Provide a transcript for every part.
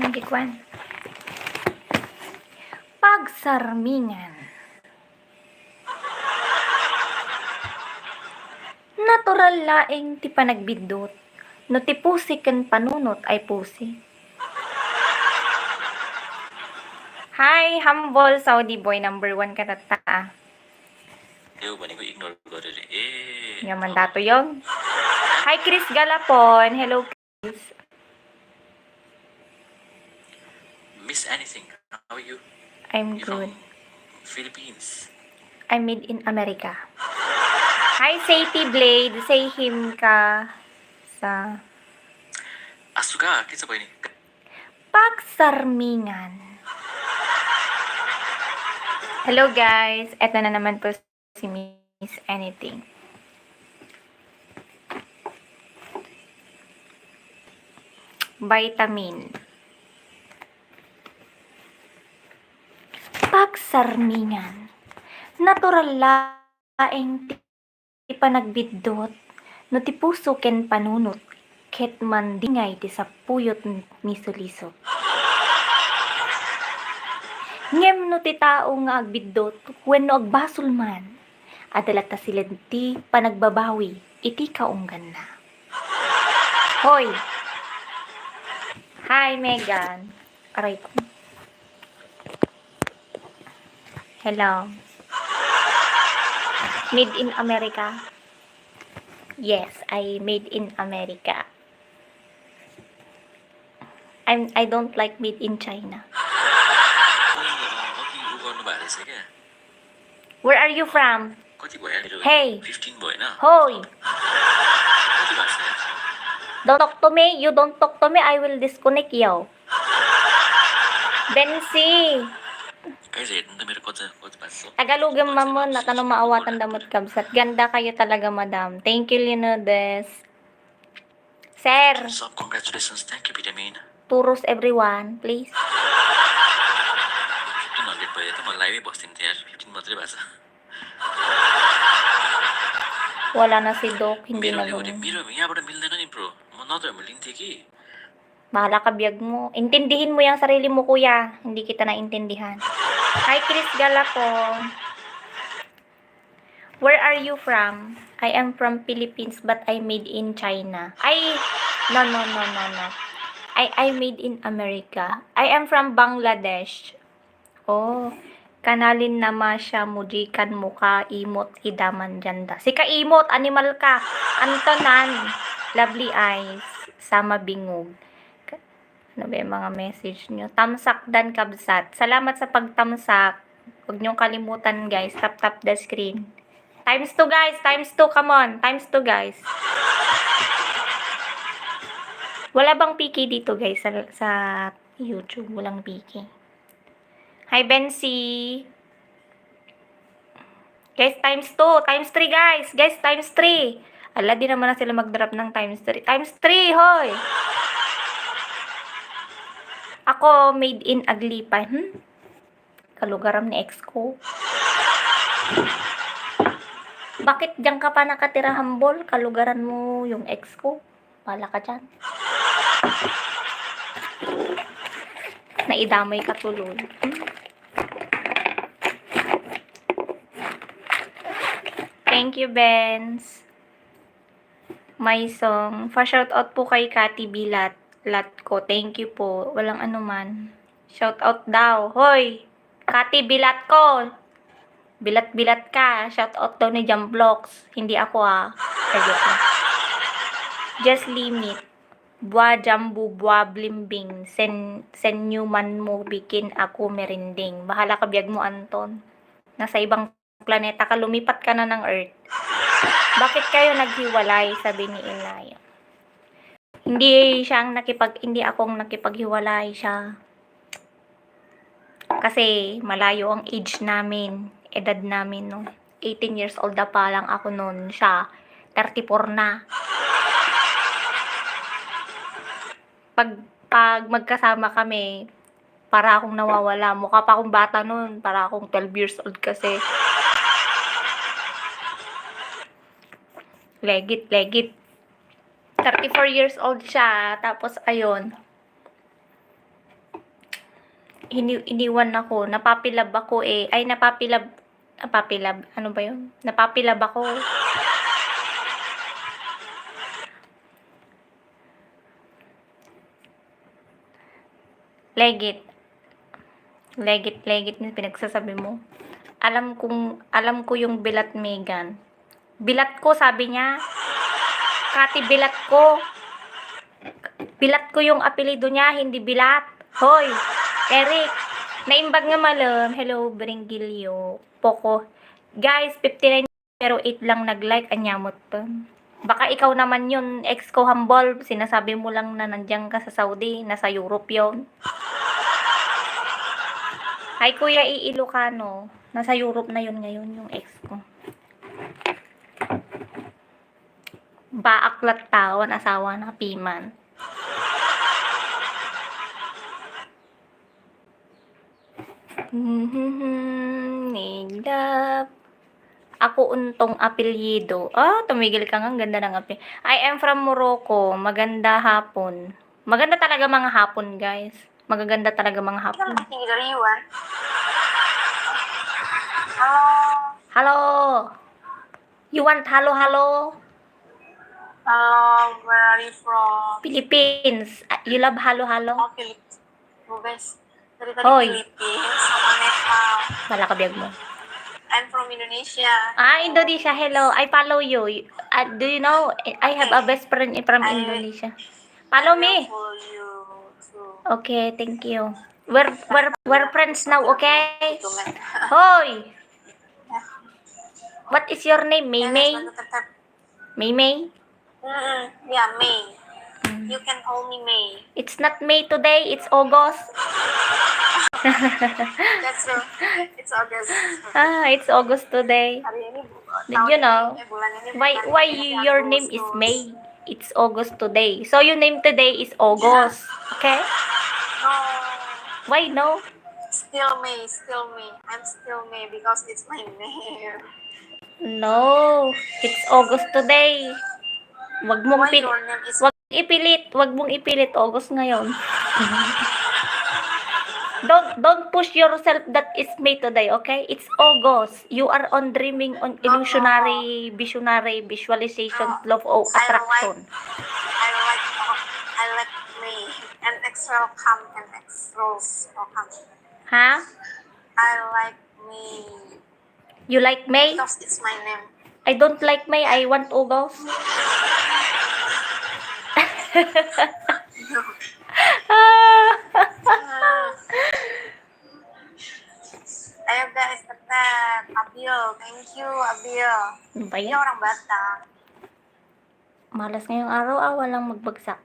Nagikwan. Pagsarmingan. Natural laing ti panagbidot, no ti pusi ken panunot ay pusi. Hi, humble Saudi boy number 1 ka tata. ignore Yaman dato yung. Hi, Chris Galapon. Hello, Chris. Miss anything. How are you? I'm You good. from Philippines. I'm made in America. Hi, Sadie Blade. Say him ka sa Asuka, kinsa ba ini? pagsarmingan. Hello guys, eto na naman po si Miss Anything. Vitamin. Pagsarmingan. Natural laeng ti panagbidot, no ti puso ken panunot, ket man dingay ti sapuyot misulisot. Ngem no ti tao nga agbidot, wenno agbasol man, adalat ta sila ti panagbabawi, iti kaunggan na. Hoy! Hi, Megan. Aray ko. Hello. Made in America? Yes, I made in America. I don't like made in China. Where are you from? Hey. 15 boy na. Hoy! Kati ba sir? Don't talk to me. You don't talk to me. I will disconnect you. Bensi. Kasi nung meron ko sa pasok. Tagalogin mo na tanong maawatan damot kabsat. Ganda kayo talaga, madam. Thank you, Linodes. Sir, So, congratulations. Thank you, Vitamin. turos everyone, please. 1500 boy ito mag-live posting there. 15 mo ba sa? Wala na si Doc, hindi na Miro, ganun. yहाँबाट मिल्दैन नि bro. म नत्र लिन्थेँ कि. Bahala ka, biyag mo. Intindihin mo yung sarili mo, kuya. Hindi kita naintindihan. Hi, Chris Galapon. Where are you from? I am from Philippines, but I made in China. No. I made in America. I am from Bangladesh. Oh, kanalin nama siya mujikan muka imot idaman janda. Si ka imot, animal ka. Antonan, lovely eyes, sama bingog. Ano ba yung mga message nyo? Tamsak dan kabsat. Salamat sa pagtamsak. Huwag nyong kalimutan guys. Tap the screen. Times 2 guys. Times 2. Come on. Times 2 guys. Wala bang piki dito guys sa YouTube? Walang piki. Hi Bensi. Guys, times 2. Times 3 guys. Guys, times 3. Ala, di naman na sila mag-drop ng times 3. Times 3, hoy! Ako, made in Aglipan. Kalugaram ni ex ko. Bakit diyan ka pa nakatira, Humble? Kalugaran mo yung ex ko. Pala ka dyan. Naidamay ka tuloy. Thank you, Benz. My song. Pa-shoutout po kay Kati Bilat. Latko. Thank you po. Walang anuman. Shoutout daw. Hoy! Kati Bilat ko. Bilat-bilat ka. Shoutout daw ni Jamblocks. Hindi ako Just limit. Buwa jambu, buwa blimbing. Sen man mo bikin ako merinding. Bahala ka biyag mo, Anton. Nasa ibang planeta ka. Lumipat ka na ng Earth. Bakit kayo naghiwalay? Sabi ni Ilaya. Hindi akong nakipaghiwalay siya. Kasi malayo ang age namin, edad namin, no. 18 years old na pa lang ako noon, siya 34 na. Pag magkasama kami, para akong nawawala. Mukha pa akong bata noon, para akong 12 years old kasi. Legit. 34 years old siya, tapos ayun. iniwan ako, napapilab ako eh. Ay, napapilab, ano ba yun? Napapilab ako. Legit. Legit na pinagsasabi mo. Alam ko yung bilat Megan. Bilat ko, sabi niya. Kati, bilat ko. Bilat ko yung apelido niya, hindi bilat. Hoy, Eric. Naimbag nga malam. Hello, Beringilio. Poco. Guys, 59 pero 8 lang nag-like. Anyamot to. Baka ikaw naman yun, ex ko humble. Sinasabi mo lang na nandiyan ka sa Saudi. Nasa Europe yon. Hi, Kuya Ilocano. Nasa Europe na yun ngayon, yung ex ko. Baaklat tawan, asawa na piman. Nilap. Ako untong apelyido. Tumigil ka nga. Ang ganda ng apelyido. I am from Morocco. Maganda hapon. Maganda talaga mga hapon, guys. Magaganda talaga mga hapon. Hello. Hello. You want hello? Hello, where are you from? Philippines. You love hello? Oh, Philippines. Bubes. Dari tadi Hoy. Philippines sama Nepal. Wala ka biyag mo. I'm from Indonesia. Indonesia. Hello. I follow you. Do you know, I have a best friend from Indonesia. Follow I will me. follow you too. Okay, thank you. We're friends now, okay? Hoy! What is your name? Maymay? Maymay? Yeah, May. You can call me May. It's not May today, it's August. That's true. It's August. It's August today. Hari ini Did you know? bulan ini Why your name is May? It's August today. So your name today is August. Okay? No. Why no? Still May. I'm still May because it's my name. No, it's August today. Wag mong Why your name is Wag mong ipilit August ngayon. Don't push yourself that it's May today, okay? It's August. You are on dreaming on illusionary, visionary, visualization, love of attraction. I like May. And X will come and X rolls will come. Ha? I like me You like May? because it's my name. I don't like May. I want August. Ayo guys, tetap Abil, thank you Abil. Ano ba Dia yan? orang Batak. Malas ngayong araw, walang magbagsak.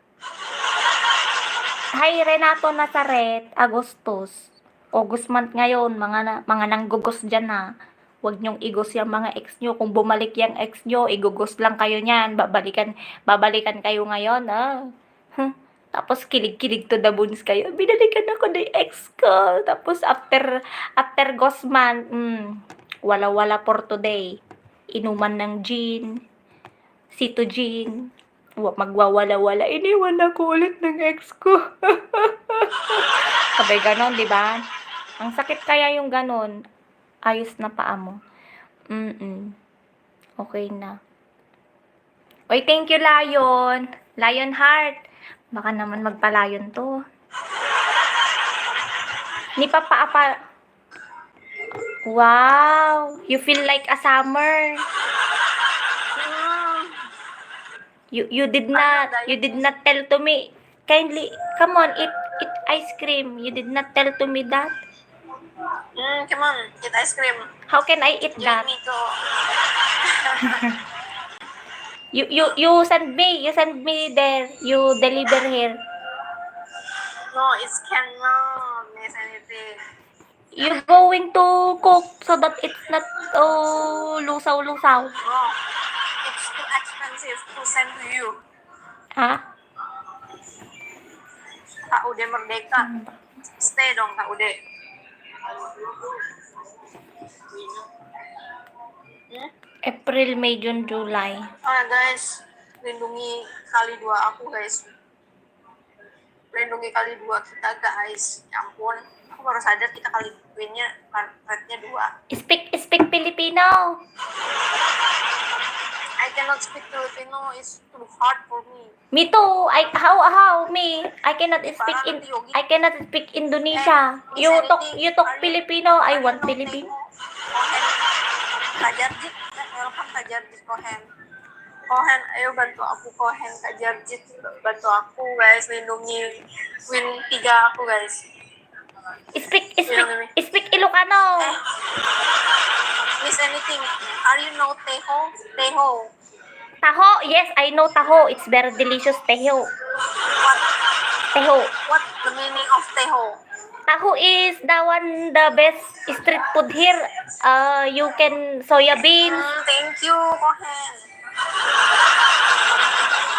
Hi, Renato Nazaret, Agustus. August month ngayon, mga nanggugos dyan ha. Huwag nyong igos yung mga ex nyo. Kung bumalik yung ex nyo, igugos lang kayo niyan. Babalikan kayo ngayon, Tapos kilig-kilig to the bones kayo. Binalikan ako ng ex ko. Tapos after ghost month, wala-wala for today. Inuman ng gin. Sito gin. Magwawala-wala. Iniwan ako ulit ng ex ko. Sabay ganon, di ba? Ang sakit kaya yung ganon. Ayos na paa mo. Okay na. Oy, thank you, Lion. Lion Heart. Baka naman magpalayon to. Ni Papa Apa. Wow. You feel like a summer. You did not tell to me. Kindly, come on, eat ice cream. You did not tell to me that. Come on, eat ice cream. How can I eat Join that? me too. You send me there. You deliver here. No, it's cannot miss anything. You going to cook so that it's not lusaw-lusaw. No, it's too expensive to send to you. Ha? KUD Merdeka. Stay dong KUD. April, May, June, July. Guys, lindungi kali dua aku guys. Lindungi kali dua kita guys. Ya ampun, aku baru sadar kita kali win-nya rate-nya 2. Speak Filipino. I cannot speak Filipino, it's too hard for me. Me too. How me? I cannot speak Indonesia. You talk Filipino. I want Filipino. Kak Jarjit, welcome Kak Jarjit Kohen. Kohen, ayo bantu aku Kohen, Kak Jarjit bantu aku guys, lindungi win 3 aku guys. Speak Ilocano. Miss anything, are you know Teho? Teho. Taho. Yes, I know taho. It's very delicious taho. What, Taho. what the meaning of Teho? Taho is the best street food here. You can soya beans. Thank you, Kohen.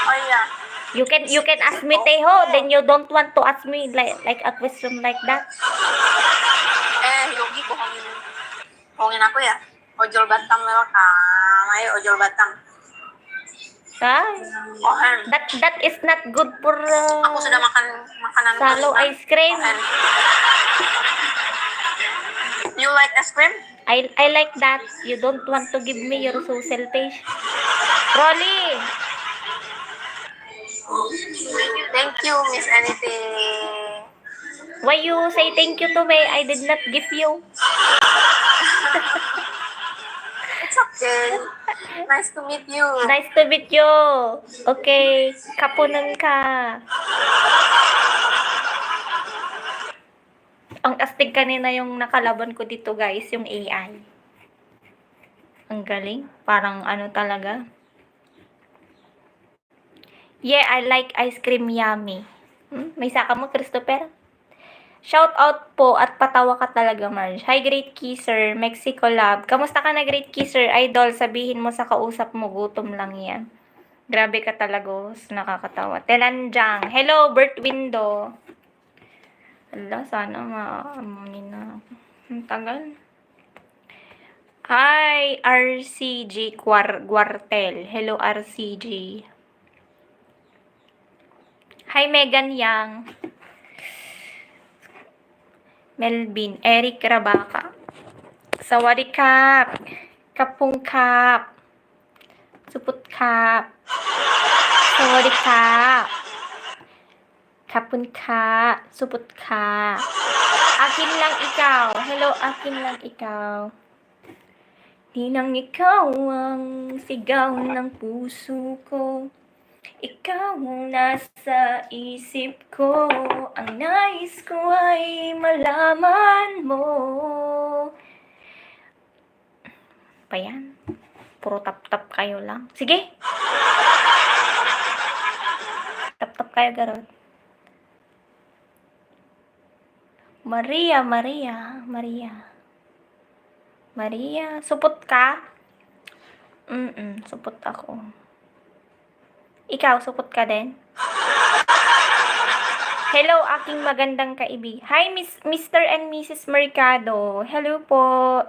Oh yeah. You can ask me Teho, then you don't want to ask me like a question like that. Yogi bohongin aku ya. Ojol Batam welcome. Ayo ojol Batam. Kohen. That is not good for Aku sudah makan makanan salo Korea. ice cream. Kohen. You like ice cream? I like that. You don't want to give me your so selfish. Rolly, Thank you, Miss Anything. why you say thank you to me? I did not give you. It's okay. Nice to meet you. Nice to meet you. Okay, kapunan ka. Ang astig kanina yung nakalaban ko dito guys, yung AI. Ang galing. Parang ano talaga. Yeah, I like ice cream yummy. May saka mo, Christopher? Shout out po at patawa ka talaga, Marge. Hi, Great Kisser. Mexico Love. Kamusta ka na, Great Kisser? Idol, sabihin mo sa kausap mo, gutom lang yan. Grabe ka talaga, nakakatawa. Telanjang. Hello, Bert Window. Ala, sana maamunin na. Ang tagal. Hi, RCG Guartel. Hello, RCG. Hi, Megan Yang. Melvin. Eric Rabaka. Sawadikap. Kapung kap. Suput kap. Sawadikap. Kapun ka. Suput ka. Akin lang ikaw. Hello, akin lang ikaw. Di nang ikaw ang sigaw ng puso ko. Ikaw ang nasa isip ko. Ang nais ko ay malaman mo. Pa yan? Puro tap-tap kayo lang. Sige. Tap-tap kayo, garot. Maria. Supot ka? Supot ako. Ikaw, supot ka din? Hello, aking magandang kaibig. Hi, Mr. and Mrs. Mercado. Hello po.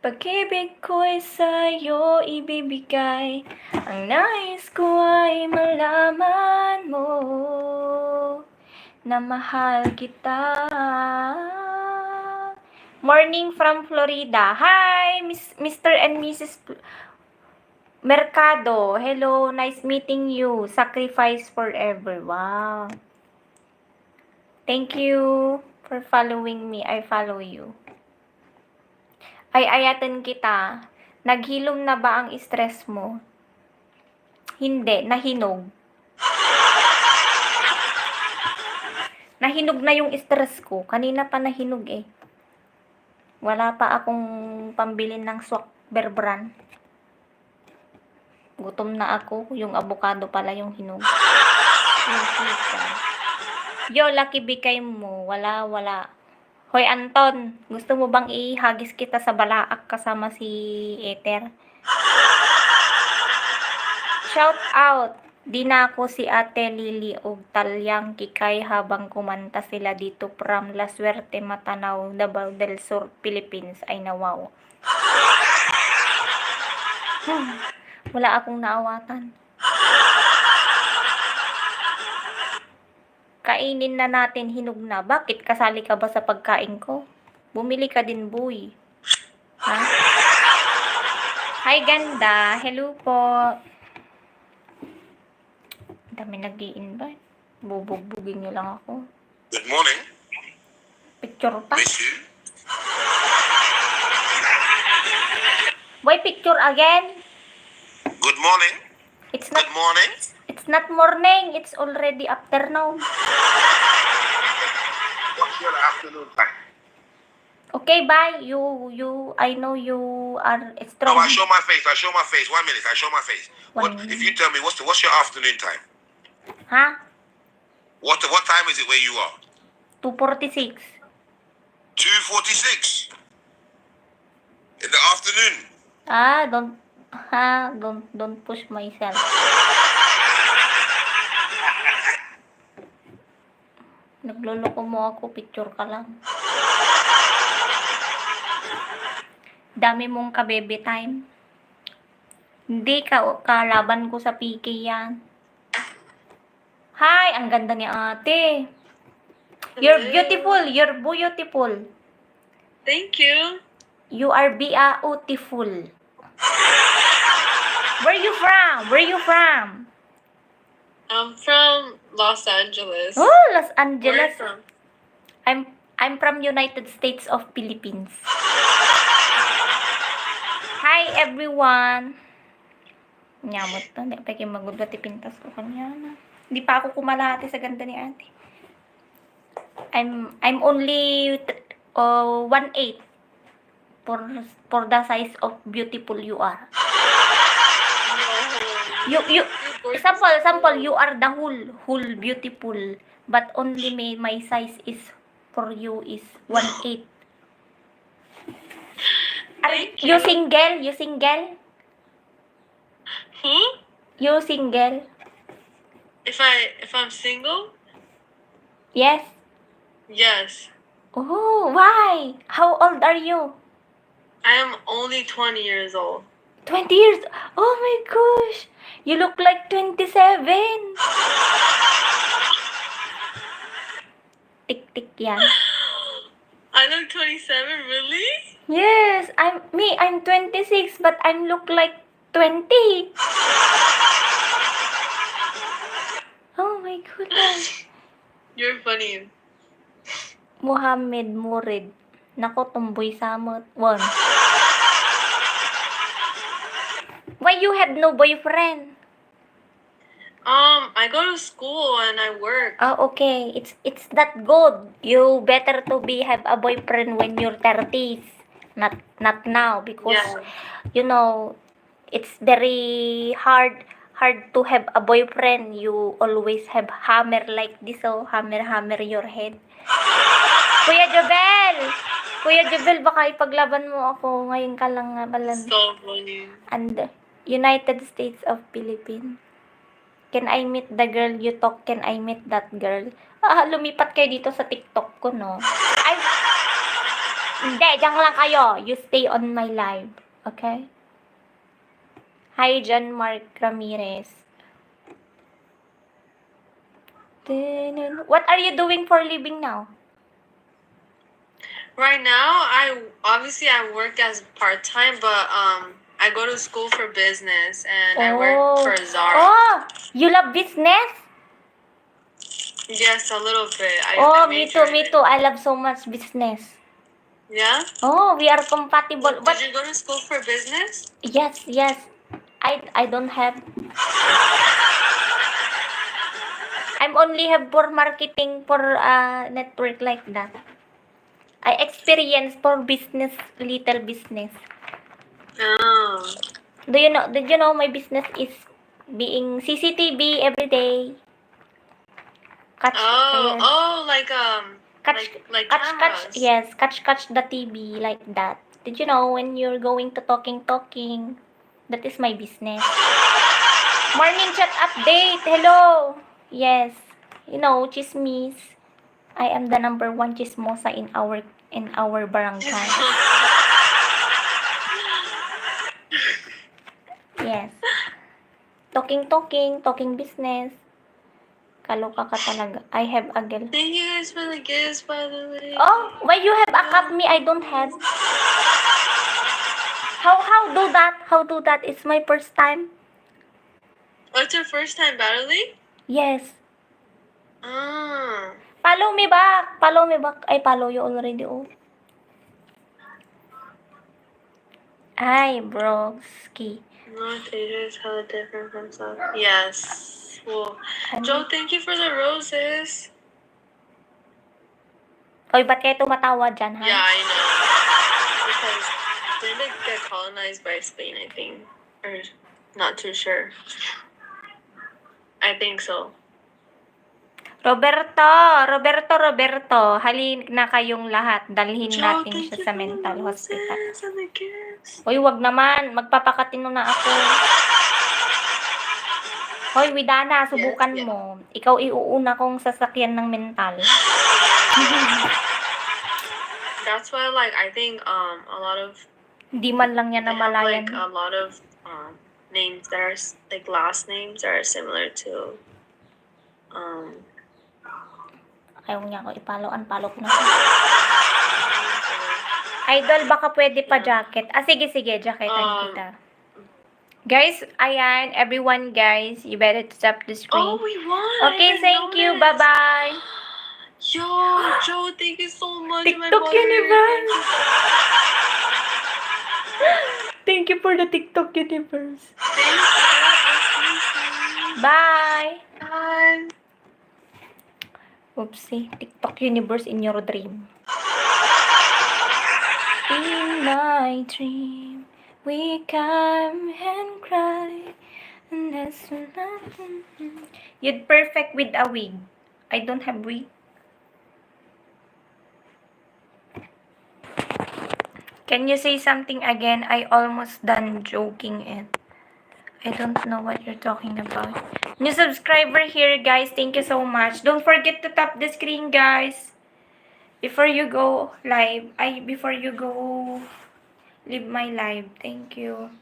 Pag-ibig ko'y sa'yo ibibigay. Ang nais ko ay malaman mo na mahal kita. Morning from Florida. Hi, Mr. and Mrs. Mercado. Hello, nice meeting you. Sacrifice forever. Wow. Thank you for following me. I follow you. Ay-ayatin kita. Naghilom na ba ang stress mo? Hindi, nahinog. Nahinog na yung stress ko. Kanina pa nahinog eh. Wala pa akong pambilin ng swak berbrand. Gutom na ako. Yung avocado pala yung hinog. Yung pizza. Yo, lucky bikay mo. Wala. Hoy, Anton, gusto mo bang ihagis kita sa balaak kasama si Ether? Shout out! Di na ako si Ate Lily og Talyang Kikay habang kumanta sila dito from La Suerte, Matanaw, Davao del Sur, Philippines. Ay nawaw. Wala akong naawatan. Kainin na natin, hinog na. Bakit? Kasali ka ba sa pagkain ko? Bumili ka din, boy. Ha? Hi, ganda. Hello po. Dami nag-i-invite. Bubugbugin nyo lang ako. Good morning. Picture pa. Miss you. Why picture again? Good morning. It's not Good morning. it's not morning. It's already afternoon. What's your afternoon time? Okay, bye. I know you are No, strong. I show my face. I show my face. 1 minute. I show my face. What? One If you tell me what's your afternoon time? Ha? What time is it where you are? 2:46. 2:46 in the afternoon. Don't push myself. Nagloloko mo ako, picture ka lang. Dami mong kabebe time. Hindi ka kalaban ko sa PK yan. Hi, ang ganda ni ate. You're beautiful. You're beautiful. Thank you. You are beautiful. Where you from? Where you from? I'm from Los Angeles. Oh, Los Where are you Angeles. from? I'm from United States of Philippines. Hi everyone. Nyamot to. Hindi pa kayo magudlat ipintas ko kanya na. Hindi pa ako kumalahati sa ganda ni ate. I'm only 1/8 for the size of beautiful you are. You sample you are the whole beautiful, but only my size is for you is 1/8. Thank You you. single? You single? You single? If I'm single? Yes. Yes. Oh, why? How old are you? I am only 20 years old. 20 years? Oh my gosh. You look like 27. Tik-tik yan. I look 27, really? Yes, I'm 26, but I look like 20. Oh my goodness. You're funny. Muhammad Murid. Nako, tumboy samot. One. Why you have no boyfriend? I go to school and I work. Oh, okay. It's that good. You better to have a boyfriend when you're 30s. Not now because Yeah. you know it's very hard to have a boyfriend. You always have hammer like this, so hammer your head. Kuya Jobel, baka ipaglaban mo ako. Ngayon ka lang nga balan. So funny. And United States of Philippines. Can I meet the girl you talk? Can I meet that girl? Lumipat kayo dito sa TikTok ko, no? Hindi, diyan lang kayo. You stay on my live. Okay? Hi, John Mark Ramirez. What are you doing for living now? Right now, I work as part-time, but I go to school for business and I work for Zara. Oh, you love business? Yes, a little bit. I Me major too, in it. I love so much business. Yeah? Oh, we are compatible. Did But you go to school for business? yes. I don't have. I'm only have for marketing for network like that. I experience for business, little business. Oh. Did you know my business is being CCTV every day? Catch, yes. Like cameras. Yes, catch the TV like that. Did you know when you're going to talking, that is my business. Morning chat update. Hello. Yes. You know, chismis. I am the number 1 chismosa in our barangay. Yes. Talking business. Kaloka ka talaga. I have a girl. Thank you guys for the gifts, by the way. Oh, why you have a cup? Me, I don't have. How do that? How do that? It's my first time. Oh, it's your first time battling? Yes. Ah. Follow me back. Follow me back. I follow you already. Oh. Hi, broski. No, Tasia is hella different from some. Yes. Well, Ano? Joe, thank you for the roses. Oy, ba't kayo tumatawa dyan, ha? Yeah, I know. Because they did get colonized by Spain, I think. Or not too sure. I think so. Roberto, halin na kayong lahat. Dalhin Joe, natin thank siya you sa for the mental hospital. roses and the gifts. Hoy, wag naman. Magpapakatino na ako. Hoy, Widana, subukan Yes, yeah. mo. Ikaw iuuna kong sasakyan ng mental. That's why, like, I think a lot of Hindi man lang yan they have, namalayan. like, a lot of names that are like last names that are similar to Ayaw niya ako ipalo. Unfollow ko na siya. Idol, baka pwede pa jacket. Ah, sige, jacketan kita. Guys, ayan, everyone, guys, you better tap the screen. Oh, we won! I Okay, didn't thank you. notice. Bye-bye. Yo, Joe, thank you so much. my TikTok moderator. universe. Thank you for the TikTok universe. Thank you. Bye. Bye. Oopsie. TikTok universe in your dream. In my dream, we come and cry. And that's when you'd perfect with a wig. I don't have wig. Can you say something again? I almost done joking it. I don't know what you're talking about. New subscriber here, guys. Thank you so much. Don't forget to tap the screen, guys. Before you go live. Before you go leave my live. Thank you.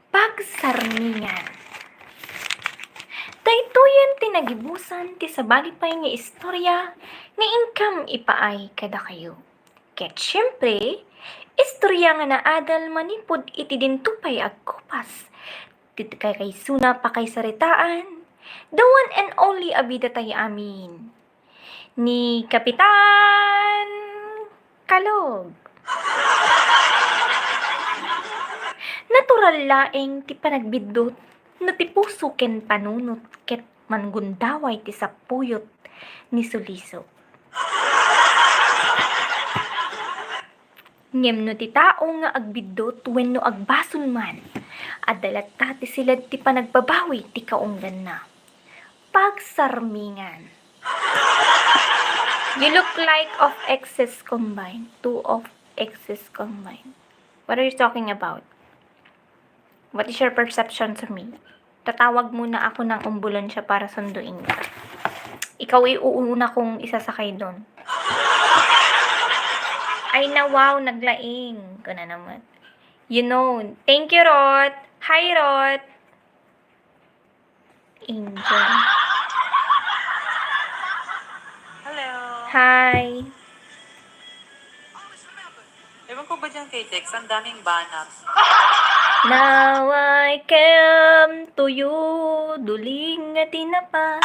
Pagsarmingan. Daytoyan tinagibusan ti sabali pa nga istorya nga income ipaay kada kayo. Ket syempre, istorya nga naadal manipod iti dintupay agkupas. Tit kay suna pa kay saritaan. The one and only abida tayo amin. Ni Kapitan Kalog. Natural laeng ti panagbidot no ti puso ken panunot ket mangundaway ti sapuyot ni Suliso. Ngem no ti tao nga agbidot wenno agbason man, adalat ti sila ti panagbabawi ti kaunggan na. Pagsarmingan. You look like of exes combined. Two of exes combined. What are you talking about? What is your perception to me? Tatawag muna ako ng ambulansya para sunduin ka. Ikaw ay uuna kong isasakay doon. Ay na wow, naglaing. Ko na naman. You know. Thank you, Rot. Hi, Rot. Angel. Hello. Hi. Ewan ko ba dyan kay Dex? Ang daming banat. Now I come to you, duling nga tinapa,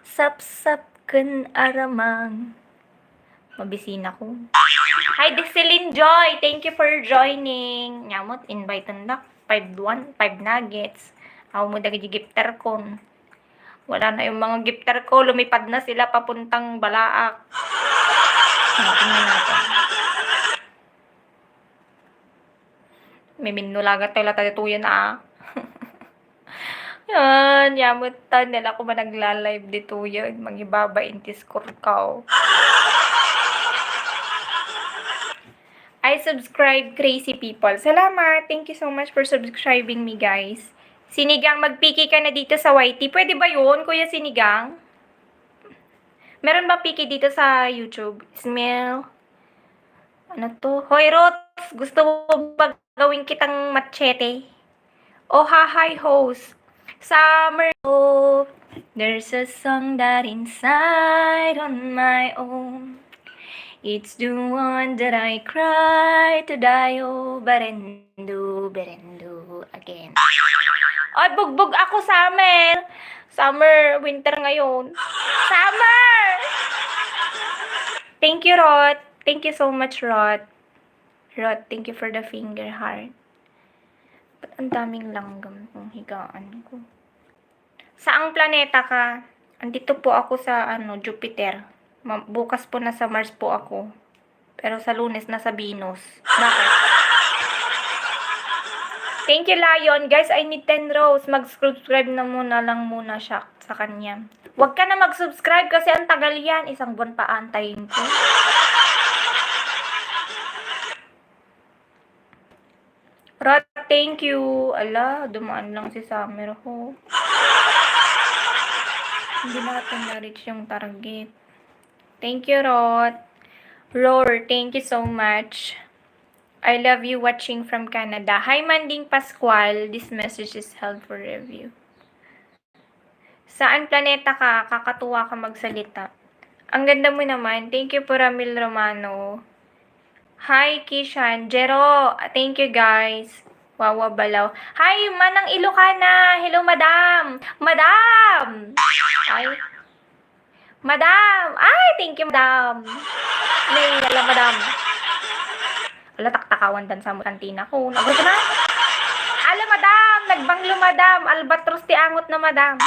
sap-sap ken aramang. Mabisina ko. Hi, Celine Joy! Thank you for joining. Nyamot, invite na 5 nuggets. Ako mo dagi gifter ko. Wala na yung mga gifter ko. Lumipad na sila papuntang Balaak. Tingnan natin. May minulagat tayo latatuyan na. Yan, yamot ta nila ko ba nagla-live dito yan. Mangibaba intis kurkaw. I subscribe crazy people. Salamat. Thank you so much for subscribing me, guys. Sinigang, magpiki ka na dito sa YT. Pwede ba yun, Kuya Sinigang? Meron ba piki dito sa YouTube? Smell. Ano to? Hoy, Rots! Gusto mo ba gawin kitang machete? Oh, hi, host. Summer, oh, there's a song that inside on my own. It's the one that I cry to die, oh, berendo again. Ay, bugbog ako, summer. Summer, winter ngayon. Summer! Thank you, Rod. Thank you so much, Rod. Rod, thank you for the finger heart. Ba't ang daming langgam kung higaan ko? Saang planeta ka? Andito po ako sa Jupiter. Bukas po nasa Mars po ako. Pero sa Lunes nasa Venus. Bakit? Thank you, Lion. Guys, I need 10 rows. Mag-subscribe na muna siya sa kanya. Huwag ka na mag-subscribe kasi ang tagal yan. Isang buwan pa antayin ko. Rod, thank you. Ala, dumaan lang si Summer ho. Hindi natin na-reach yung target. Thank you, Rod. Roar, thank you so much. I love you watching from Canada. Hi, Manding Pascual. This message is held for review. Saan planeta ka? Kakatuwa ka magsalita. Ang ganda mo naman. Thank you po, Ramil Romano. Hi, Kishan. Jero, thank you, guys. Wawa Balaw. Hi, Manang Ilocana. Hello, Madam. Madam! Ay. Madam! Ay, thank you, Madam. Nay, ala, Madam. Ala, taktakawan dan sa kantina ko. Nagot na. Ala, Madam. Nagbanglo, Madam. Albatros ti angot na, Madam.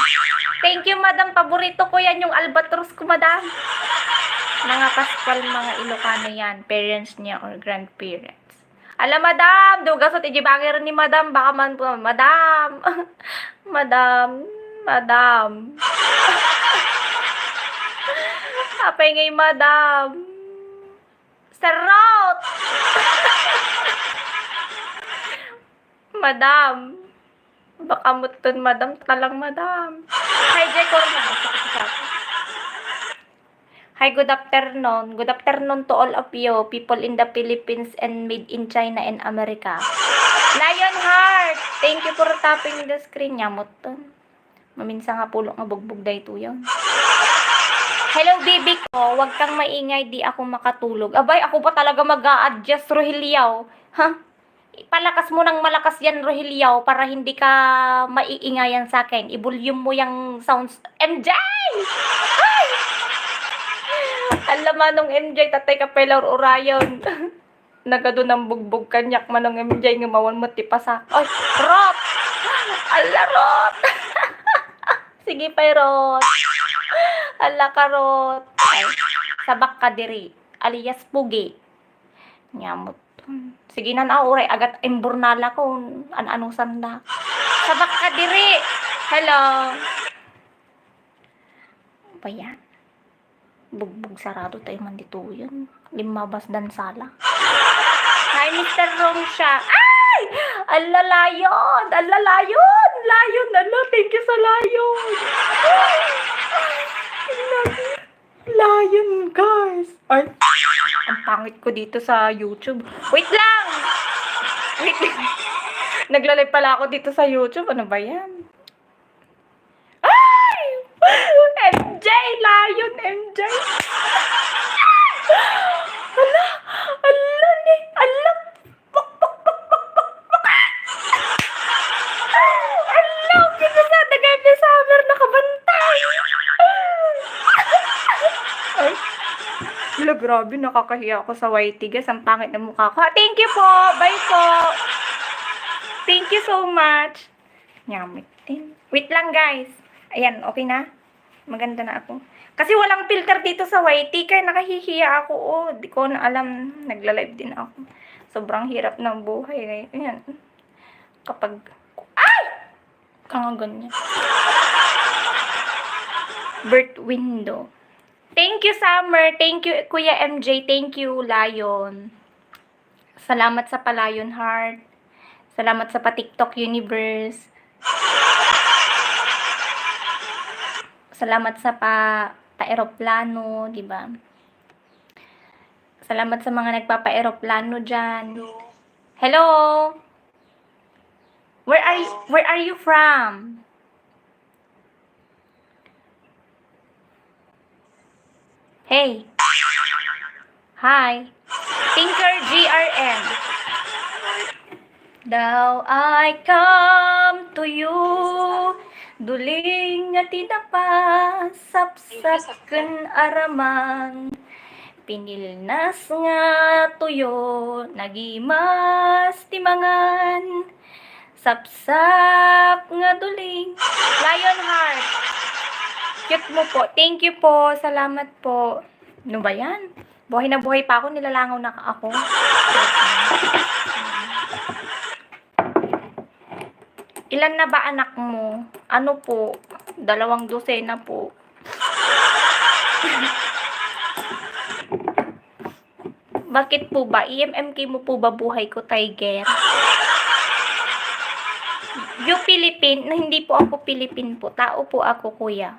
Thank you, Madam. Paborito ko yan yung albatros ko, Madam. Mga Pascual, mga Ilocano yan. Parents niya or grandparents. Ala, Madam. Dugasot, ijibangir ni Madam. Baka man po, Madam. Madam. Madam. Apay ngay, Madam. Sarot! Madam. Baka mutun, Madam. Talang, Madam. Hi, Jekor. Hi, good afternoon. Good afternoon to all of you, people in the Philippines and made in China and America. Lionheart, thank you for tapping the screen. Nyamot to. Maminsan nga pulong nga bugbog da ito yun. Hello, baby ko. Huwag kang maingay, di ako makatulog. Abay, ako pa talaga mag-a-adjust, Rohilyaw. Ha? Palakas mo ng malakas yan, Rohilyaw, para hindi ka maiingayan sa akin. I-volume mo yung sounds. MJ! Ay! Alam manong MJ, tatay ka pelor Orion. Nagado ng bugbog kanyak manong MJ, ngumawan mo tipasa. Ay, Rot! Ala, Rot! Sige pa, Rot. Ala ka, Rot. Ay, sabak ka diri. Alias Pugi. Nyamot. Sige na nauray. Agat imburnala ko. Ano sanda. Sabak ka diri. Hello. Ba yan? Bugbog sarado tayo man dito yun. Limabas dan sala. Hi, Mr. Romsha. Ay! Ala, layon! Ala, layon! Layon! Ala, thank you sa layon! Ay! Layon, guys! Ay! Ang pangit ko dito sa YouTube. Wait lang! Wait lang. Naglalay pala ako dito sa YouTube. Ano ba yan? Ay! MJ! Lion! MJ! Ala! Ala! Ala! Ala! Kaya sa dagay ni Summer nakabantay! Ay! Wala, grabe. Nakakahiya ako sa YT, guys. Ang pangit na mukha ko. Thank you po! Bye po! Thank you so much! Nyamit din. Wait lang, guys. Ayan, okay na? Maganda na ako. Kasi walang filter dito sa YT, kaya nakahihiya ako. Oh, di ko na alam. Nagla-live din ako. Sobrang hirap ng buhay. Ayan. Kapag... Ay! Kanga ganyan. Birth window. Thank you, Summer. Thank you, Kuya MJ. Thank you, Lion. Salamat sa pa-Lion Heart. Salamat sa pa-TikTok Universe. Salamat sa pa-aeroplano, di ba? Salamat sa mga nagpapa-aeroplano dyan. Hello? Where are you from? Hey. Hi. Tinker GRM. Daw I come to you, duling nga tinapas, sapsap ken aramang, pinilnas nga tuyo, nagimas timangan, sapsap nga duling. Lionheart. Cute mo po. Thank you po. Salamat po. Ano ba yan? Buhay na buhay pa ako. Nilalangaw na ako. Ilan na ba anak mo? Ano po? 2 dosena po. Bakit po ba? EMMK mo po ba buhay ko, Tiger? You Philippine? Na hindi po ako Philippine po. Tao po ako, kuya.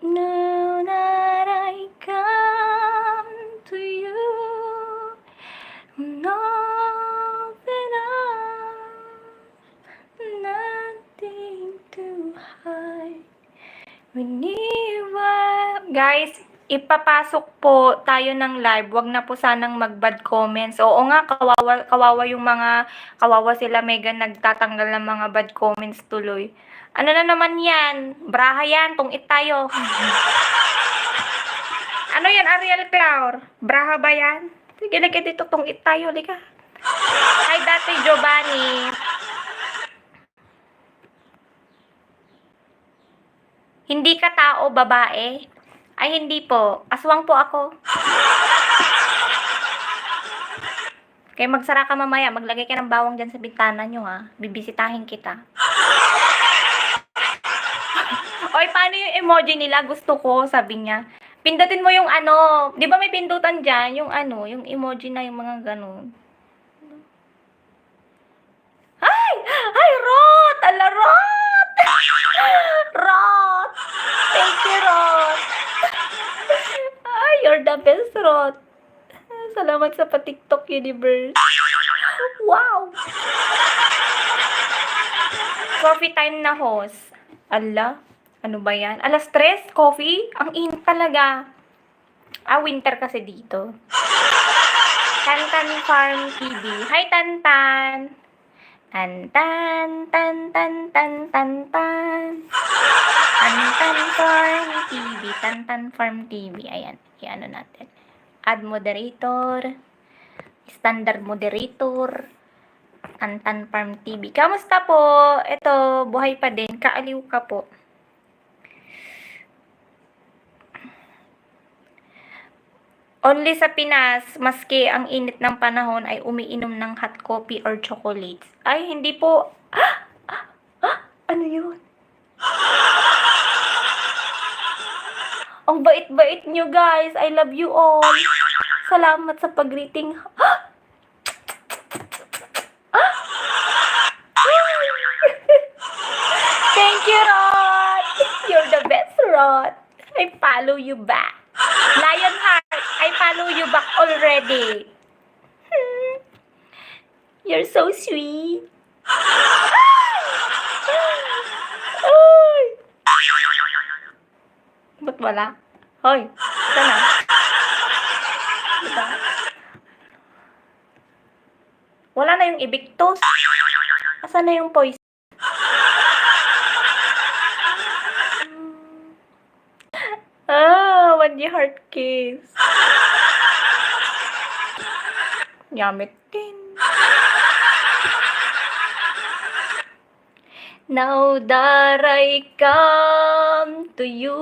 Now that I come to you, nothing nothing to hide. Guys, ipapasok po tayo ng live. Wag na po sanang mag-bad comments. Oo nga, kawawa yung mga, kawawa sila Megan, nagtatanggal ng mga bad comments tuloy. Ano na naman yan? Braha yan, tungit tayo. Ano yan, Ariel Clour? Braha ba yan? Sige, lagay dito, tungit tayo, lika. Hi, Dati Giovanni. Hindi ka tao, babae? Ay, hindi po. Aswang po ako. Kaya magsara ka mamaya. Maglagay ka ng bawang dyan sa bintana nyo, ha? Bibisitahin kita. Oy, paano yung emoji nila? Gusto ko, sabi niya. Pindutin mo yung ano. Di ba may pindutan dyan? Yung ano, yung emoji na yung mga ganun. Ay! Ay, Rot! Ala, Rot! Rot! Thank you, Rot! Ay, you're the best, Rot. Salamat sa pa-TikTok universe. Wow! Coffee time na, host. Ala, ano ba yan? Alas 3, coffee? Ang init talaga. Winter kasi dito. Tantan Farm TV. Hi, Tantan! Tantan, tantan, tantan, tan. Tantan Farm TV. Tantan Farm TV. Ayan, i-ano natin. Add moderator. Standard moderator. Tantan Farm TV. Kamusta po? Ito, buhay pa din. Kaaliw ka po. Only sa Pinas, maski ang init ng panahon ay umiinom ng hot coffee or chocolates. Ay, hindi po. Ano yun? Ang bait-bait nyo, guys. I love you all. Salamat sa pag-greeting. Thank you, Rod. You're the best, Rod. I follow you back. Lionheart, I follow you back already. You're so sweet. Ay! Ba't wala? Hoy, sana. Diba? Wala na yung ibiktos. Asan na yung poison? One heart kiss. Yamit din. Now that I come to you,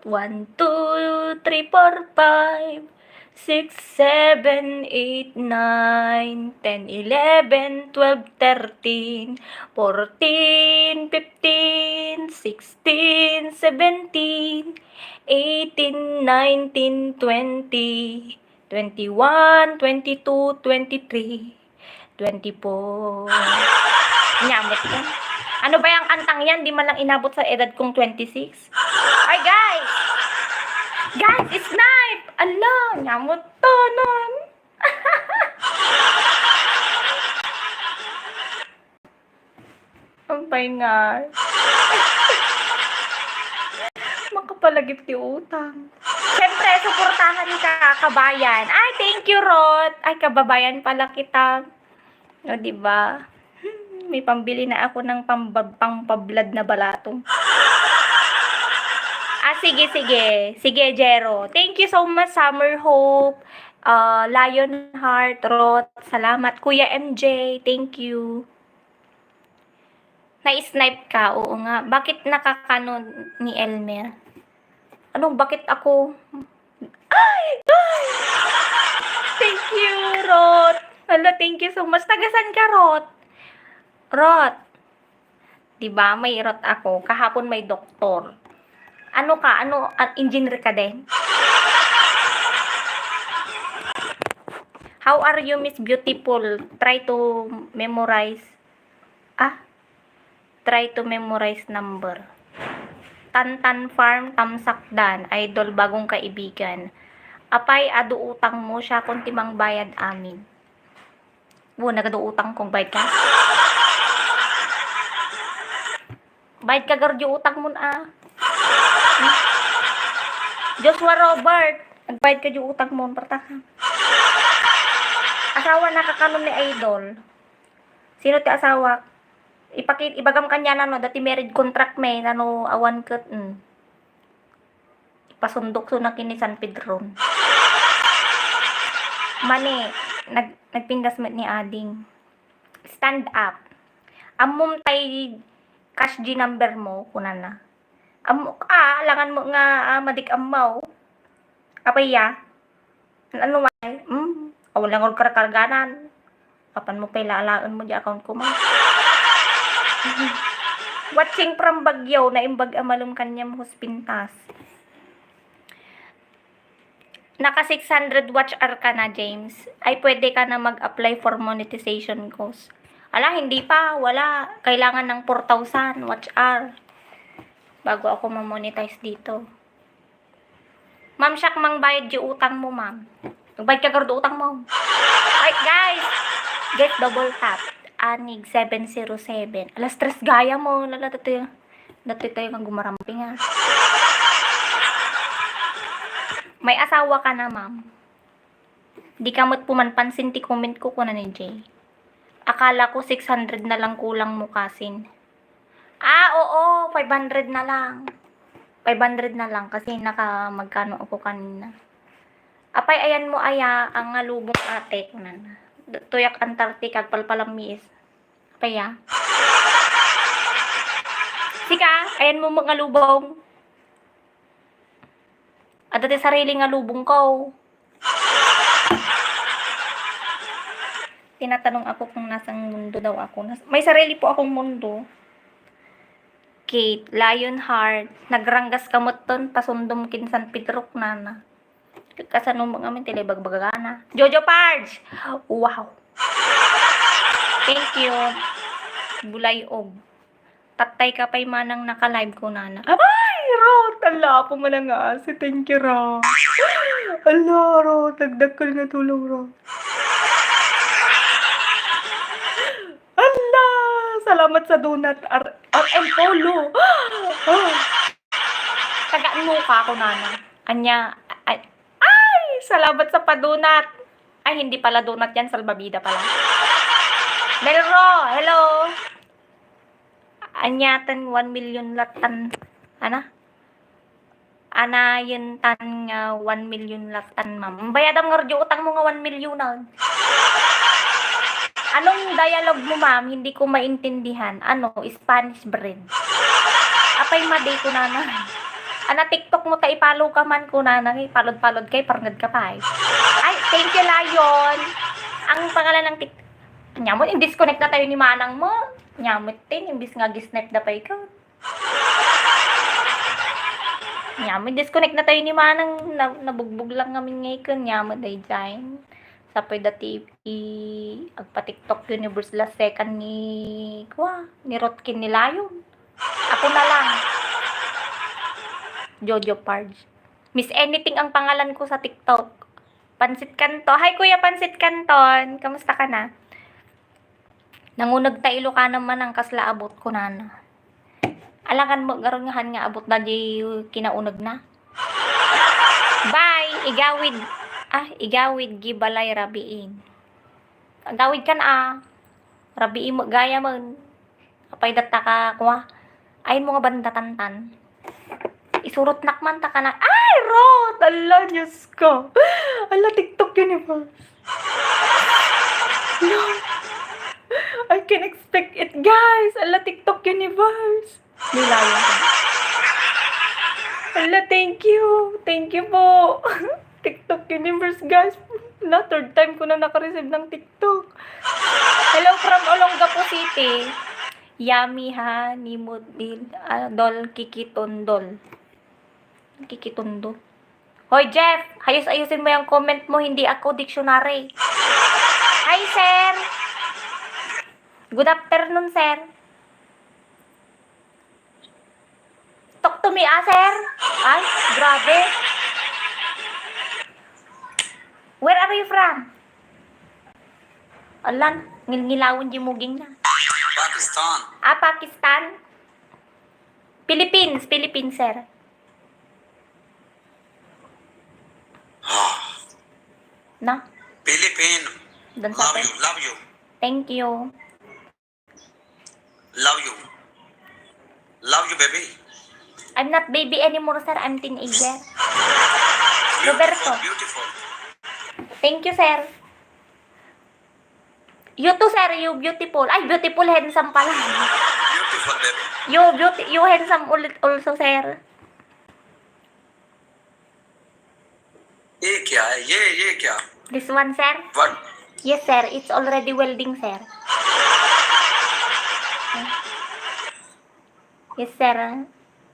1, 2, 3, 4, 5, 6, 7, 8, 9, 10, 11, 12, 13, 14, 15, 16, 17, 18, 19, 20, 21, 22, 23, 24. Nyamot yan. Ano ba yung kantang yan? Di man lang inabot sa edad kong 26. Ay, guys! Guys, it's night! Ala, nyamot to nun. my God. Makapalagip ti utang. Siyempre, suportahan ka, kabayan. Ay, thank you, Rod. Ay, kababayan pala kita. O, diba? May pambili na ako ng pangpablad na balatong. Ah, sige, sige. Sige, Jero. Thank you so much, Summer Hope. Lionheart, Rod. Salamat. Kuya MJ, thank you. Na-snipe ka, oo nga. Bakit nakakano ni Elmer? Anong bakit ako? Ay! Ay! Thank you, Rod. Hala, thank you so much. Tagasan ka, Rod? Rod. Diba, may Rod ako. Kahapon may doktor. Ano ka? Ano? Engineer ka din? How are you, Miss Beautiful? Try to memorize. Try to memorize number. Tantan Farm, Tamsakdan, idol bagong kaibigan. Apay, ado utang mo siya kung timang bayad amin. Nagado utang kung bayad ka. Bayad ka gardio utang mo na. Joshua Robert, nagbayad ka yung utang mo, pertahan. Asawa nakakanon ni idol. Sino ti asawa? Ibagam kanya na no, dati married contract may nano awan ket ipasundok so na kini San Pedro. Mani, nagpindas met ni Ading. Stand up. Amom tay cash G number mo kunana. Amo langan mo nga madik amaw. Apay ya? Ano may? Lang og karkarganan. Kapan mo pay laalaon mo di account ko mo. Watching from Baguio na imbag amalum kanyam hospintas. Naka 600 watch hour ka na, James. Ay, pwede ka na mag-apply for monetization course. Ala, hindi pa. Wala. Kailangan ng 4,000 watch hour. Bago ako ma-monetize dito. Ma'am, siyak mang bayad yung utang mo, ma'am. Magbayad ka gardo utang mo. Ay, guys. Get double tap. Anig 707. Alas stress gaya mo. Dati tayo kang gumarampi nga. May asawa ka na, ma'am. Di ka mo't pumanpansin ti comment ko kuna ni Jay. Akala ko 600 na lang kulang mo kasin. Oo. 500 na lang. 500 na lang kasi magkano ako kanina. Apay, ayan mo aya ang ngalubong ate ko na. Tuyak Antarctica, palpalang miis. Kaya. Sika, ayan mo mga lubong. At dati sarili nga lubong ko. Tinatanong ako kung nasang mundo daw ako. May sarili po akong mundo. Kate, Lionheart, nagranggas kamot ton, pasundom kin San Pedro nana. Kasanong mga amin tilibagbagana. Jojo Parge! Wow! Thank you. Bulay og. Tatay ka pa'y manang naka-live ko, nana. Ay, Rod! Ala, po man nga. Si thank you, Rod. Ala, Rod. Dagdag ka na tulong, Rod. Ala! Salamat sa donut. RM Polo. Tagaan mo ka ako, nana. Anya, salamat sa padunat. Ay, hindi pala donut yan. Salbabida pala. Melro, hello. Anyatan 1 million latan. Ana yun tan nga 1 million latan, ma'am. Bayadam nga radyo utang mo nga 1 million na. Anong dialogue mo, ma'am? Hindi ko maintindihan. Spanish bread. Apay maday ko na. TikTok mo ta ipalo ka man ko na palod-palod kay parngad ka pa. Ay, thank you, Lion. Ang pangalan ng TikTok. Nyamot, disconnect na tayo ni manang mo. Nyamot din, imbis nga gisnap na pa ikaw. Nyamot, disconnect na tayo ni manang. Nabugbog lang namin ngayon. Nyamot, day dyan. Sapoy dati agpa-TikTok Universe last second ni Rotkin ni Lion. Ako na lang. Jojo Parge. Miss Anything ang pangalan ko sa TikTok. Pansit Canton. Hi, Kuya Pansit Canton. Kamusta ka na? Nangunag ta Ilocano man ang kasla abot ko na. Alangan mo garungahan nga abot na di kinaunag na. Bye! Igawid gibalay rabiin. Agawid kan rabiin mo gaya mo. Apay data ka kuha. Ayon mo nga banda tantan. Isurot nakman ta ka na. Ay, Rod! Ala, Diyos ko. Ala, TikTok universe. No. I can expect it, guys. Ala, TikTok universe. Nilayan ko. Ala, thank you. Thank you po. TikTok universe, guys. Na, third time ko na nakareceive ng TikTok. Hello from Olongapo City. Yummy ha, ni Mudil. Dol, kikitondol. Kikitondo. Hoy, Jeff! Ayusin mo yung comment mo, hindi ako dictionary. Hi, sir! Good afternoon, sir. Talk to me, sir. Ay, grabe. Where are you from? Alan, ngilawin yung muging na. Pakistan. Pakistan? Philippines, sir. Na? Philippine. Doon sa atin. Love you. Thank you. Love you, baby. I'm not baby anymore, sir. I'm teenager. Roberto. Beautiful. Thank you, sir. You too, sir. You beautiful. Ay, beautiful, handsome pala. Beautiful, baby. You handsome ulit also, sir. ये क्या है? ये क्या? This one, sir? What? Yes, sir. It's already welding, sir. Yes, sir.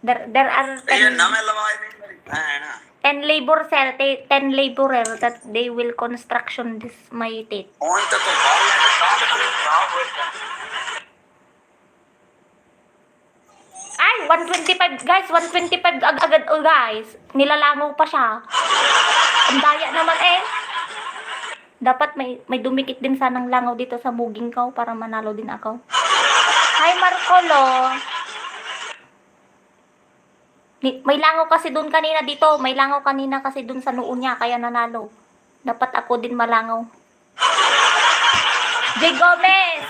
There are ये नमे लवाए नहीं है ना? 10 labor, sir. 10 laborer that they will construction this my teeth. और तो बाल लगे काम होता है. Ay, 125, guys. 125 agad, oh, guys. Nilalangaw pa siya. Ang daya naman eh. Dapat may dumikit din sanang langaw dito sa muging ko para manalo din ako. Hi, Marcolo. May langaw kasi dun kanina dito. May langaw kanina kasi dun sa noo niya, kaya nanalo. Dapat ako din malangaw. J. Gomez!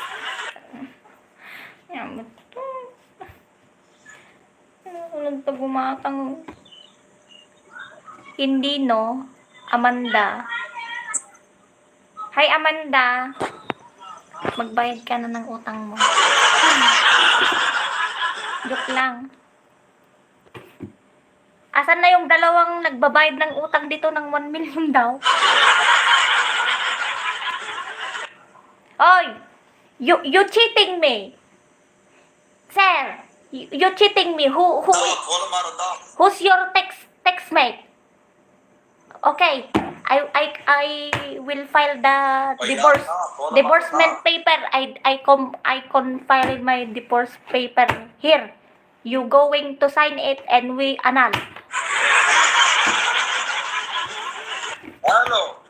Walang tagumatang. Hindi, no? Amanda. Hi, Amanda. Magbayad ka na ng utang mo. Joke lang. Asan na yung dalawang nagbabayad ng utang dito ng 1 million daw? Oy! You cheating me! Sir! You cheating me. खोल मारो दाव. Who's your textmate? Okay. I will file the divorcement paper. I file my divorce paper here. You going to sign it and we annul. Hello.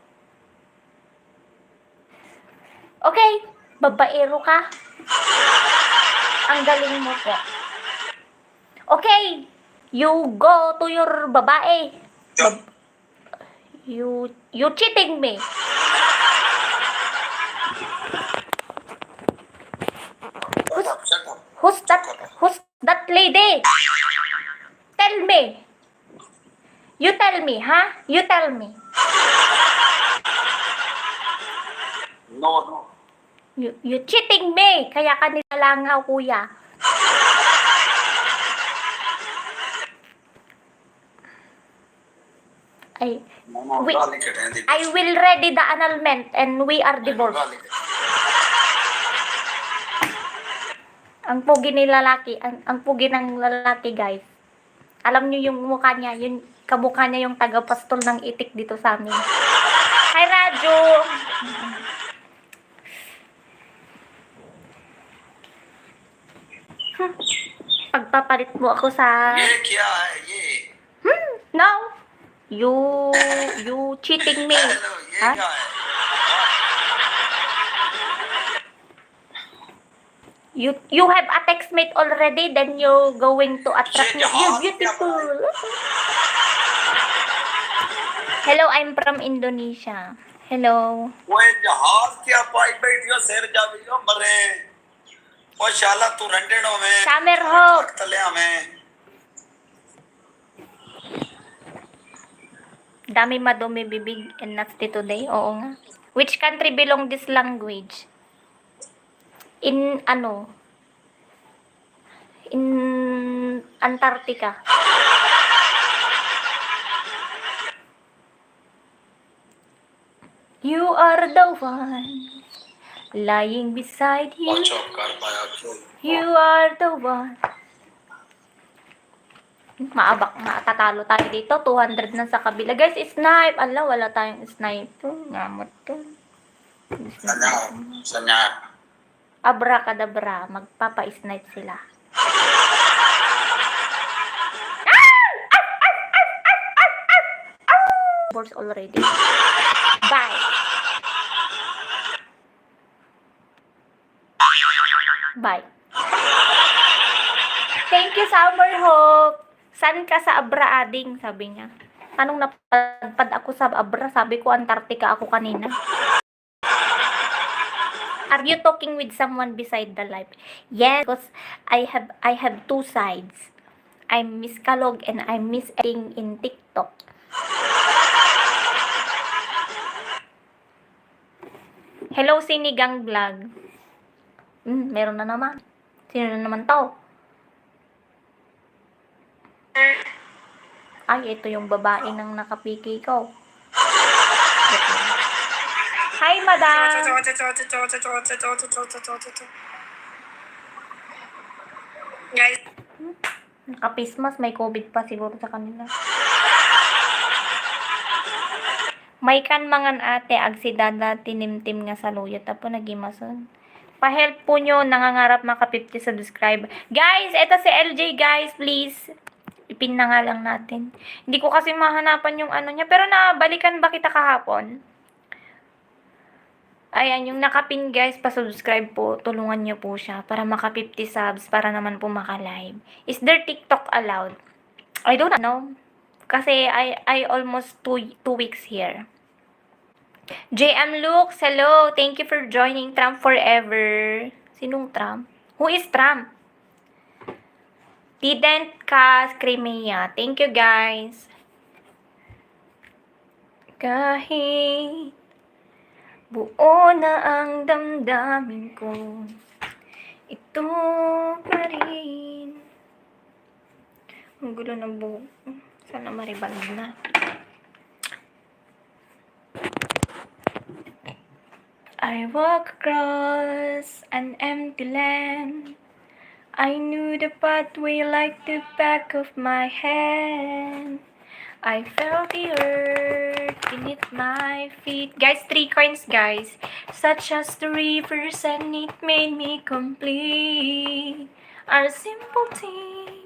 Okay. Babaero ka. Ang galing mo po. Okay. You go to your babae. You cheating me. Shut up. Who's that lady? Tell me. You tell me, huh? You tell me. No. You cheating me. Kaya ka nilalangaw, kuya. No, We- darling, get handy. I will ready the annulment and we are divorced. Darling. Ang pugi ni lalaki, ang pugi ng lalaki, guys. Alam niyo yung mukha niya, yung kamukha niya yung tagapastol ng itik dito sa amin. Hi, Raju! Pagpapalit mo ako sa... ये क्या है ये? No! You cheating me. Hello, ये Huh? क्या है? You have a textmate already, then you're going to attract me. Yeah, You're beautiful. Hello, I'm from Indonesia. Hello. ओए जहाज क्या पाई बैठी हो सिर जा भी हो मरे ओ शाला तू रंडेड हो में Summer Hope. तले हमें Dami madumi bibig and nasty today. Oo nga. Which country belong this language? In ano? In Antarctica. You are the one lying beside you. पहुंचो कर पाया क्यों You are the one. Maabak, matatalo tayo dito. 200 na sa kabila. Guys, snipe. Ala, wala tayong sniper. Ngamot to. सन्या Abracadabra. Magpapa-snipe sila. Boards already. Bye. Bye. Thank you, Summer Hope. San ka sa Abra, ading? Sabi niya. Anong napadpad ako sa Abra? Sabi ko, Antarctica ako kanina. Are you talking with someone beside the live? Yes, because I have two sides. I'm Miss Kalog and I'm Miss Edding in TikTok. Hello, Sinigang Vlog. Meron na naman. Sino na naman to? Ay, ito yung babae ng nakapiki ko. Hi, madam! Guys, Nakapismas, may COVID pa siguro sa kanila. May kan mangan ate, agsidada, tinimtim nga sa luyo, tapo nagimason. Pa-help po nyo, nangangarap maka 50 subscribe. Guys, eto si LJ, guys, please. Ipin na nga lang natin. Hindi ko kasi mahanapan yung ano niya, pero nabalikan ba kita kahapon? Ayan, yung nakapin guys, pa-subscribe po. Tulungan nyo po siya para maka 50 subs, para naman po maka-live. Is there TikTok allowed? I don't know. Kasi I almost 2 weeks here. JM Lux, hello. Thank you for joining Trump Forever. Sinong Trump? Who is Trump? Didn't ka Crimea. Thank you guys. Kahit buo na ang damdamin ko, ito pa rin. Ang gulo ng buhok. Sana maribalag na. I walk across an empty land. I knew the pathway like the back of my hand. I felt the earth beneath my feet. Guys, 3 coins, guys. Such as the rivers, and it made me complete. Our simple thing,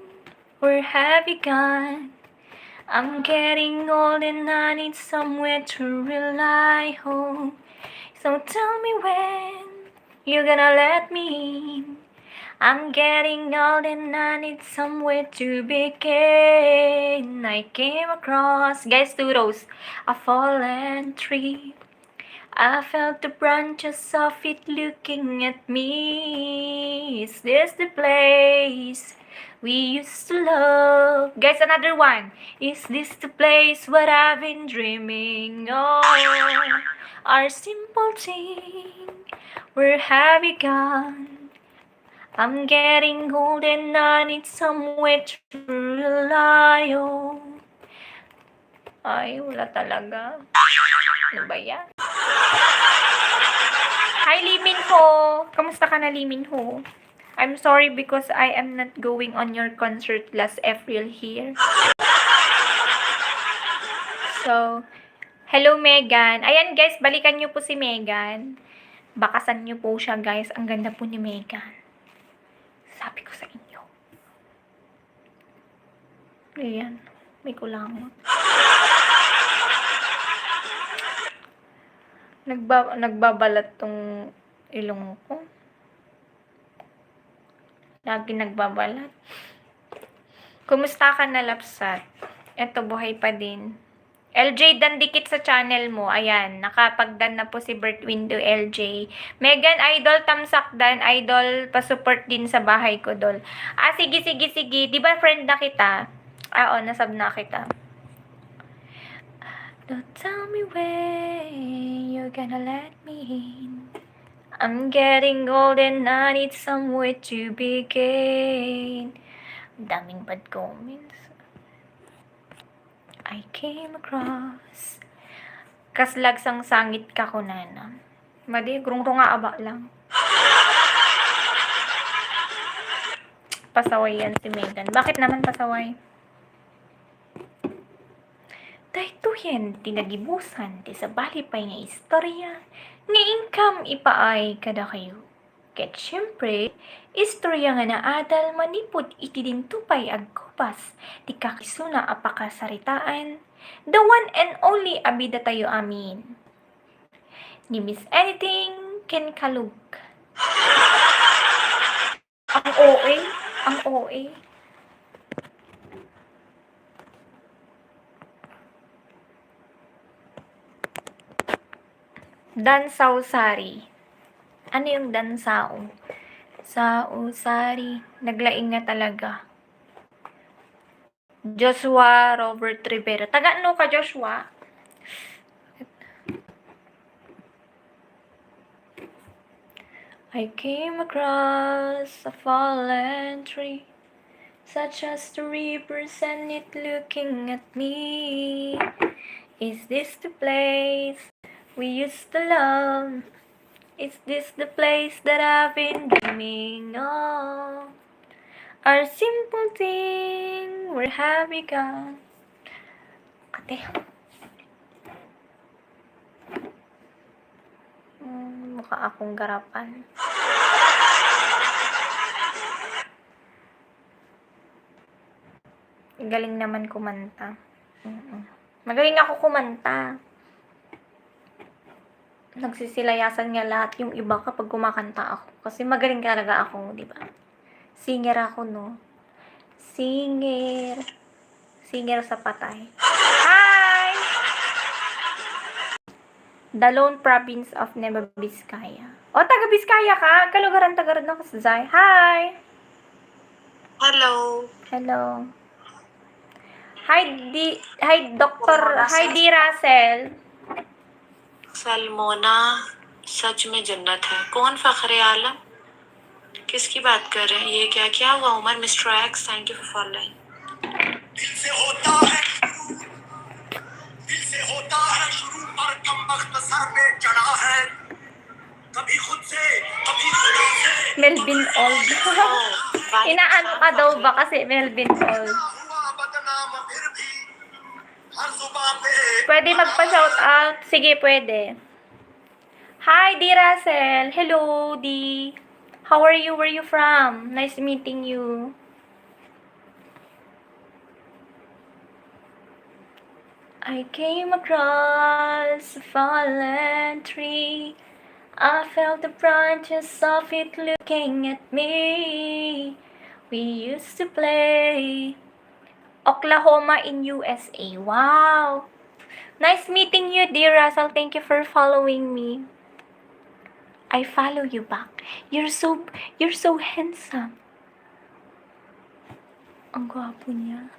where have you gone? I'm getting old and I need somewhere to rely on. So tell me when you're gonna let me in. I'm getting old and I need somewhere to begin. I came across, guys, 2 rows, a fallen tree. I felt the branches of it looking at me. Is this the place we used to love? Guys, another one. Is this the place what I've been dreaming of? Our simple thing, where have you gone? I'm getting old and I need somewhere to rely on. Ay, wala talaga. Ano ba yan? Hi, Limin Ho! Kamusta ka na, Limin Ho? I'm sorry because I am not going on your concert last April here. So, hello, Megan. Ayan, guys, balikan nyo po si Megan. Bakasan nyo po siya, guys. Ang ganda po ni Megan. Sabi ko sa inyo. Ayan, may kulangot. Nagbabalat tong ilong ko. Lagi nagbabalat. Kumusta ka na, Lapsat? Eto, buhay pa din. LJ, dan dikit sa channel mo. Ayan, nakapagdan na po si Bert Window LJ. Megan, idol, tamsak dan. Idol, pasupport din sa bahay ko, dol. Ah, sige. Di ba friend na kita? Ah, oo, nasab na kita. Don't tell me when you're gonna let me in. I'm getting old and I need somewhere to begin. Daming bad comments. I came across. Kaslag sang sangit ka ko nana. Madi, grungro nga aba lang. Pasaway yan si Megan. Bakit naman pasaway? Daytoyen tinagibusan ti sa balipay nga istorya nga income ipaay kada kayo. Ket syempre, istorya nga naadal manipod iti dintupay agkupas ti kakisuna apakasaritaan, the one and only abida tayo amin. Ni Miss Anything Ken Kalug. Ang OA. Dansaw Sari. Ano yung dansaw? Sari. Naglaing nga talaga. Joshua Robert Rivera. Taga ano ka, Joshua? I came across a fallen tree, such as the rivers and it looking at me. Is this the place we used to love? Is this the place that I've been dreaming of? Our simple thing, where have we gone? Ate. Mukha akong garapan. Galing naman kumanta. Magaling ako kumanta. Nagsisilayasan nga lahat yung iba kapag kumakanta ako. Kasi magaling talaga ako, di ba? Singer ako, no? Singer sa patay. Hi! The Lone Province of Nueva Vizcaya. O, taga Vizcaya ka? Kalugaran tagarod ng Kasazay. Hi! Hello. Hello. Hi, Dr. Hi, D. Russell. सलमोना सच में जन्नत है कौन फखरे आलम किसकी बात कर रहे हैं ये क्या हुआ Umar mister X thank you for following दिल से होता है शुरू पर कम वक्त सर पे चढ़ा है कभी खुद से कभी खुदा से Melvin Old. Inaano ka daw ba kasi Melvin Old? हुआ बदनाम फिर भी हर जुबान पे Pwede magpa-shout out? Sige, pwede. Hi, D. Russell. Hello, D. How are you? Where are you from? Nice meeting you. I came across a fallen tree. I felt the branches of it looking at me. We used to play Oklahoma in USA. Wow! Nice meeting you, dear Russell. Thank you for following me. I follow you back. You're so handsome. Ang gwapo niya.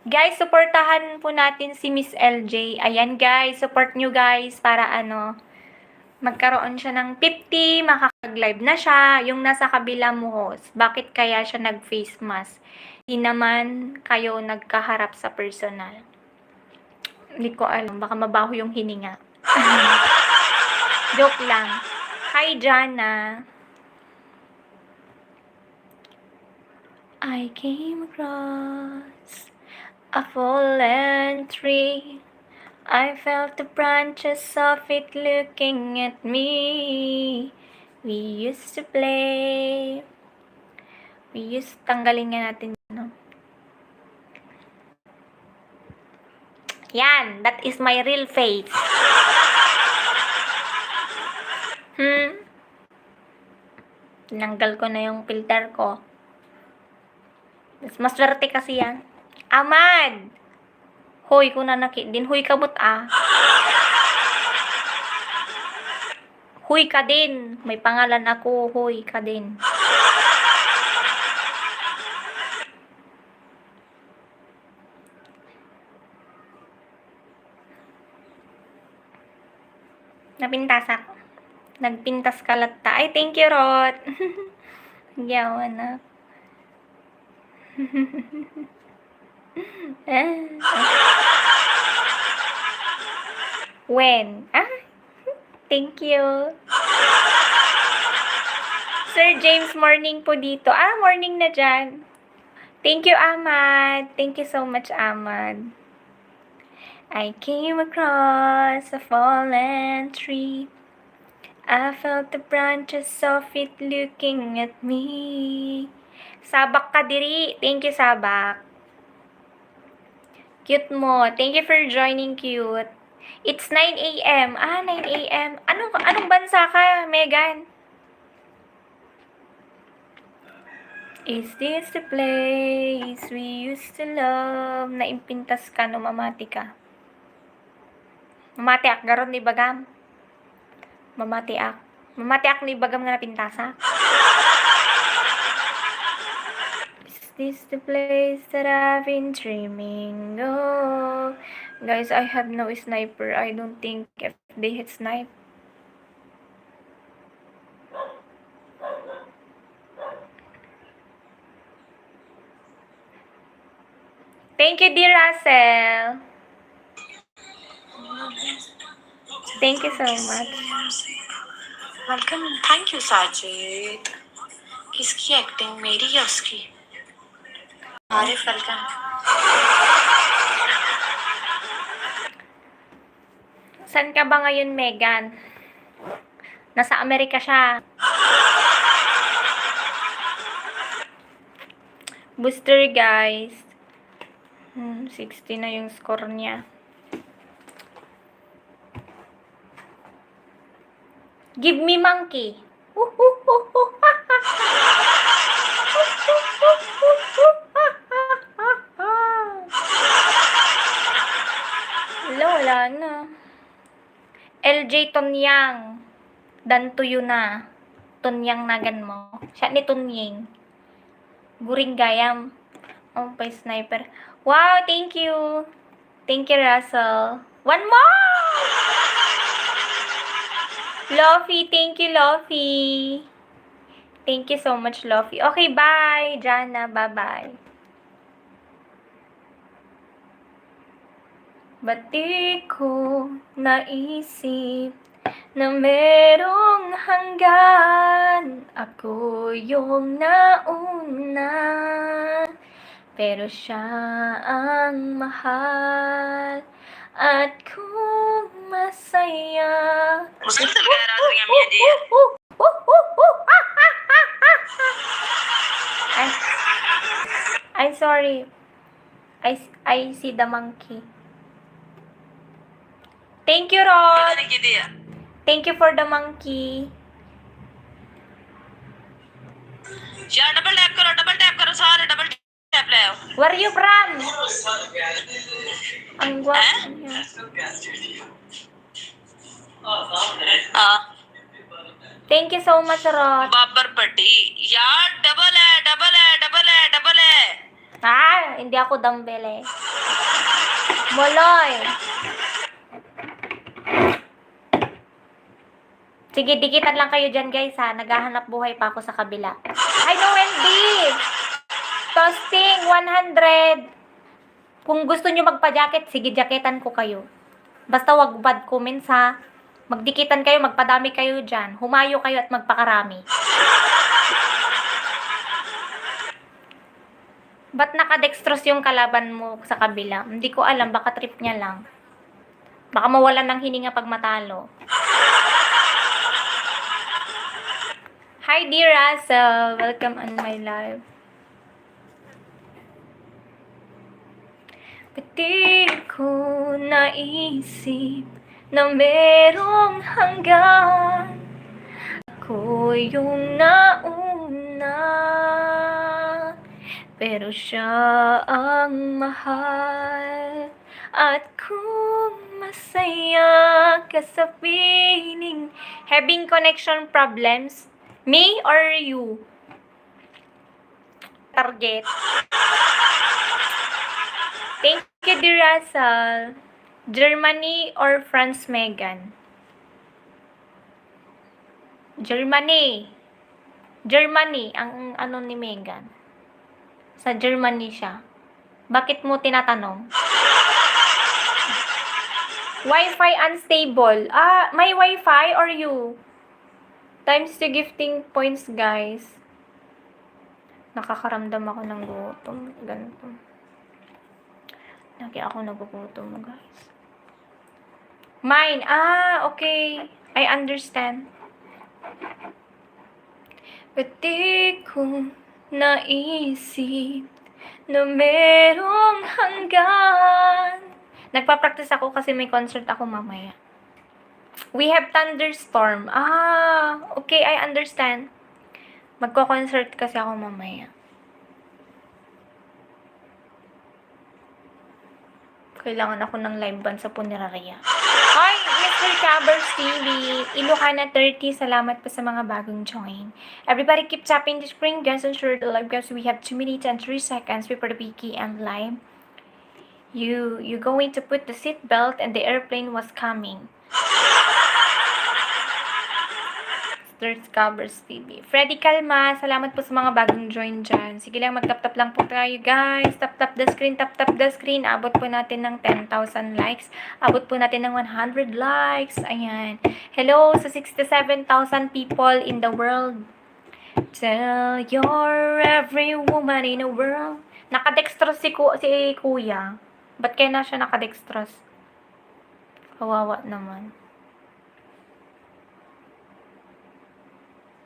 Guys, supportahan po natin si Miss LJ. Ayan guys, support nyo guys para magkaroon siya ng 50, makakag-live na siya. Yung nasa kabila mo host, bakit kaya siya nag-face mask? Hindi naman kayo nagkaharap sa personal. Hindi ko alam, baka mabaho yung hininga. Joke lang. Hi, Jana. I came across a fallen tree. I felt the branches of it looking at me. We used to play. Tanggalin nga natin, no? Yan, that is my real face. Tinanggal ko na yung filter ko. Mas swerte kasi yan. Amad! Hoy, kung nanaki din. Hoy, kabut ah. Hoy ka din. May pangalan ako. Hoy ka din. Napintasak. Nagpintas kalata. Ay, thank you, Rod. Yawa na. When? Ah, thank you. Sir James, morning po dito. Ah, morning na dyan. Thank you, Ahmad. Thank you so much, Ahmad. I came across a fallen tree. I felt the branches of it looking at me. Sabak ka diri. Thank you, Sabak. Cute mo. Thank you for joining, cute. It's 9 a.m. Ah, 9 a.m. Anong bansa ka, Megan? Is this the place we used to love? Naimpintas ka, no, mamati ka. Mamatiak, garon ni Bagam. Mamatiak. Mamatiak ni Bagam nga napintasa. Is this the place that I've been dreaming of? Guys, I have no sniper. I don't think if they hit snipe. Thank you, dear Russell. Thank you so much. Welcome thank you Sajid किसकी एक्टिंग मेरी या उसकी Arif welcome Saan ka ba ngayon, Megan? Nasa Amerika siya. Booster, guys. 60 na yung score niya. Give me monkey. Wala na. LJ Tonyang. Dan tuyo na. Tonyang nagan mo. Siya ni Tonying. Guring gayam. Oh, pa sniper. Wow, thank you. Thank you, Russell. One more! Lofi, thank you, Lofi. Thank you so much, Lofi. Okay, bye, Jana. Bye-bye. Ba't di ko naisip na merong hanggan? Ako yung nauna, pero siya ang mahal. At kung masaya ay sorry. I see the monkey. Thank you, Rod. Thank you for the monkey. यार double tap करो सारे double tap ले आओ Where you from? Ang gwapo niya. Thank you so much, Rod. Babar पट्टी यार डबल है Ah, hindi ako dumbbell eh. Moloy. Sige, dikitan lang kayo dyan, guys, ha. Naghahanap buhay pa ako sa kabila. Hi, Noel D! Toasting, 100. Kung gusto nyo magpa-jacket, sige, jacketan ko kayo. Basta wag bad comments, ha. Magdikitan kayo, magpadami kayo dyan. Humayo kayo at magpakarami. Ba't nakadextrose yung kalaban mo sa kabila? Hindi ko alam, baka trip niya lang. Baka mawalan ng hininga pag matalo. Hi, dear Russell. Welcome on my live. Pati ko naisip na merong hanggan. Ako yung nauna, pero siya ang mahal. At kung masaya ka sa feeling, having connection problems, me or you? Target. Thank you, dear Russell. Germany or France, Megan? Germany. Germany, ang ano ni Megan. Sa Germany siya. Bakit mo tinatanong? Wi-Fi unstable. May Wi-Fi or you? Times the gifting points, guys. Nakakaramdam ako ng gutom. Ganito. Lagi ako nagugutom, guys. Mine. Okay. I understand. Ba't di ko naisip na merong hanggan? Nagpa-practice ako kasi may concert ako mamaya. We have thunderstorm. Okay, I understand. Magko-concert kasi ako mamaya. Kailangan ako ng live band sa punerarya. Hi, Mr. Cabers TV. Ilocana 30. Salamat po sa mga bagong join. Everybody keep tapping the screen. Guys, ensure the live guys. We have 2 minutes and 3 seconds before the Wiki and live. You going to put the seat belt and the airplane was coming. Mr. Cabers TV. Freddy Calma, salamat po sa mga bagong join dyan. Sige lang, mag-tap-tap lang po tayo, guys. Tap-tap the screen, tap-tap the screen. Abot po natin ng 10,000 likes. Abot po natin ng 100 likes. Ayan. Hello sa 67,000 people in the world. Tell your every woman in the world. Nakadextrose si kuya. Ba't kaya na siya nakadextrose? Kawawa naman.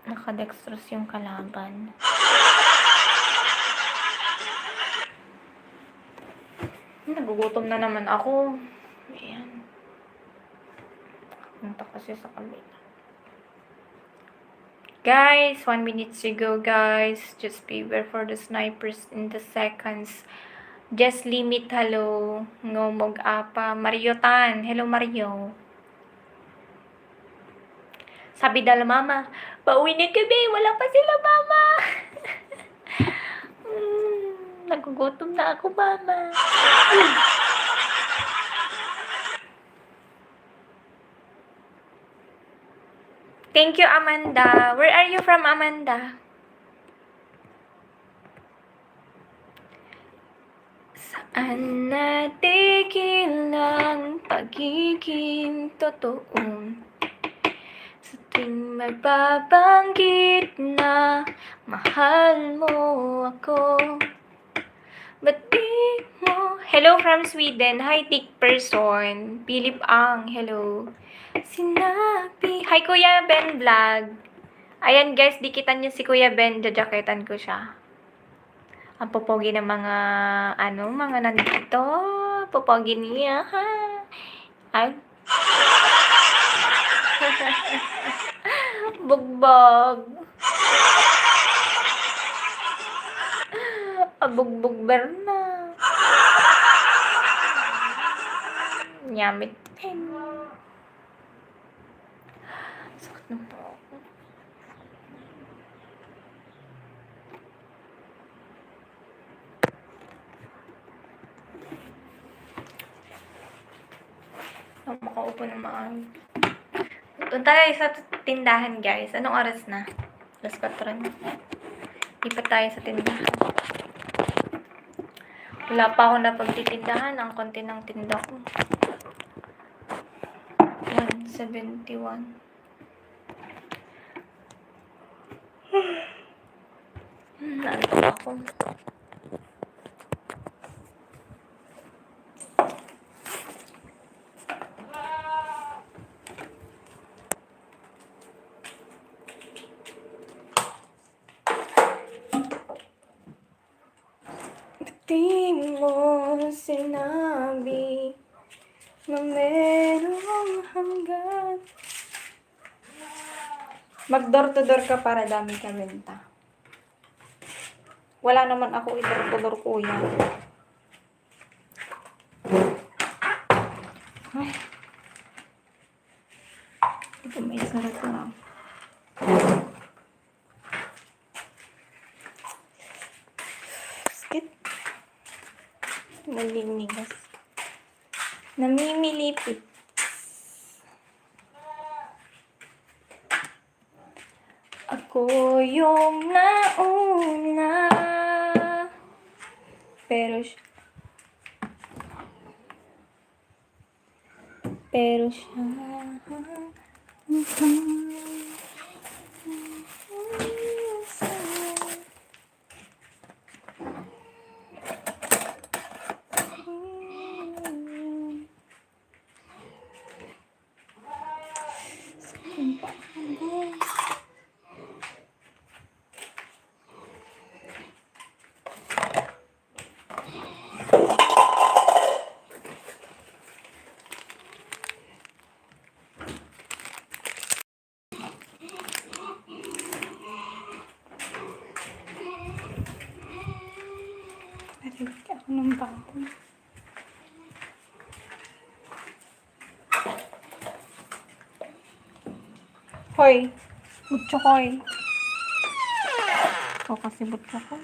Nakadextrose yung kalaban. Nagugutom na naman ako. Ayan. Punta kasi sa kabila. Guys, 1 minute to go, guys. Just beware for the snipers in the seconds. Just limit, hello. Ngomog apa. Mario Tan. Hello, Mario. Sabi dala mama, pauwi na kami, wala pa sila mama. Nagugutom na ako mama. Thank you, Amanda. Where are you from, Amanda? Saan natigil ang pagiging totoo? Sa tuwing magbabanggit na mahal mo ako, ba't di mo? Hello from Sweden. Hi, Tick Person. Philip Ang. Hello. Sinabi. Hi, Kuya Ben Vlog. Ayan, guys. Dikitan niyo si Kuya Ben. Jajaketan ko siya. Ang popogi ng mga, mga nandito. Popogi niya, ha? Ay. Bugbog. Bugbog Berna. Nyamit din. Sakit na po ako. Makaupo na maaari. Doon tayo sa tindahan, guys. Anong oras na? Alas 4 na. Lipat tayo sa tindahan. Wala pa ako na pagtitindahan. Ang konti ng tinda ko. 171. Nantok ako. Di mo sinabi na merong hanggan. Mag-door to door ka para dami ka benta. Wala naman ako i-door to door, kuya. Ay. Ito may sarap lang. Skit. Nalinigas. Namimilipit. Ako yung nauna. Pero siya. Narinig ako ng baho. Hoy! Butchokoy! Ikaw kasi butchokoy.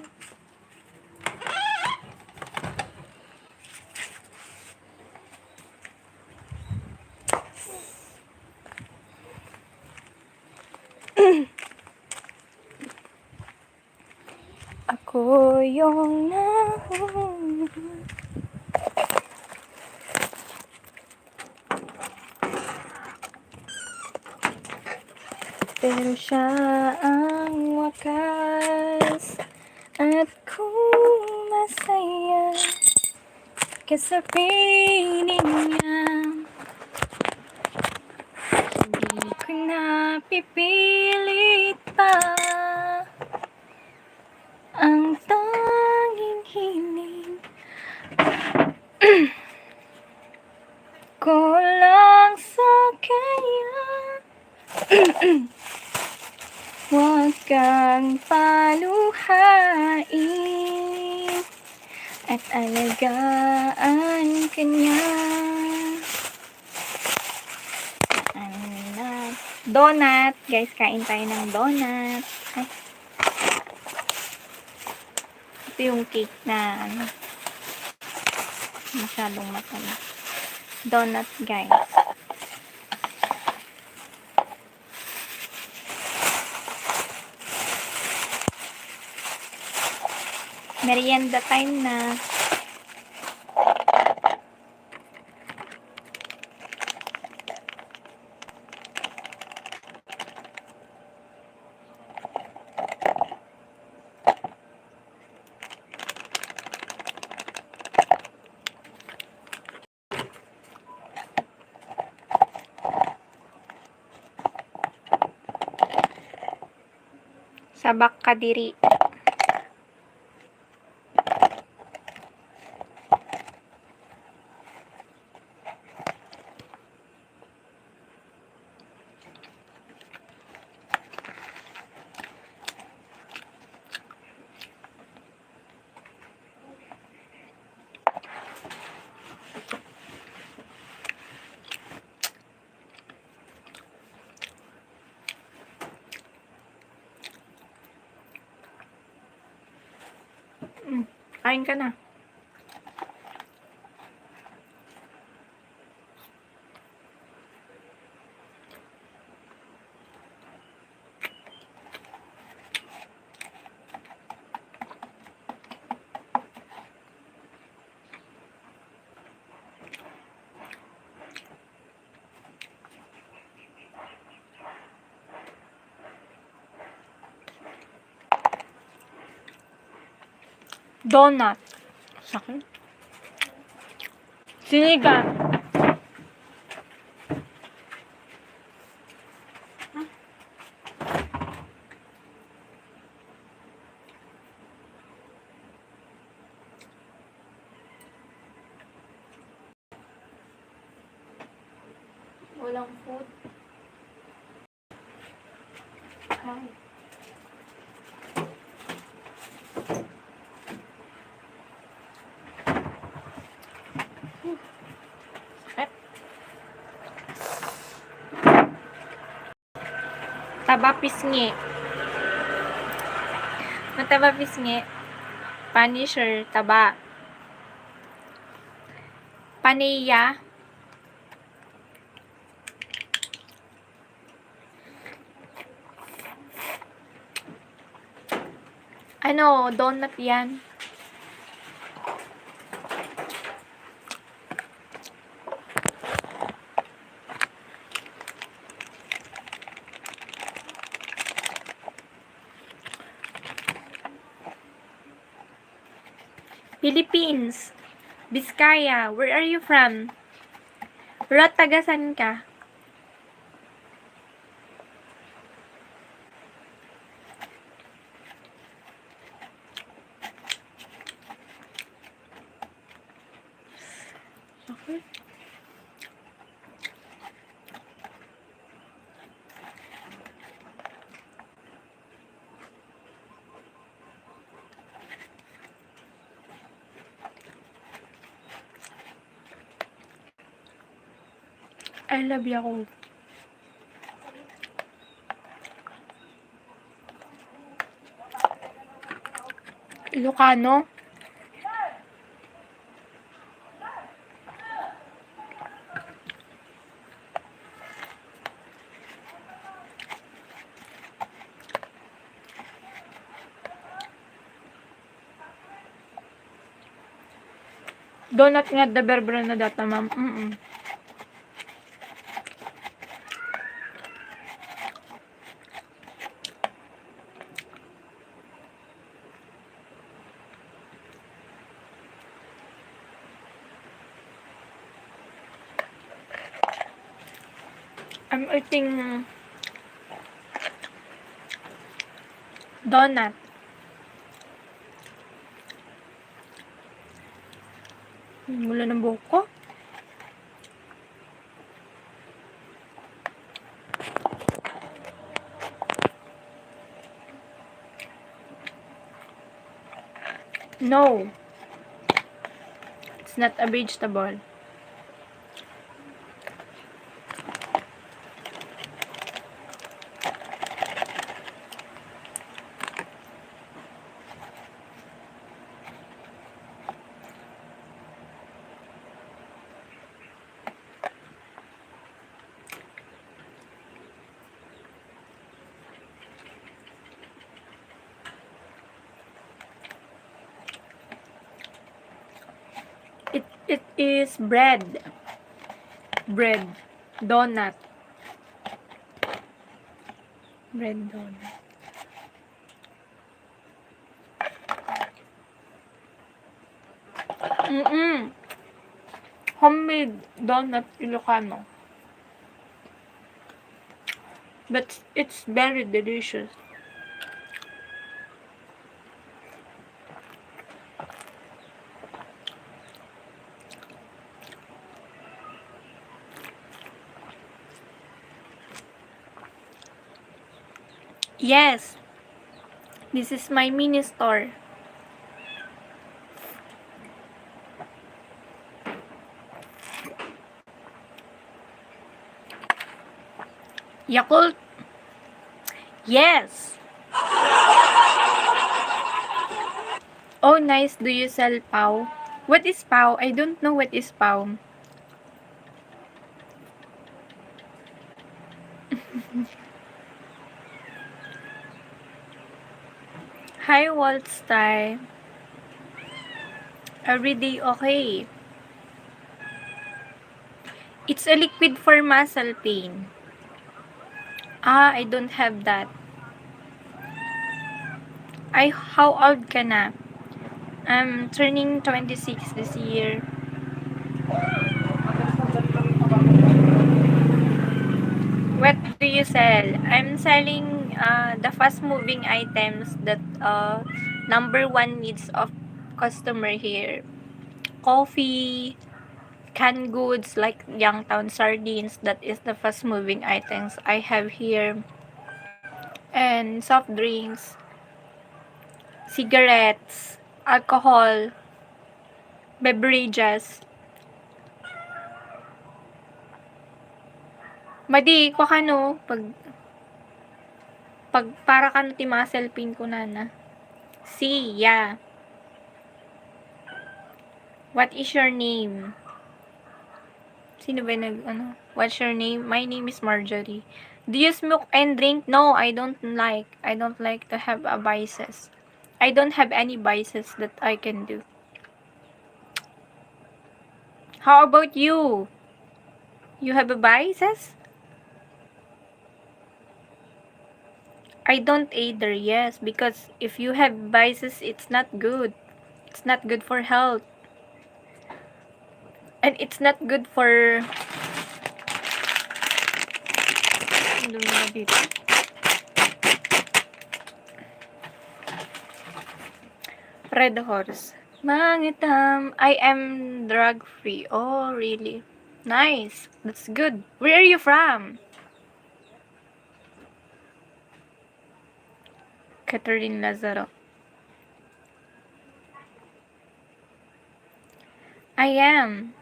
Ako yung nauna. Pero siya ang wakas. At kung masaya ka sa piling niya, hindi ko na pipilit pa. Ang tanging hiling ko lang sa kanya. Huwag kang paluhain at alagaan ka niya. Donut. Guys, kain tayo ng donut. Ay. Ito yung cake na masyadong matamis. Donut, guys. Merienda time na. Sabak kadiri. Kain ka na. Donut. Sakit. Sinigang. Walang food. Sakit. Taba pisngi. Mataba pisngi. Punisher, taba. Paneya. Ano, donut yan. Philippines. Biskaya. Where are you from? Rot, tagasan ka? Okay. I love Yakult. Ilocano. Donut nga the berbera na data, ma'am. I'm eating donut. Mula ng buhok ko. No. It's not a vegetable. It is bread. Bread. Donut. Bread donut. Homemade donut Ilocano. But it's very delicious. Yes. This is my mini store. Yakult. Yes. Oh, nice. Do you sell pau? What is pau? I don't know what is pau. Hi, Waldstar. Everyday okay. It's a liquid for muscle pain. I don't have that. How old ka na? I'm turning 26 this year. What do you sell? I'm selling the fast-moving items that number one needs of customer here. Coffee, canned goods like Youngtown sardines. That is the fast-moving items I have here. and soft drinks, cigarettes, alcohol, beverages. Madi, kwa ka no, pag para ka no ti mga cellphone ko na. Si, yeah. What is your name? Sino ba what's your name? My name is Marjorie. Do you smoke and drink? No, I don't like to have vices. I don't have any vices that I can do. How about you? You have a vices? I don't either, yes, because if you have vices, it's not good. It's not good for health. And it's not good for... Red horse. Mangitam. I am drug free. Oh, really? Nice. That's good. Where are you from? Catherine Lazaro. I am.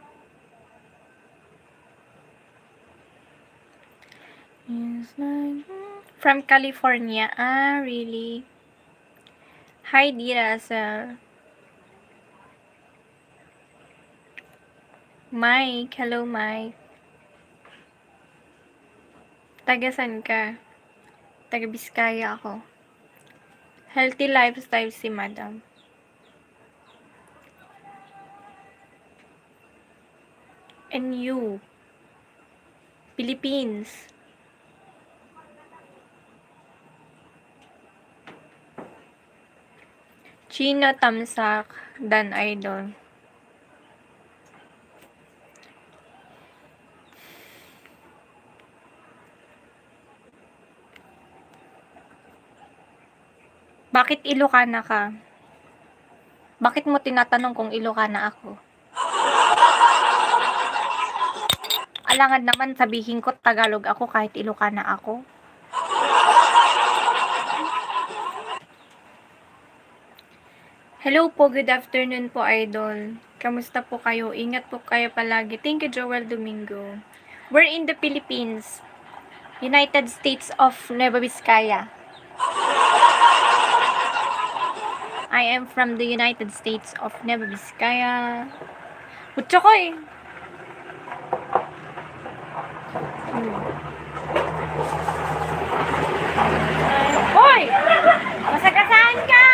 From California. Ah, really? Hi, Dirasel. Mike. Hello, Mike. Taga saan ka? Taga Biskaya ako. Healthy lifestyle si Madam. And you? Philippines. Chino Tamsak, Dan Idol. Bakit Ilocana ka? Bakit mo tinatanong kung Ilocana ako? Alangan naman sabihin ko Tagalog ako kahit Ilocana ako. Hello po, good afternoon po, Idol. Kamusta po kayo? Ingat po kayo palagi. Thank you, Joel Domingo. We're in the Philippines. United States of Nueva Vizcaya. I am from the United States of Nueva Vizcaya. Butso ko eh. Hoy! Masagasaan ka!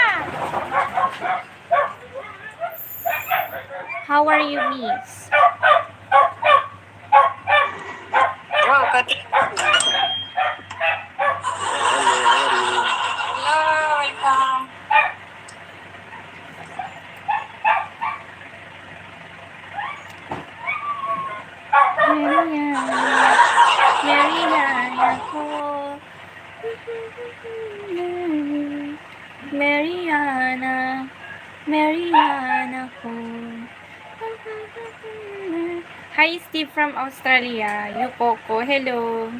How are you, miss? Wow, Kati. Hello, welcome. Mariana ko. Mariana ko. Hi, Steve from Australia. Yukoko, hello.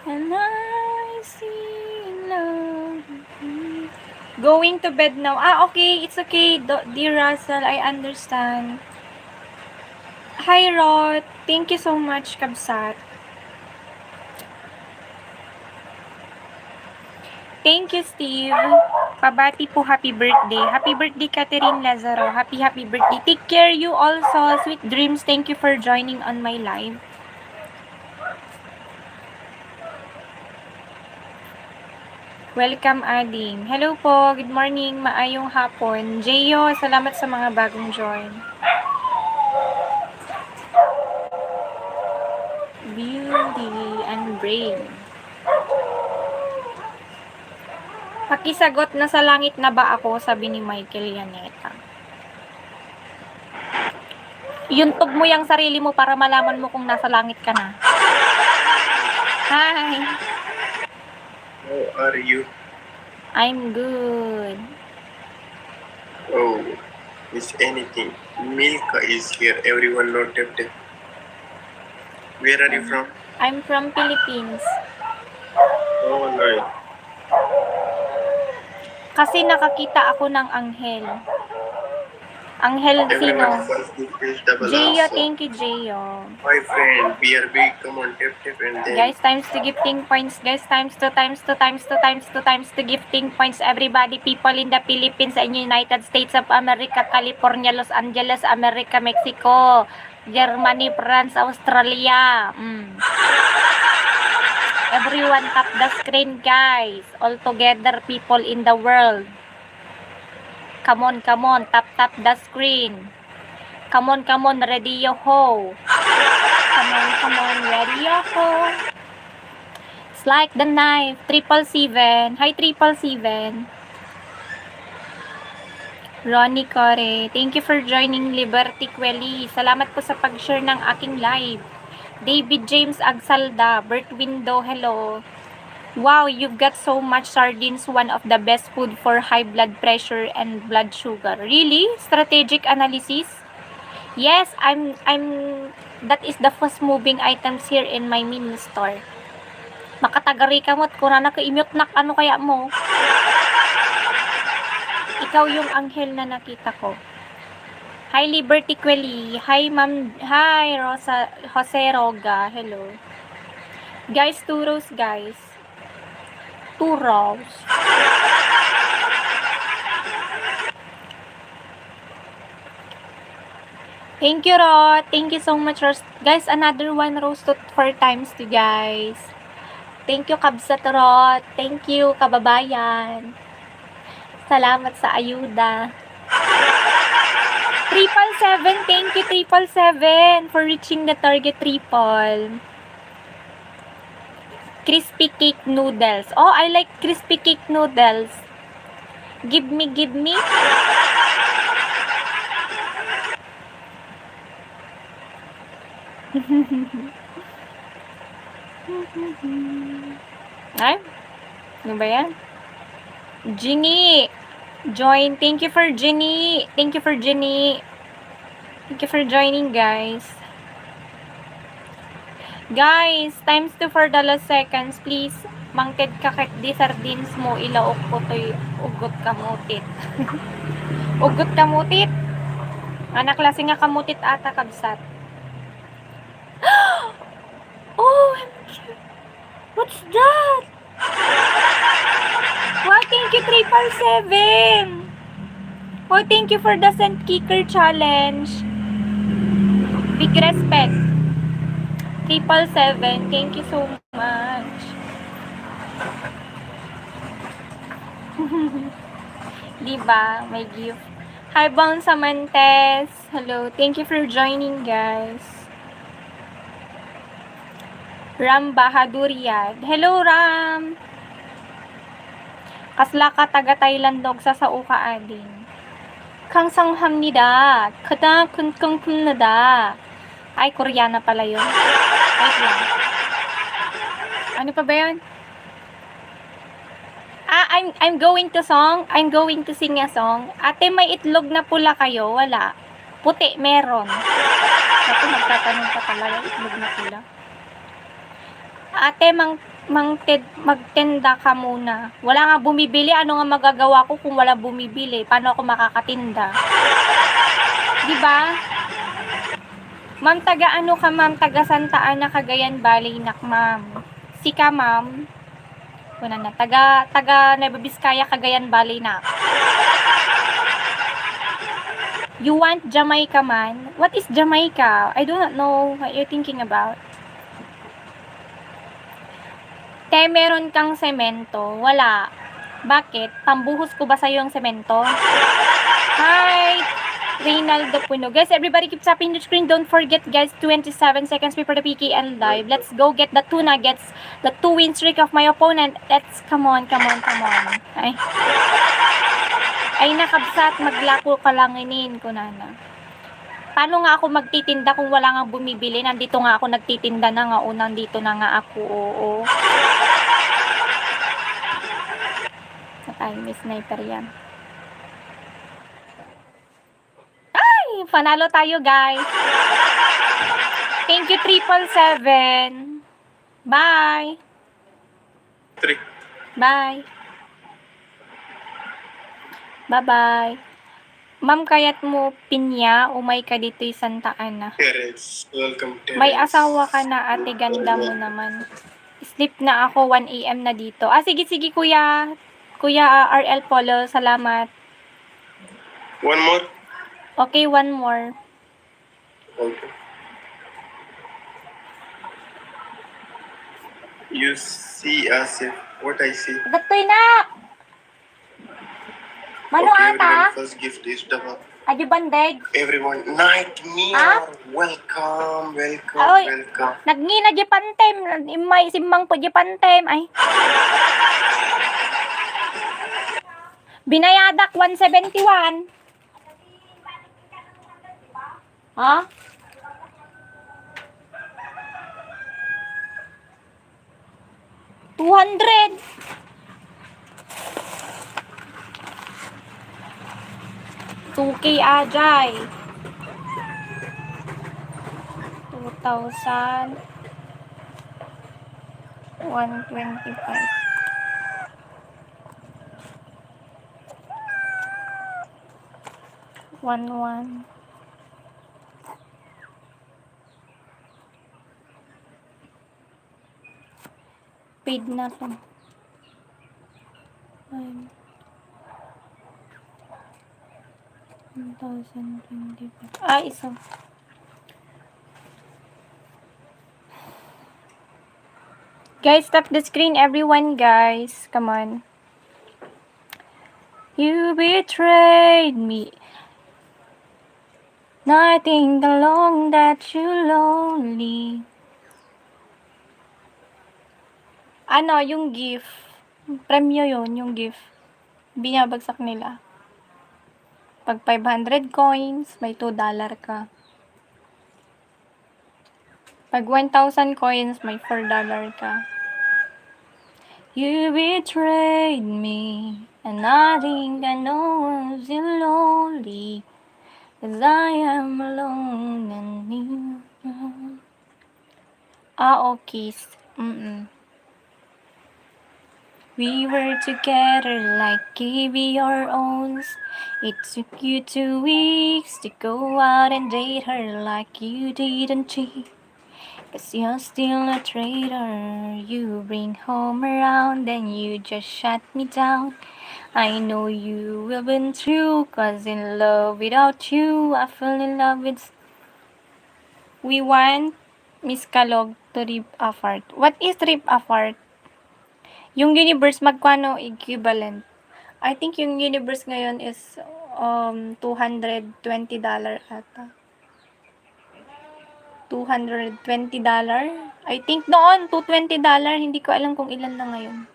And I see love. Going to bed now. Ah, okay. It's okay, dear Russell. I understand. Hi, Rod. Thank you so much, Kabsat. Thank you, Steve. Pabati po, happy birthday. Happy birthday, Catherine Lazaro. Happy birthday. Take care you also. Sweet dreams. Thank you for joining on my live. Welcome, Ading. Hello po. Good morning. Maayong hapon. Jeyo, salamat sa mga bagong join. Beauty and brain. Pakisagot, nasa langit na ba ako? Sabi ni Michael Yaneta. Yuntog mo yung sarili mo para malaman mo kung nasa langit ka na. Hi! How are you? I'm good. Oh, is anything. Milka is here. Everyone know tap tap. Where are you from? I'm from Philippines. Oh, nice. Kasi nakakita ako ng anghel. Anghel sino? Everyone first is double Jeyo, also. thank you, Jeyo. My friend, BRB, come on, tap tap and then. Guys, times to gifting points. Guys, times to gifting points. Everybody, people in the Philippines and United States of America, California, Los Angeles, America, Mexico, Germany, France, Australia. Everyone tap the screen, guys. All together, people in the world. Come on, tap the screen. Come on, ready yo ho. Come on, ready yo ho. It's like the knife. 777. Hi, 777. Ronnie Core, thank you for joining Liberty Quelly. Salamat po sa pag-share ng aking live. David James Agsalda, Bert Window, hello. Wow, you've got so much sardines, one of the best food for high blood pressure and blood sugar. Really? Strategic analysis? Yes, that is the fast moving items here in my mini store. Makatagari ka mo't kung na ka-imute nak ano kaya mo? Ikaw yung anghel na nakita ko. Hi Liberty Quelly. Hi Ma'am. Hi Jose Roga. Hello. Guys, 2 rows guys. 2 rows. Thank you, Rod. Thank you so much, Rod. Guys, another 1 roast to 4 times to guys. Thank you, Kabsat Rod. Thank you, kababayan. Salamat sa ayuda. 777, thank you, 777, for reaching the target triple. Crispy cake noodles. Oh, I like crispy cake noodles. Give me. Ay, ano ba yan? Ginny, join. Thank you for Ginny. Thank you for joining, guys. Guys, times 2 for the last seconds, please. Mangked kakit di sardines mo, ilaok ko to'y ugot kamutit. Ugot kamutit? Anak klase nga kamutit ata, Kabsat. Oh, what's that? Wow, thank you, 777. Oh, thank you for the Scent Kicker Challenge. Big respect. 777, thank you so much. Diba? May gift. Hi, Bounce Amantes. Hello. Thank you for joining, guys. Ram Bahaduriyad. Hello, Ram. Kasla ka taga Thailand dog sa sauka ading. Kang sanghamnida. Kada kun nada. Ay, Koreana pala yun. Wait lang. Ano pa ba yun? I'm going to sing a song. Ate, may itlog na pula kayo? Wala. Puti, meron. Ako, magtatanong pa talaga, itlog na pula. Ate, magtenda ka muna. Wala nga bumibili. Ano nga magagawa ko kung wala bumibili? Paano ako makakatinda? Diba? Ma'am, taga ano ka, ma'am? Taga Santa Ana, Cagayan Valley, nak, ma'am. Sika, ma'am. Wala na. Taga Nueva Vizcaya, Cagayan Valley, nak. You want Jamaica, man? What is Jamaica? I do not know what you're thinking about. Te, meron kang semento? Wala. Bakit? Pambuhos ko ba sa'yo yung semento? Hi! Reynaldo Puno. Guys, everybody keep tapping the screen. Don't forget, guys, 27 seconds before the PKN live. Let's go get the 2 nuggets. The 2 win streak of my opponent. Let's, come on. Ay, nakabsat. Maglako ka lang inin ko, nana. Paano nga ako magtitinda kung wala nga bumibili? Nandito nga ako nagtitinda na nga. O, nandito na nga ako. Oo. Ay, may sniper yan. Panalo tayo, guys. Thank you, 777. Bye. 3. Bye. Bye-bye. Ma'am, kaya't mo pinya, umay ka dito Santa Ana. Terence, welcome Terence. May asawa ka na, ate, ganda mo naman. Sleep na ako, 1 AM na dito. Sige, kuya. Kuya RL Polo, salamat. One more? Okay, one more. Okay. You see as if what I see. Datoy na! Mano Okay, ata? everyone, first gift is double. Adi bandeg. Everyone, nightmare. Ah? Welcome. Oy. Welcome. Nagngina di pantem. Imay simbang po di pantem. Ay. Binayadak 171. Ha? $200. $2K ajay. 2,000. 125. One. Paid na to. 1,025. Isa. Guys, stop the screen, everyone, guys. Come on. You betrayed me. Nothing along that you lonely. Ano, yung gift. Premyo yun, yung gift. Binabagsak nila. Pag 500 coins, may $2 ka. Pag 1,000 coins, may $4 ka. You betrayed me, and nothing I know is lonely, 'cause I am alone and you. Okay. We were together like our owns. It took you 2 weeks to go out and date her like you didn't cheat. 'Cause you're still a traitor. You bring home around, then you just shut me down. I know you will been true, 'cause in love without you, I fell in love with. We want Miss Kalog to rip apart. What is rip apart? Yung universe magkano equivalent? I think yung universe ngayon is $220 ata. $220. I think noon, $220. Hindi ko alam kung ilan na ngayon.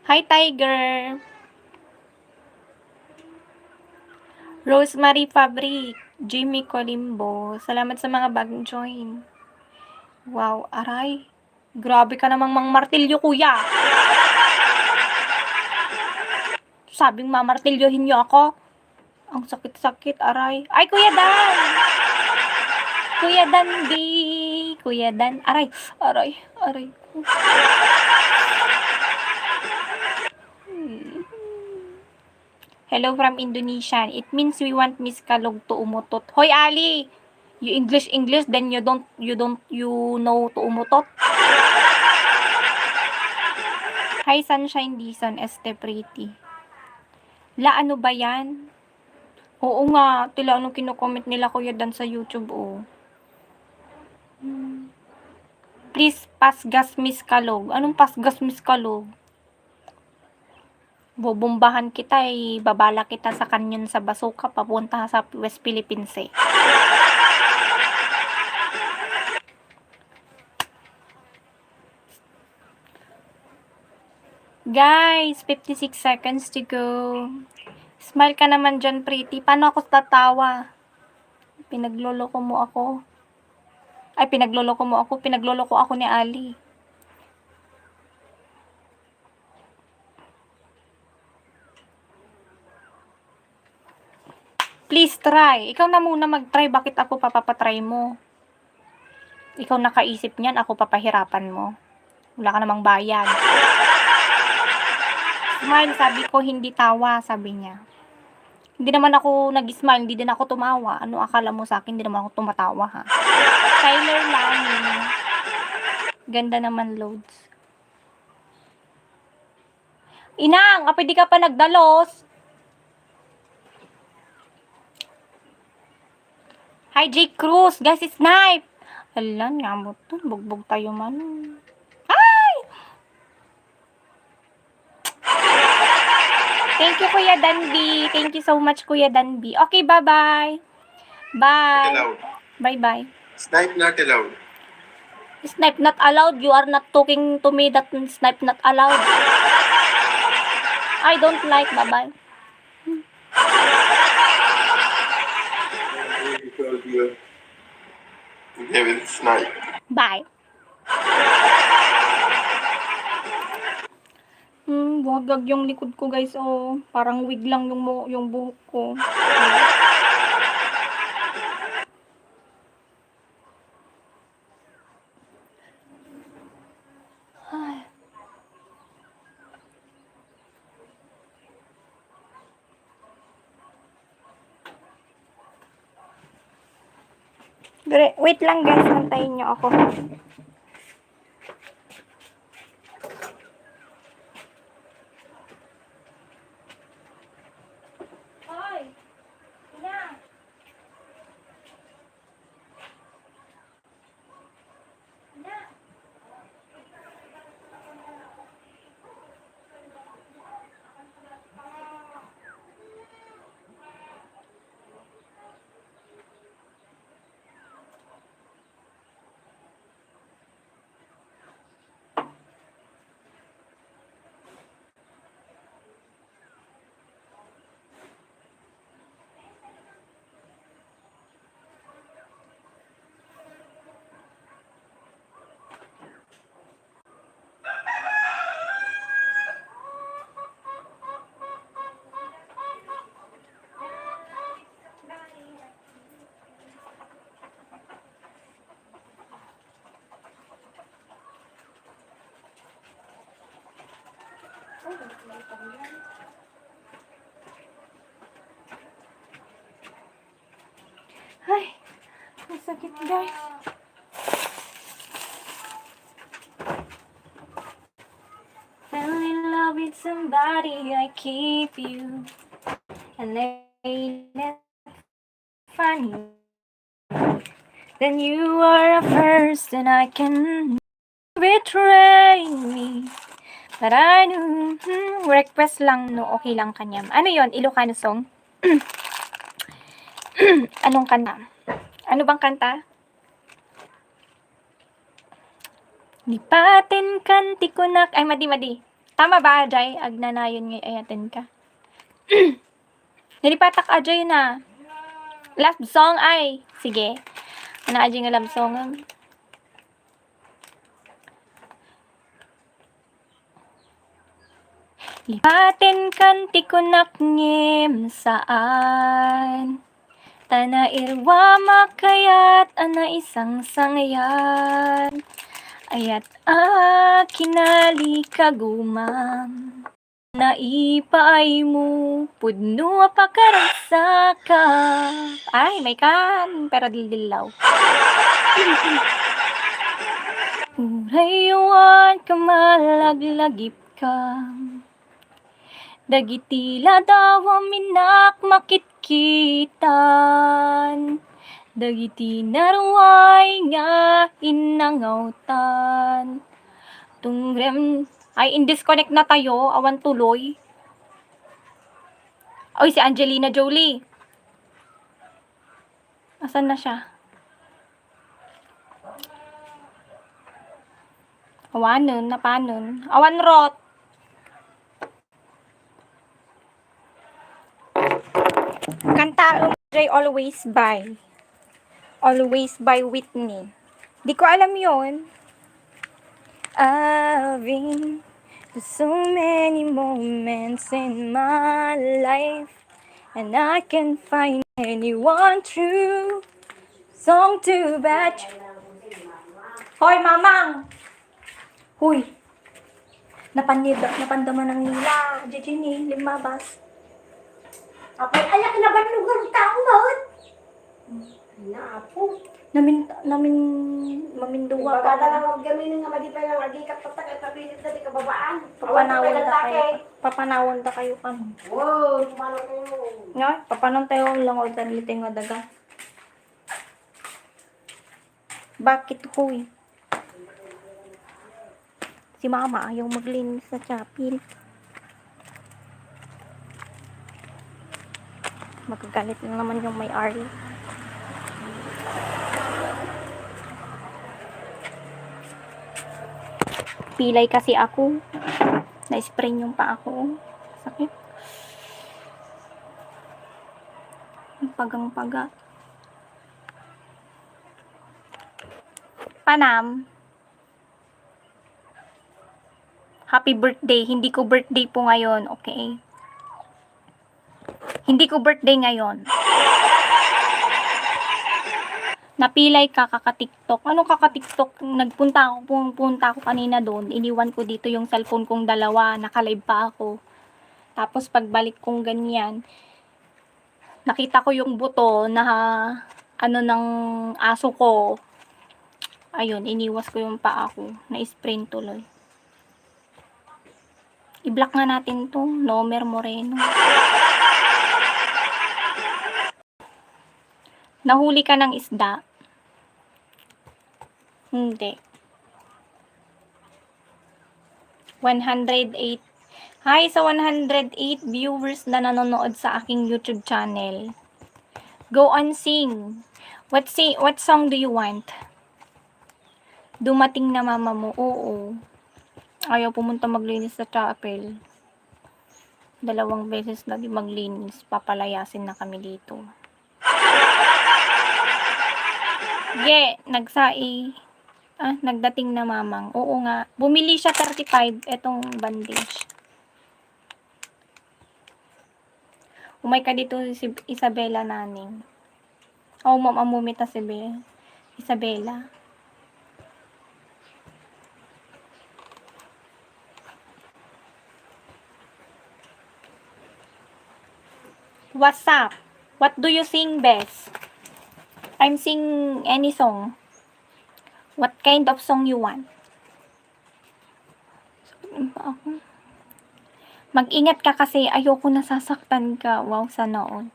Hi, Tiger! Rosemary Fabric, Jimmy Colimbo. Salamat sa mga bagong join. Wow, aray. Grabe ka namang mangmartilyo, kuya. Sabing mamartilyohin niyo ako. Ang sakit-sakit, aray. Ay, Kuya Dan! Kuya Dan, Kuya Dan. Aray. Hello from Indonesia. It means we want Miss Kalog to umutot. Hoy, Ali! You English, then you know to umutot. Hi, Sunshine Dison, Este Pretty. Ano ba yan? Oo nga, tila anong kino-comment nila Kuya Dan sa YouTube, oh. Please, pasgas Miss Kalog. Anong pasgas Miss Kalog? Bobombahan kita, babala kita sa kanyon sa Basuka, papunta sa West Philippines, eh. Guys, 56 seconds to go. Smile ka naman dyan, pretty. Paano ako tatawa? Pinagloloko mo ako. Pinagloloko ako ni Ali. Please mag-try. Ikaw na muna mag-try. Bakit ako papapatry mo? Ikaw nakaisip niyan, ako papahirapan mo. Wala ka namang bayad. Smile, sabi ko, hindi tawa, sabi niya. Hindi naman ako nag-smile, hindi din ako tumawa. Ano akala mo sa akin? Hindi naman ako tumatawa, ha? Tyler Lani. Ganda naman, loads. Inang, pwede ka pa nagdalos. Hi, Jake Cruz. Guys, snipe. Alam, nga mo to. Bugbog tayo man. Ay! Thank you, Kuya Danby. Thank you so much, Kuya Danby. Okay, bye-bye. Not Bye. allowed. Bye-bye. Snipe not allowed. Snipe not allowed. You are not talking to me that snipe not allowed. I don't like. Bye-bye. Because they will snipe. Bye. Wagag yung likod ko, guys. Oh, parang wig lang yung buhok ko. Ay. Wait lang, guys. Nantayin nyo ako. Hoy! Ina! Ina! Ay, masakit, guys. Fell in love with somebody, I keep you. And ain't it funny? Then you are a first and I can betray me. But I knew, request lang, no, okay lang kanya. Ano yon? Ilocano song? Anong kanta? Ano bang kanta? Lipatin kanti kunak. Ay, madi. Tama ba, Ajay? Agnanayon ngay ayatin ka. Nilipatak, Ajay na. Last song ay. Sige. Ano, Ajay nga love song? Lipatin kanti kunak ngem saan. Tana irwa makayat ana isang sangayan. Ayat kinali kagumam. Naipaay mo pudno pakarasa ka. Ay, may kan pero dildilaw. Urayuan ka malaglagip ka. Dagitila daw minak makitkitan. Dagiti naruay nga inangautan. Tungrem, ay indisconnect na tayo, awan tuloy. Oy, si Angelina Jolie. Asan na siya? Awanon, napanon. Awan rot. Kanta Jay Always By. Always by Whitney. Di ko alam yon. I've been to so many moments in my life, And I can't find anyone true. Song to batch. Hoy, mamang! Huy! Napandaman ng nila. Jijini, limabas. Apa ayak na ba lugar tao noon? Na po. Maminduwa Baga pa. na lang gamin nga madi pa lang agikat patak at pilit na di kababaan. Papanawon da kayo kamo. Wow, malo kayo. Nga, papanon tayo lang o daliting nga daga. Bakit huy? Si mama ayaw maglinis sa chapel. Magagalit na naman yung may-ari. Pilay kasi ako. Na-spray yung pa ako. Sakit. Pagang-paga. Panam. Happy birthday. Hindi ko birthday po ngayon, okay? Hindi ko birthday ngayon. Napilay ka, kaka-TikTok. Anong kaka-TikTok? Pumunta ako kanina doon. Iniwan ko dito yung cellphone kong dalawa. Nakalive pa ako. Tapos pagbalik kong ganyan, nakita ko yung buto na ng aso ko. Ayun, iniwas ko yung paa ko. Na-sprain tuloy. I-block nga natin to. Nomer Moreno. Nahuli ka ng isda? Hindi. 108. Hi sa 108 viewers na nanonood sa aking YouTube channel. Go on, sing. What song do you want? Dumating na mama mo. Oo. Ayaw pumunta maglinis sa chapel. 2 beses na di maglinis. Papalayasin na kami dito. Nagdating na mamang. Oo nga. Bumili siya 35 etong bandage. Umay ka dito si Isabela naning. Oh, ma'am, amumita si Isabela. What's up? What do you sing best? I'm sing any song. What kind of song you want? Mag-ingat ka kasi ayoko nasasaktan ka. Wow, sana all.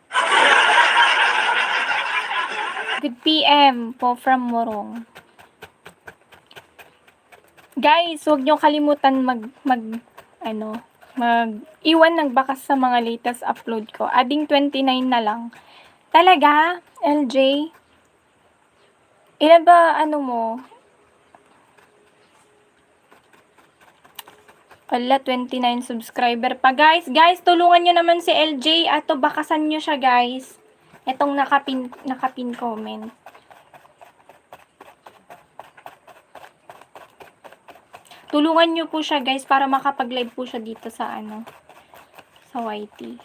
Good PM po from Morong. Guys, huwag niyo kalimutan iwan ng bakas sa mga latest upload ko. Adding 29 na lang. Talaga? LJ? Ilan ba mo? Wala, 29 subscriber pa. Guys, tulungan nyo naman si LJ. Ato, bakasan nyo siya, guys. Itong nakapin comment. Tulungan nyo po siya, guys, para makapag-live po siya dito sa sa YT.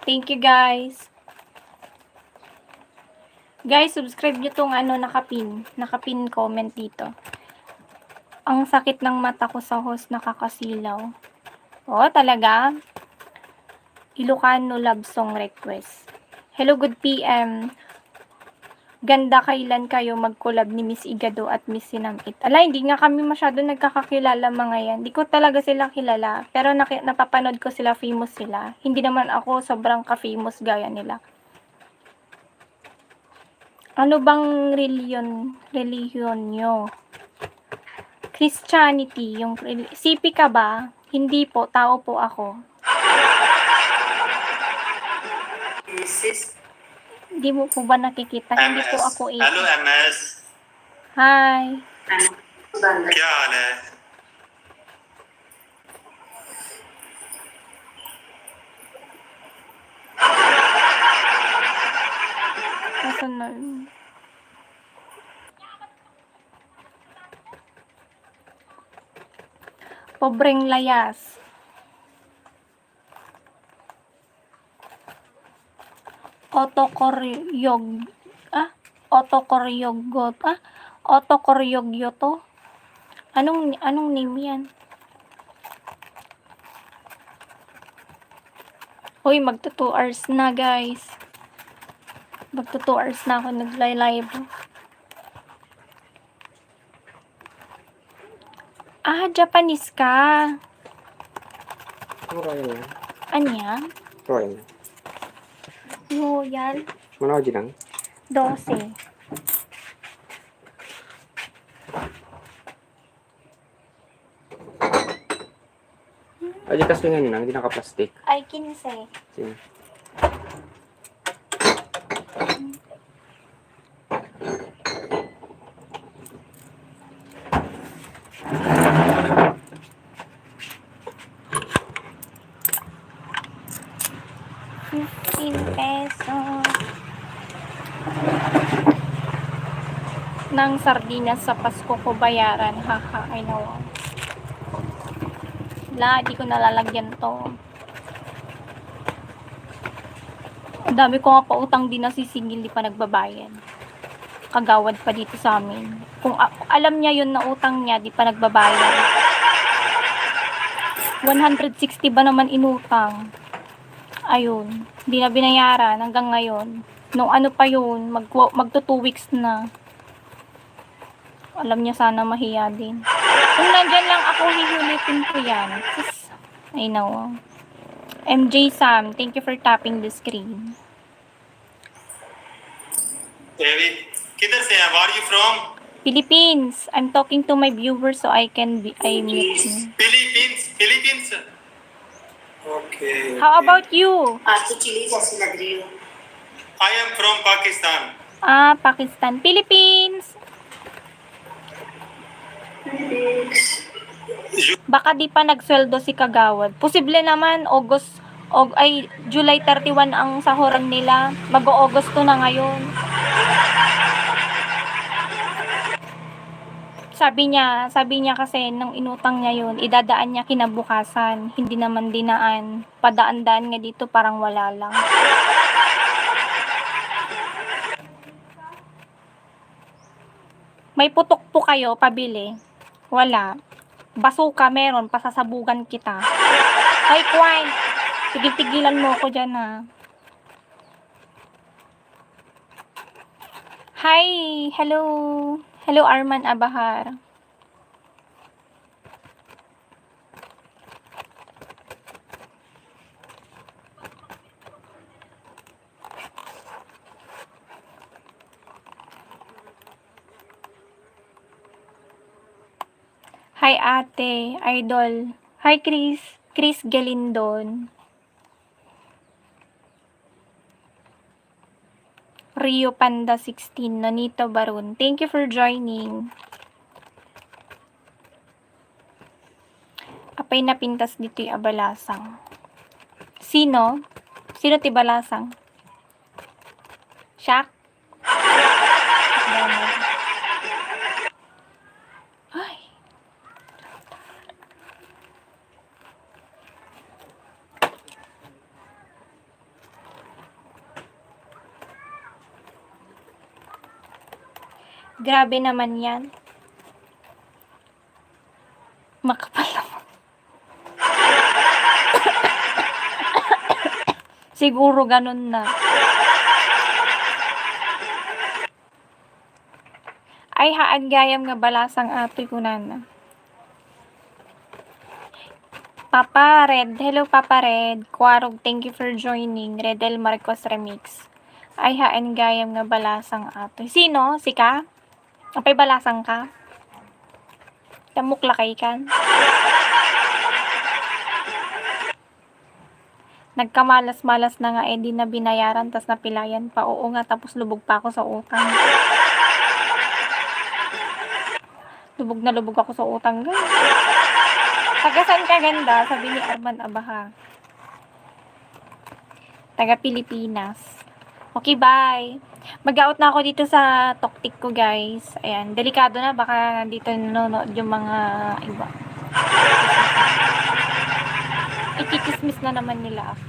Thank you, guys. Guys, subscribe nyo tong nakapin comment dito. Ang sakit ng mata ko sa host, nakakasilaw. Oh, talaga? Ilocano love song request. Hello, good PM. Ganda, kailan kayo mag-collab ni Miss Igado at Miss Sinamit? Ala, hindi nga kami masyado nagkakakilala mga yan. Hindi ko talaga sila kilala. Pero napapanood ko sila, famous sila. Hindi naman ako sobrang ka-famous gaya nila. Ano bang religion nyo? Christianity, CP ka ba? Hindi po, tao po ako. Hindi mo po ba nakikita? Hindi po ako eh. Hello MS. Hi. क्या हाल है? Nasaan na? Pobreng layas. Otokoryogyo to. Anong name yan? Uy, magto 2 hours na, guys. Magto 2 hours na ako nagla-live. Japanese ka. Royal na. Anya? Royal. Royal? Manood lang. 12. Ay, kasi nga nila, hindi naka-plastic. Ay, 15. Sige. ₱15 ng sardinas sa Pasko ko bayaran. Haha, I know. Di ko nalalagyan to. Ang dami ko nga pa utang din na sisingil, di pa nagbabayad. Kagawad pa dito sa amin. Kung alam niya yun na utang niya, di pa nagbabayad. 160 ba naman inutang? Ayun, hindi na binayaran hanggang ngayon. Nung ano pa yun, magto 2 weeks na. Alam niya, sana mahiya din. Kung nandyan lang ako, hihulitin ko yan. I know. MJ Sam, thank you for tapping the screen. Devi, किधर से हैं? Where are you from? Philippines. I'm talking to my viewers so I mute me. Philippines. Okay. How about you? आज तो चिली जैसी लग रही हो. I am from Pakistan. Pakistan. Philippines. Baka di pa nagsweldo si Kagawad. Posible naman, July 31 ang sahuran nila. Mag-Agosto na ngayon. Sabi niya kasi nung inutang niya yun, idadaan niya kinabukasan. Hindi naman dinaan. Padaan-daan nga dito, parang wala lang. May putok po kayo, pabili. Wala. Basuka meron, pasasabugan kita. Hoy, Kwan! Tigil-tigilan mo ako dyan, ha. Hi! Hello! Hello, Arman Abahar. Hi, ate. Idol. Hi, Chris. Chris Galindon. Rio Panda 16. Nonito Barun. Thank you for joining. Apay napintas dito yung abalasang. Sino? Sino ti balasang? Shaq? Ay. Grabe naman yan. Makapal naman. Siguro ganun na. Ay, haan gayam nga balasang atoy ko na. Papa Red. Hello, Papa Red. Kwarog, thank you for joining. Redel Marcos Remix. Ay, haan gayam nga balasang atoy. Sino? Sika? Apay balasang ka? Tamuklakay kan? Nagkamalas-malas na nga di na binayaran tas napilayan pa. Oo nga, tapos lubog pa ako sa utang. Lubog na lubog ako sa utang. Tagasan ka ganda? Sabi ni Arman Abaha. Taga Pilipinas. Okay, bye. Mag-out na ako dito sa toktik ko, guys. Ayan, delikado na. Baka dito nanonood yung mga iba. Ikikismis na naman nila ako.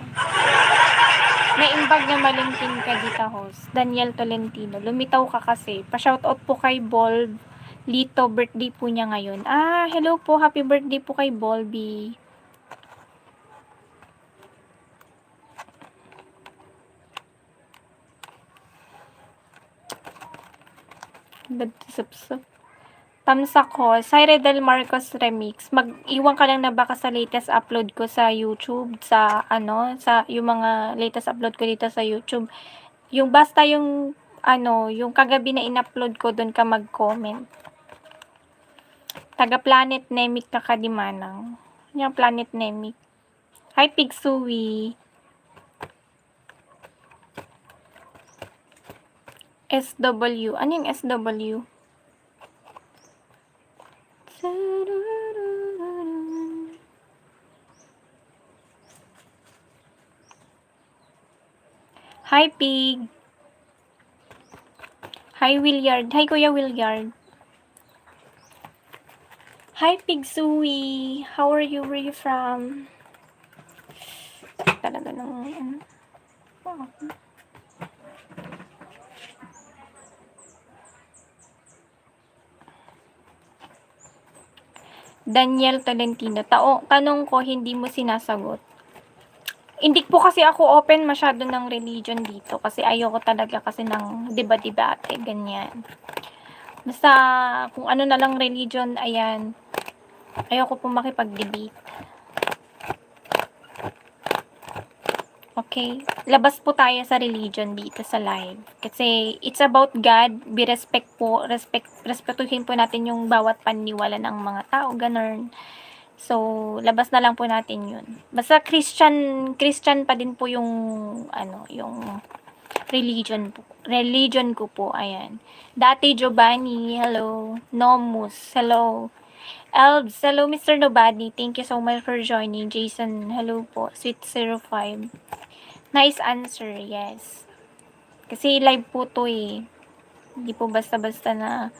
Naimbag na malingkin ka dito, host. Daniel Tolentino. Lumitaw ka kasi. Pa-shoutout po kay Bolb Lito. Birthday po niya ngayon. Hello po. Happy birthday po kay Bolby. Sup-sup. Tamsak ko. Syre Del Marcos Remix. Mag-iwan ka lang na baka sa latest upload ko sa YouTube, sa yung mga latest upload ko dito sa YouTube. Yung basta yung yung kagabi na in-upload ko, doon ka mag-comment. Taga Planet Nemic ka Kadimanang. Yung Planet Nemic. Hi, Pigsui. SW. Ano yung SW? Hi, Pig. Hi, Williard. Hi, Kuya Williard. Hi, Pig Sui. How are you? Where are you from? Talaga nang... Daniel Tolentino. Tanong ko, hindi mo sinasagot. Hindi po kasi ako open masyado ng religion dito kasi ayoko talaga kasi ng diba-debate, ganyan. Basta kung ano na lang religion, ayan, ayoko po makipag-debate. Okay? Labas po tayo sa religion dito sa live. Kasi it's about God, be respetuhin po natin yung bawat paniniwala ng mga tao, ganun. So, labas na lang po natin yun. Basta Christian pa din po yung, yung religion ko po, ayan. Dati Giovanni, hello. Nomus, hello. Elbs, hello Mr. Nobody, thank you so much for joining. Jason, hello po. Sweet 05. Nice answer, yes. Kasi live po to eh. Hindi po basta-basta na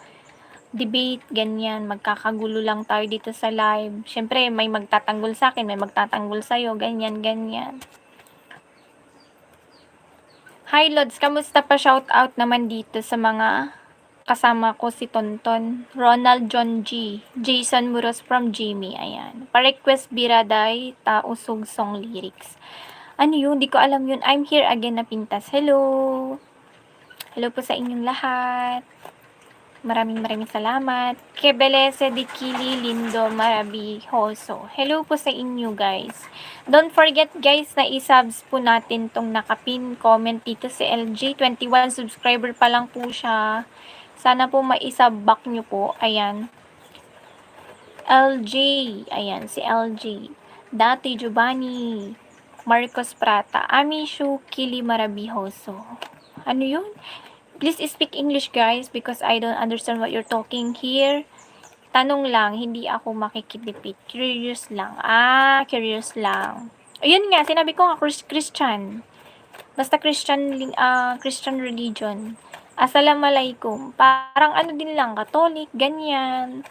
debate, ganyan, magkakagulo lang tayo dito sa live. Syempre, may magtatanggol sa akin, may magtatanggol sa'yo, ganyan, ganyan. Hi, Lods, kamusta pa? Shout out naman dito sa mga kasama ko, si Tonton, Ronald John G, Jason Muros from Jimmy, ayan. Pa-request Biraday, Tausog Song Lyrics. Ano yun? Di ko alam yun. I'm here again na pintas. Hello! Hello po sa inyong lahat. Maraming salamat. Kebelese di Kili Lindo Marabihoso. Hello po sa inyo guys. Don't forget guys na i-subs po natin tong nakapin comment dito si LG. 21 subscriber pa lang po siya. Sana po ma-sub back nyo po. Ayan. LG. Ayan si LG. Dati Giovanni. Marcos Prata. Amishu Kili Marabihoso. Ano yun? Please speak English guys because I don't understand what you're talking here. Tanong lang, hindi ako makikidipit. Curious lang. Curious lang. Ayun nga, sinabi ko nga Christian. Basta Christian religion. Assalamualaikum. Parang ano din lang, Catholic, ganyan.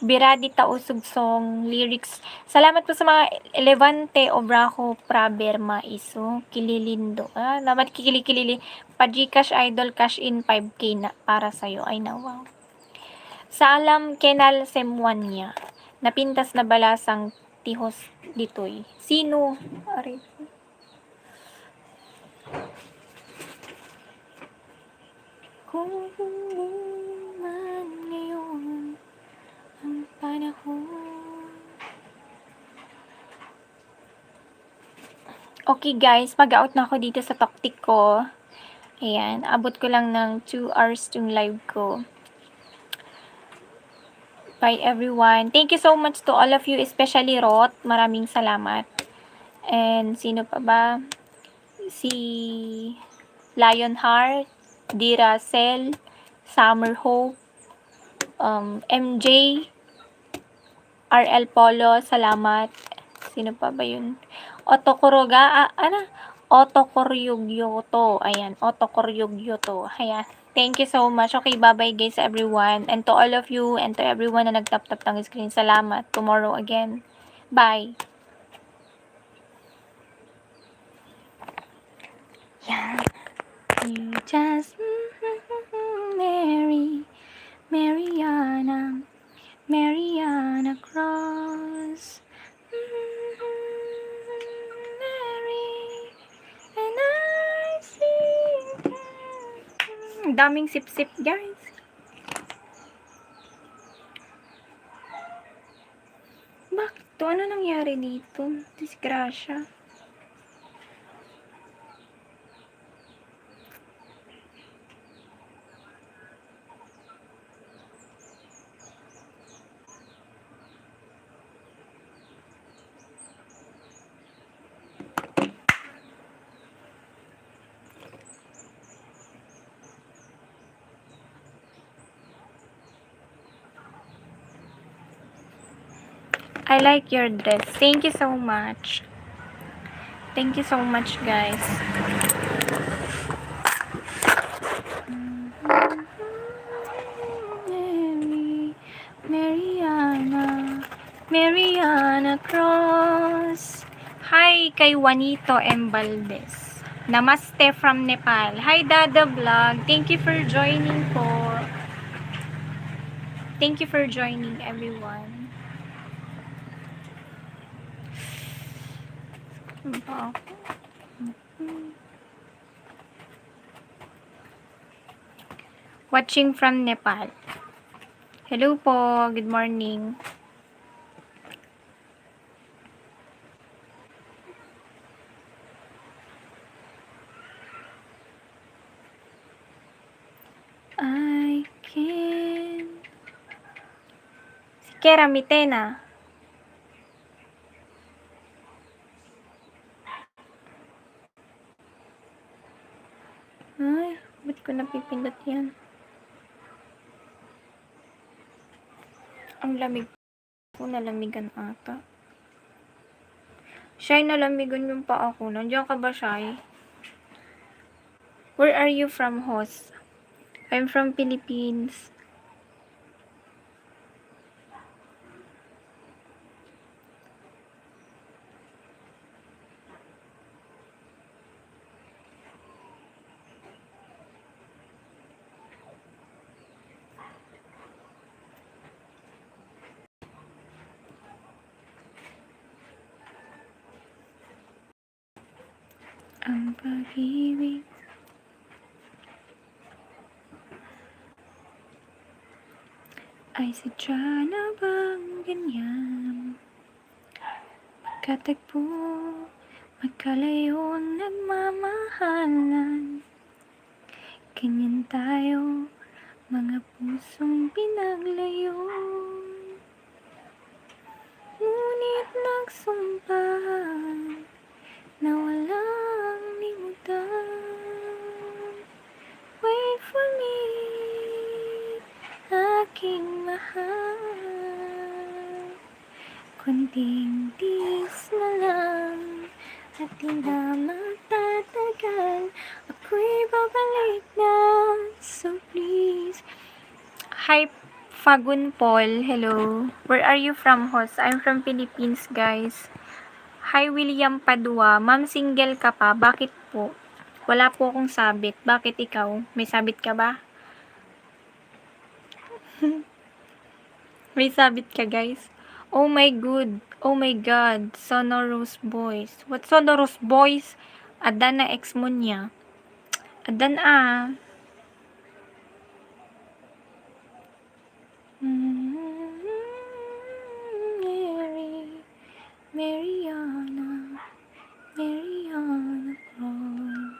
Biradi Tausog Song Lyrics. Salamat po sa mga Levante Obrajo Praberma Iso Kililindo. Naman kikili pa Gcash Idol cash in 5k na para sa'yo. Ay na wow. Salam Kenal Semwanya. Napintas na balasang tihos ditoy. Sino? Ari. Kung man ngayon ang panahon. Okay guys, mag-out na ako dito sa Toktik ko. Ayan, abot ko lang ng 2 hours yung live ko. Bye everyone. Thank you so much to all of you, especially Rot. Maraming salamat. And sino pa ba? Si Lionheart, Diracel, Summer Hope, MJ, RL Polo, salamat. Sino pa ba yun? Otokoroga, Otokoryugyoto. Ayan, Otokoryugyoto. Ayan. Thank you so much. Okay, bye-bye guys everyone. And to all of you and to everyone na nagtap-tap ng screen, salamat. Tomorrow again. Bye. Yan. You just Mary, Mariana Cross. Mary, and I sing. Ang daming sip-sip, guys. Bakit to? Ano nangyari dito? Disgrasya. I like your dress. Thank you so much. Thank you so much, guys. Mariana Cross. Hi kay Juanito M. Valdez. Namaste from Nepal. Hi Dada Vlog. Thank you for joining po. Thank you for joining, everyone. Ano ba ako? Watching from Nepal. Hello po. Good morning. I can... Si Kera Mitena. Ay, ba't ko napipindot yan? Ang lamig ko, nalamigan ata. Shy, nalamigan yung pa ako. Nandiyan ka ba, Shy? Where are you from, host? I'm from Philippines. Ang pag-ibig ay sadya na bang ganyan? Magkatagpo, magkalayo ang nagmamahalan. Ganyan tayo, mga pusong pinaglayo. Ngunit nagsumpah na walang limutan. Wait for me, aking mahal. Kunting tiis na lang at di na magtatagal. Ako'y babalik na, so please. Hi, Fagun Paul. Hello. Where are you from, host? I'm from Philippines, guys. Hi, William Padua. Ma'am, single ka pa? Bakit po? Wala po akong sabit. Bakit ikaw? May sabit ka ba? May sabit ka, guys? Oh my God. Sonorous Boys. What Sonorous Boys? Adan na ex mo niya. Adan Mariana Cross.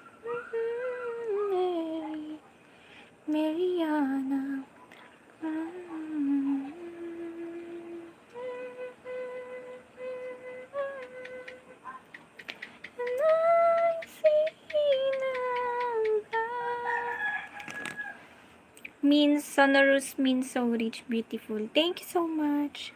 Mariana. Means sonorous means so rich, beautiful. Thank you so much.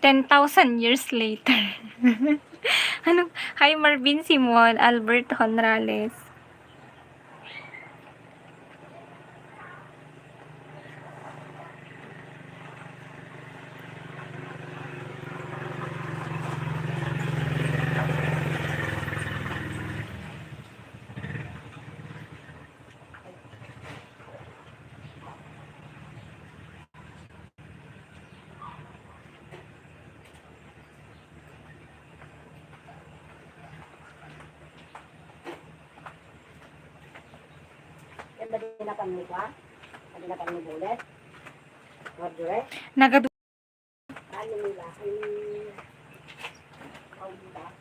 10,000 years later. Ano? Hi, Marvin Simon, Albert Honrales. Yan ba dinakan mo ka? Dinakan mo bulit? Ordre? Nagadu Ano nila? Ang ba?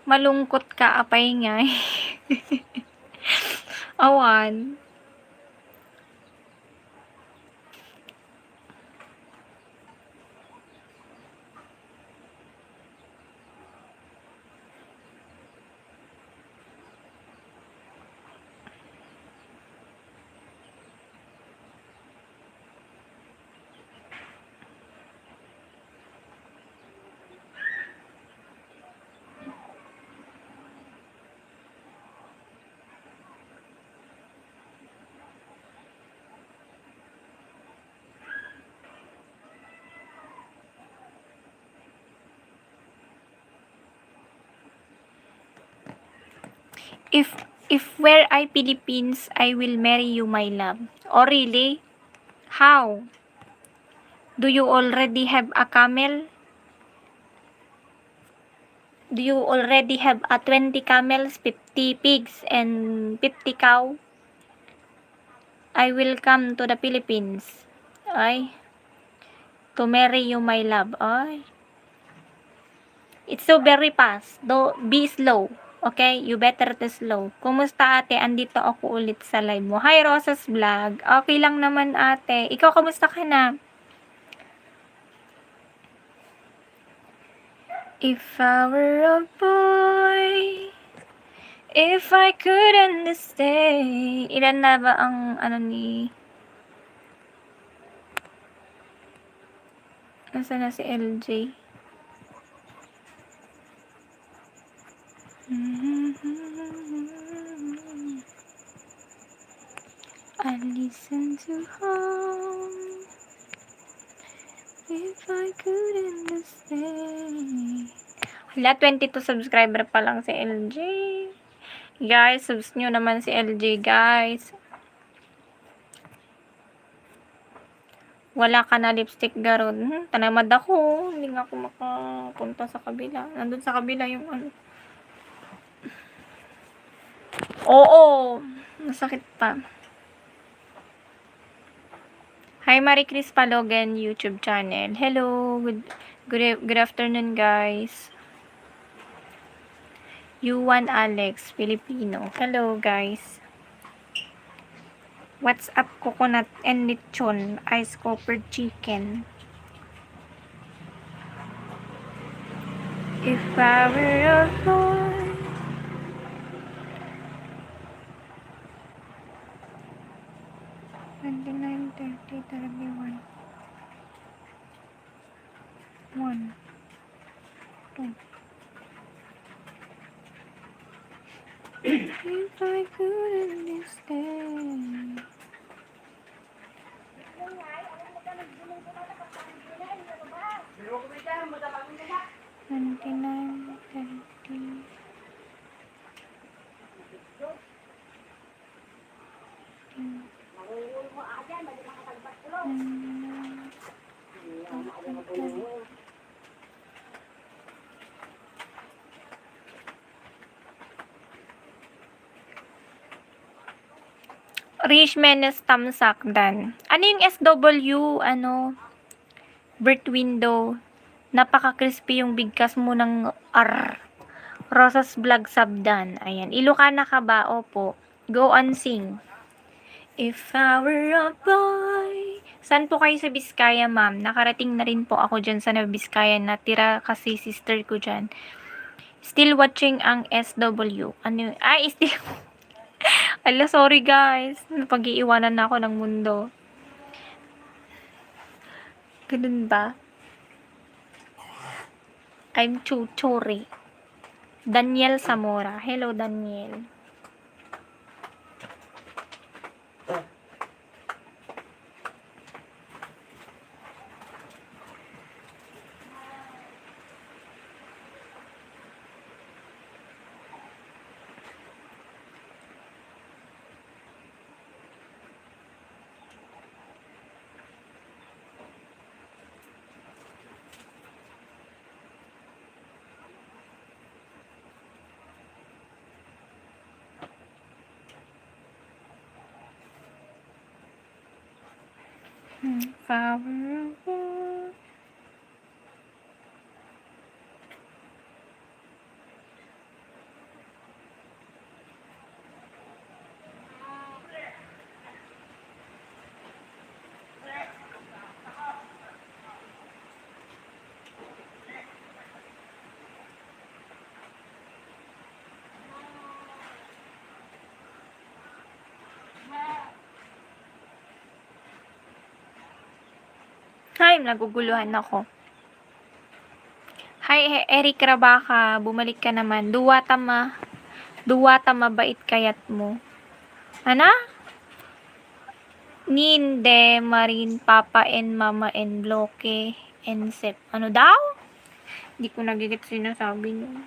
malungkot ka apay nga. Awan. If were I Philippines, I will marry you, my love. Oh, really? How? Do you already have a camel? Do you already have a 20 camels, 50 pigs, and 50 cow? I will come to the Philippines. Ay. To marry you, my love. Ay. It's so very fast. Be slow. Okay? You better to slow. Kumusta ate? Andito ako ulit sa live mo. Hi, Rosas Vlog. Okay lang naman ate. Ikaw, kamusta ka na? If I were a boy, if I couldn't stay. Ilan na ba ang ano ni... Nasaan na si LJ? I listen to home if I couldn't stay. Hala, 22 subscriber pa lang si LJ. Guys, subs nyo naman si LJ, guys. Wala ka na lipstick garon. Tanamad ako. Hindi nga ako makapunta sa kabila. Nandun sa kabila yung ano. Oo. Masakit pa. Hi, Marie Chris Palogan YouTube channel. Hello. Good afternoon, guys. Yuan Alex, Filipino. Hello, guys. What's up, coconut and lechon, ice copper chicken. If I were a boy. $29, $30, $31. 1, 2. If I could understand. $29, $30. Rich Menes Tamsak Dan. Ano yung SW? Ano? Birth window. Napaka-crispy yung bigkas mo ng R. Rosas Vlog Sabdan. Ayan. Ilocana ka ba? Opo. Go on sing. If I were a boy. Saan po kayo sa Biskaya, ma'am? Nakarating na rin po ako dyan sa Biskaya. Natira kasi sister ko dyan. Still watching ang SW. Ano? Ay, still... Ala, sorry guys. Napag-iiwanan na ako ng mundo. Ganun ba? I'm Chuchori. Daniel Zamora. Hello, Daniel. Power. Hi, naguguluhan ako. Hi, Eric Rabaka. Bumalik ka naman. Duwata mabait kayat mo. Ana? Ninde, Marin, Papa, and Mama, and Bloke, and Sep. Ano daw? Hindi ko nagigit sinasabi niyo.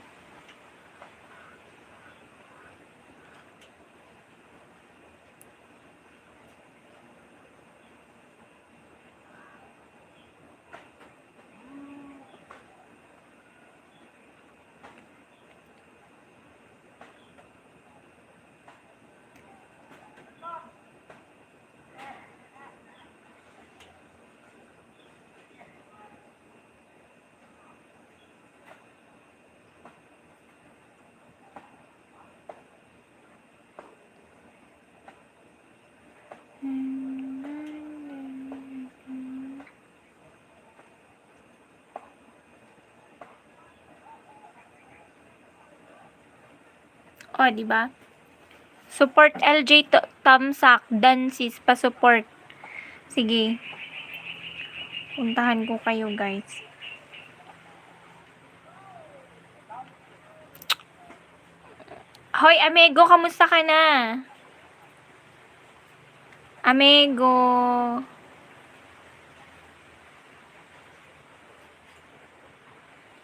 O, di ba? Support LJ Tamsak, Dansis, pa-support. Sige. Puntahan ko kayo, guys. Hoy, Amego, kamusta ka na? Amego.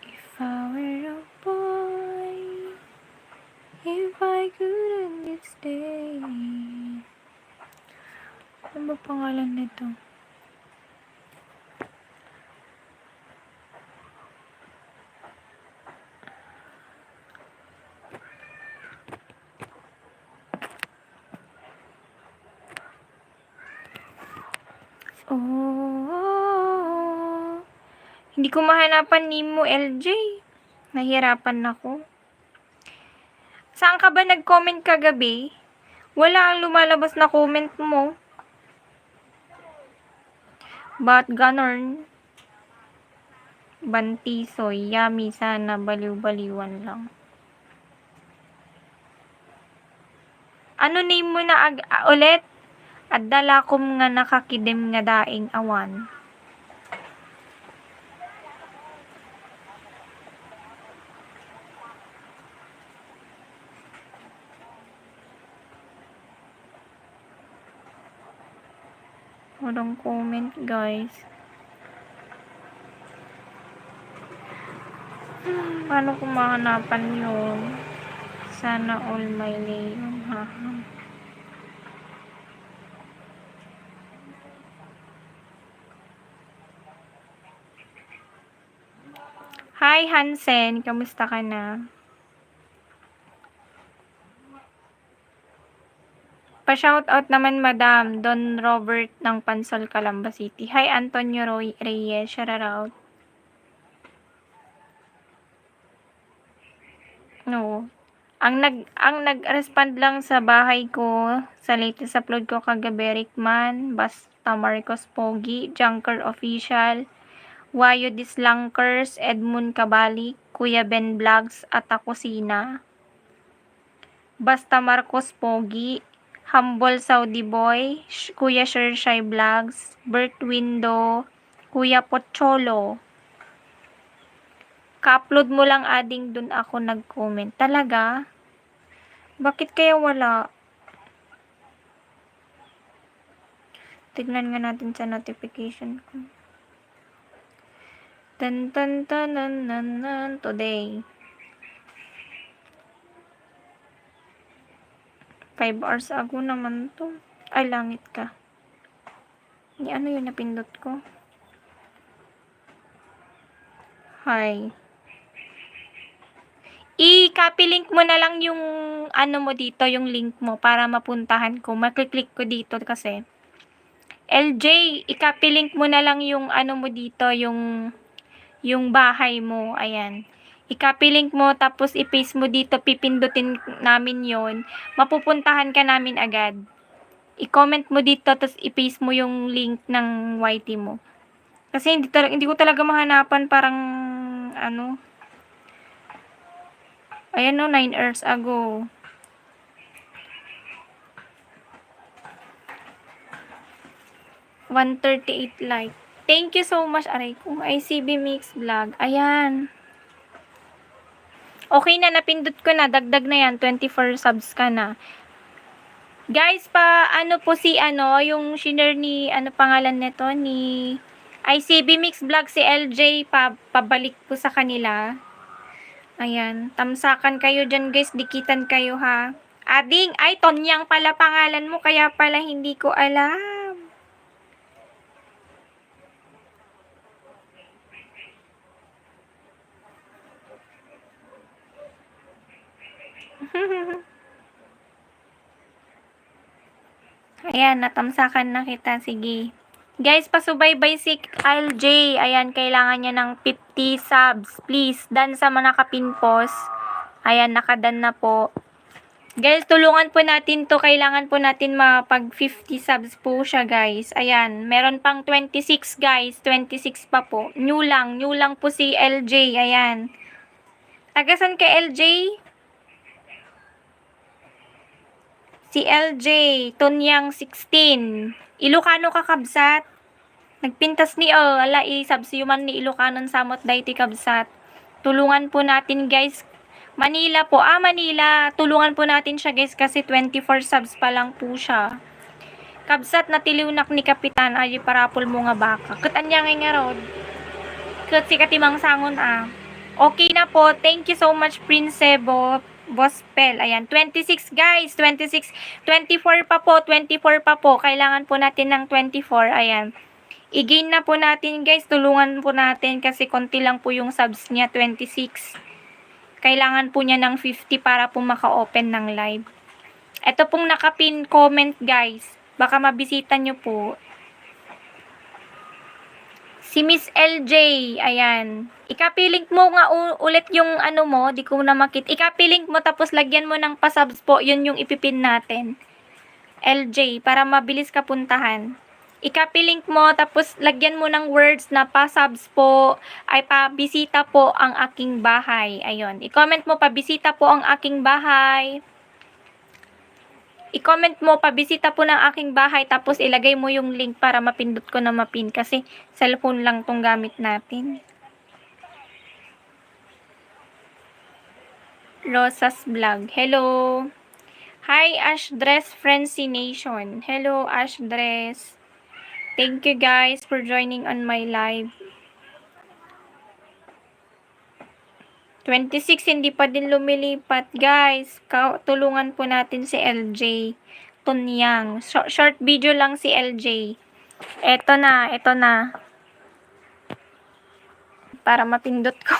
If I were a boy, if I could understand. Ano ba pangalan nito? Oh, hindi ko mahanapan ni mo, LJ. Nahirapan ako. Saan ka ba nag-comment kagabi? Wala ang lumalabas na comment mo. But ganon. Bantisoy. Yummy sana. Baliw-baliwan lang. Ano name mo na ulit? Adala kum nga nakakidim nga daing awan. Walang comment, guys. Paano ko mahanapan yun? Sana all my leon, haha. Hi, Hansen. Kamusta ka na? Pa-shoutout naman, Madam Don Robert ng Pansol, Calamba City. Hi, Antonio Reyes. Shoutout. No. Ang nag-respond lang sa bahay ko, sa latest upload ko kagabi, Rickman, Basta Marcos Pogi, Junker Official, Wayo Dislankers, Edmund Kabalik, Kuya Ben Vlogs, at ako Sina. Basta Marcos Pogi, Humble Saudi Boy, Kuya Shershai Vlogs, Bert Window, Kuya Pocholo. Ka-upload mo lang ading dun ako nag-comment. Talaga? Bakit kaya wala? Tignan nga natin sa notification ko. Tan tan tan nan nan nan today. 5 hours ago naman to. Ay, langit ka. Ni ano yun napindot ko? Hi. I-copy link mo na lang yung ano mo dito, yung link mo para mapuntahan ko. Makiklik ko dito kasi. LJ, i-copy link mo na lang yung ano mo dito, yung bahay mo. Ayan. I-copy link mo, tapos i-paste mo dito, pipindutin namin yon, mapupuntahan ka namin agad. I-comment mo dito, tapos i-paste mo yung link ng YT mo. Kasi hindi ko talaga mahanapan, parang, ano, ayan no, 9 hours ago. $138 like. Thank you so much, aray ko. ICB Mix Vlog. Ayan. Okay na, napindot ko na. Dagdag na yan. 24 subs ka na. Guys, ano po si, yung shiner ni, pangalan nito, ni ICB Mix Vlog, si LJ, pabalik po sa kanila. Ayan. Tamsakan kayo dyan, guys. Dikitan kayo, ha. Ading, ay, Tonyang pala pangalan mo, kaya pala hindi ko alam. Ayan, natamsakan na kita. Sige. Guys, pasubaybay si LJ. Ayan, kailangan niya ng 50 subs. Please, dan sa mga nakapinpos. Ayan, nakadan na po. Guys, tulungan po natin to. Kailangan po natin mapag 50 subs po siya, guys. Ayan, meron pang 26, guys. 26 pa po. New lang po si LJ. Ayan. Tagasan ka, LJ? Si LJ, Tonyang 16. Ilocano ka, kabsat. Nagpintas ni ala i-subsiyuman ni Ilocanon samot dayti kabsat. Tulungan po natin, guys. Manila po. Manila. Tulungan po natin siya, guys, kasi 24 subs pa lang po siya. Kabsat na tiliwnak ni Kapitan. Ay, parapol mo nga baka. Katanya nga rod. Kat si Katimang Sangon, Okay na po. Thank you so much, Prince Sebo. Bospel. Ayan. 26, guys. 26. 24 pa po. 24 pa po. Kailangan po natin ng 24. Ayan. I-gain na po natin, guys. Tulungan po natin kasi konti lang po yung subs niya. 26. Kailangan po niya ng 50 para po maka-open ng live. Ito pong nakapin comment, guys. Baka mabisita nyo po. Si Miss LJ, ayan. Ika-link mo nga ulit yung ano mo, di ko na makita. Ika-link mo tapos lagyan mo ng pasubs po, yun yung ipipin natin. LJ, para mabilis ka puntahan. Ika-link mo, tapos lagyan mo ng words na pa-subs po, ay pa-bisita po ang aking bahay. Ayun. I-comment mo, pa-bisita po ang aking bahay. I-comment mo, pa-bisita po ng aking bahay, tapos ilagay mo yung link para mapindot ko na mapin. Kasi cellphone lang tong gamit natin. Rosas Vlog. Hello. Hi, Ash Dress Frenzy Nation. Hello, Ash Dress. Thank you guys for joining on my live. 26, hindi pa din lumilipat, guys. Tulungan po natin si LJ Tunyang. Short video lang si LJ. Eto na. Para mapindot ko.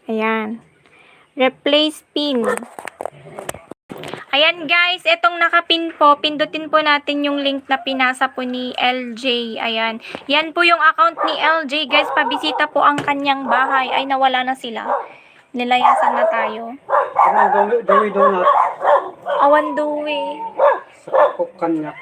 Ayan. Replace pin. Ayan guys, itong nakapin po, pindutin po natin yung link na pinasa po ni LJ. Ayan. Yan po yung account ni LJ. Guys, pabisita po ang kanyang bahay. Ay, nawala na sila. Nilayasan na tayo. Dawi donut. Awan duwi. Sa kanya.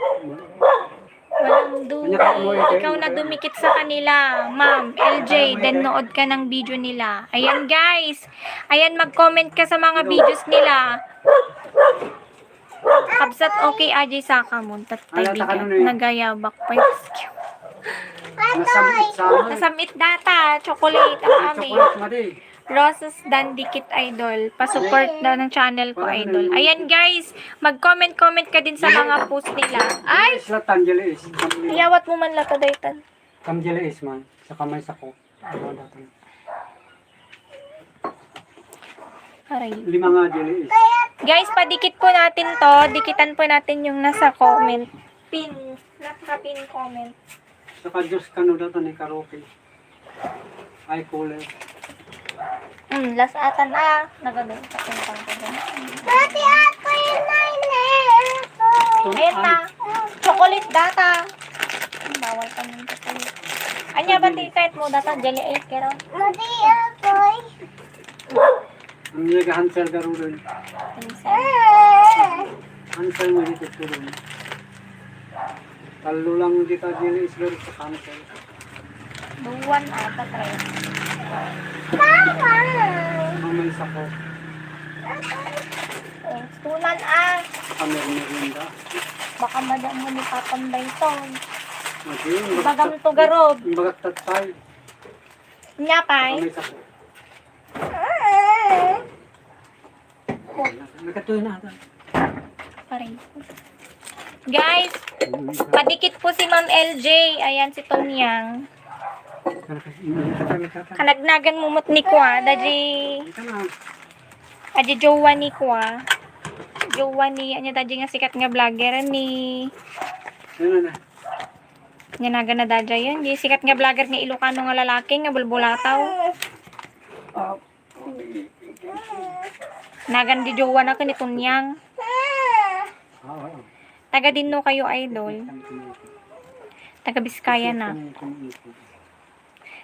Walang duwi. Ikaw na dumikit sa kanila, ma'am. LJ, then nood ka ng video nila. Ayan guys. Ayan, mag-comment ka sa mga videos nila. Kabsat okay, Ajay Sakamon. Tatay bigat. Nagayabak pa yung skill. Nasamit data. Chocolate. Ang amin. Rosas Dandikit Idol. Pasupport daw ng channel ko, Idol. Ayan guys, mag-comment ka din sa mga post nila. Ay! Iyawat mo man lato daytan. Kamjala is man. Sa kamay sa ko. Aray. 5 nga jala is. Guys, padikit po natin to. Dikitan po natin yung nasa comment. Pin. Naka-pin comment. Saka Diyos ka no dato ni karaoke. Ay kulay. Last atan Nagagawin sa kumpang ko dun. Dati ako yung nainip ko. Ayan na. Chocolate data. Bawal ka ng chocolate. Anya ba tiket mo data? Jelly 8 kero? Dati ako. Ang nila hansel garuron. Hansel mo dito turun. Talo lang dito jala is garu sa hansel. Duwan ata try. Mama. Kamay sa ko. Tunan Kamay merinda. Baka madam mo ni papambay to. Maging. Bagam to garob. Bagat tatay. Nya pay. Kamay sa ko. Nagkatuloy na ata. Paring. Guys, padikit po si Ma'am LJ. Ayan si Tonyang. Kanagnagan mumot ni Kwa. Daji jowa ni Kwa. Jowa ni, anya daji nga sikat nga vlogger ni. Nyanaga na dadya yun. Di sikat nga vlogger nga Ilocano nga lalaki nga bulbulataw. Nagan di jowa na ko ni Tonyang. Taga din no kayo, Idol. Taga Biskaya na.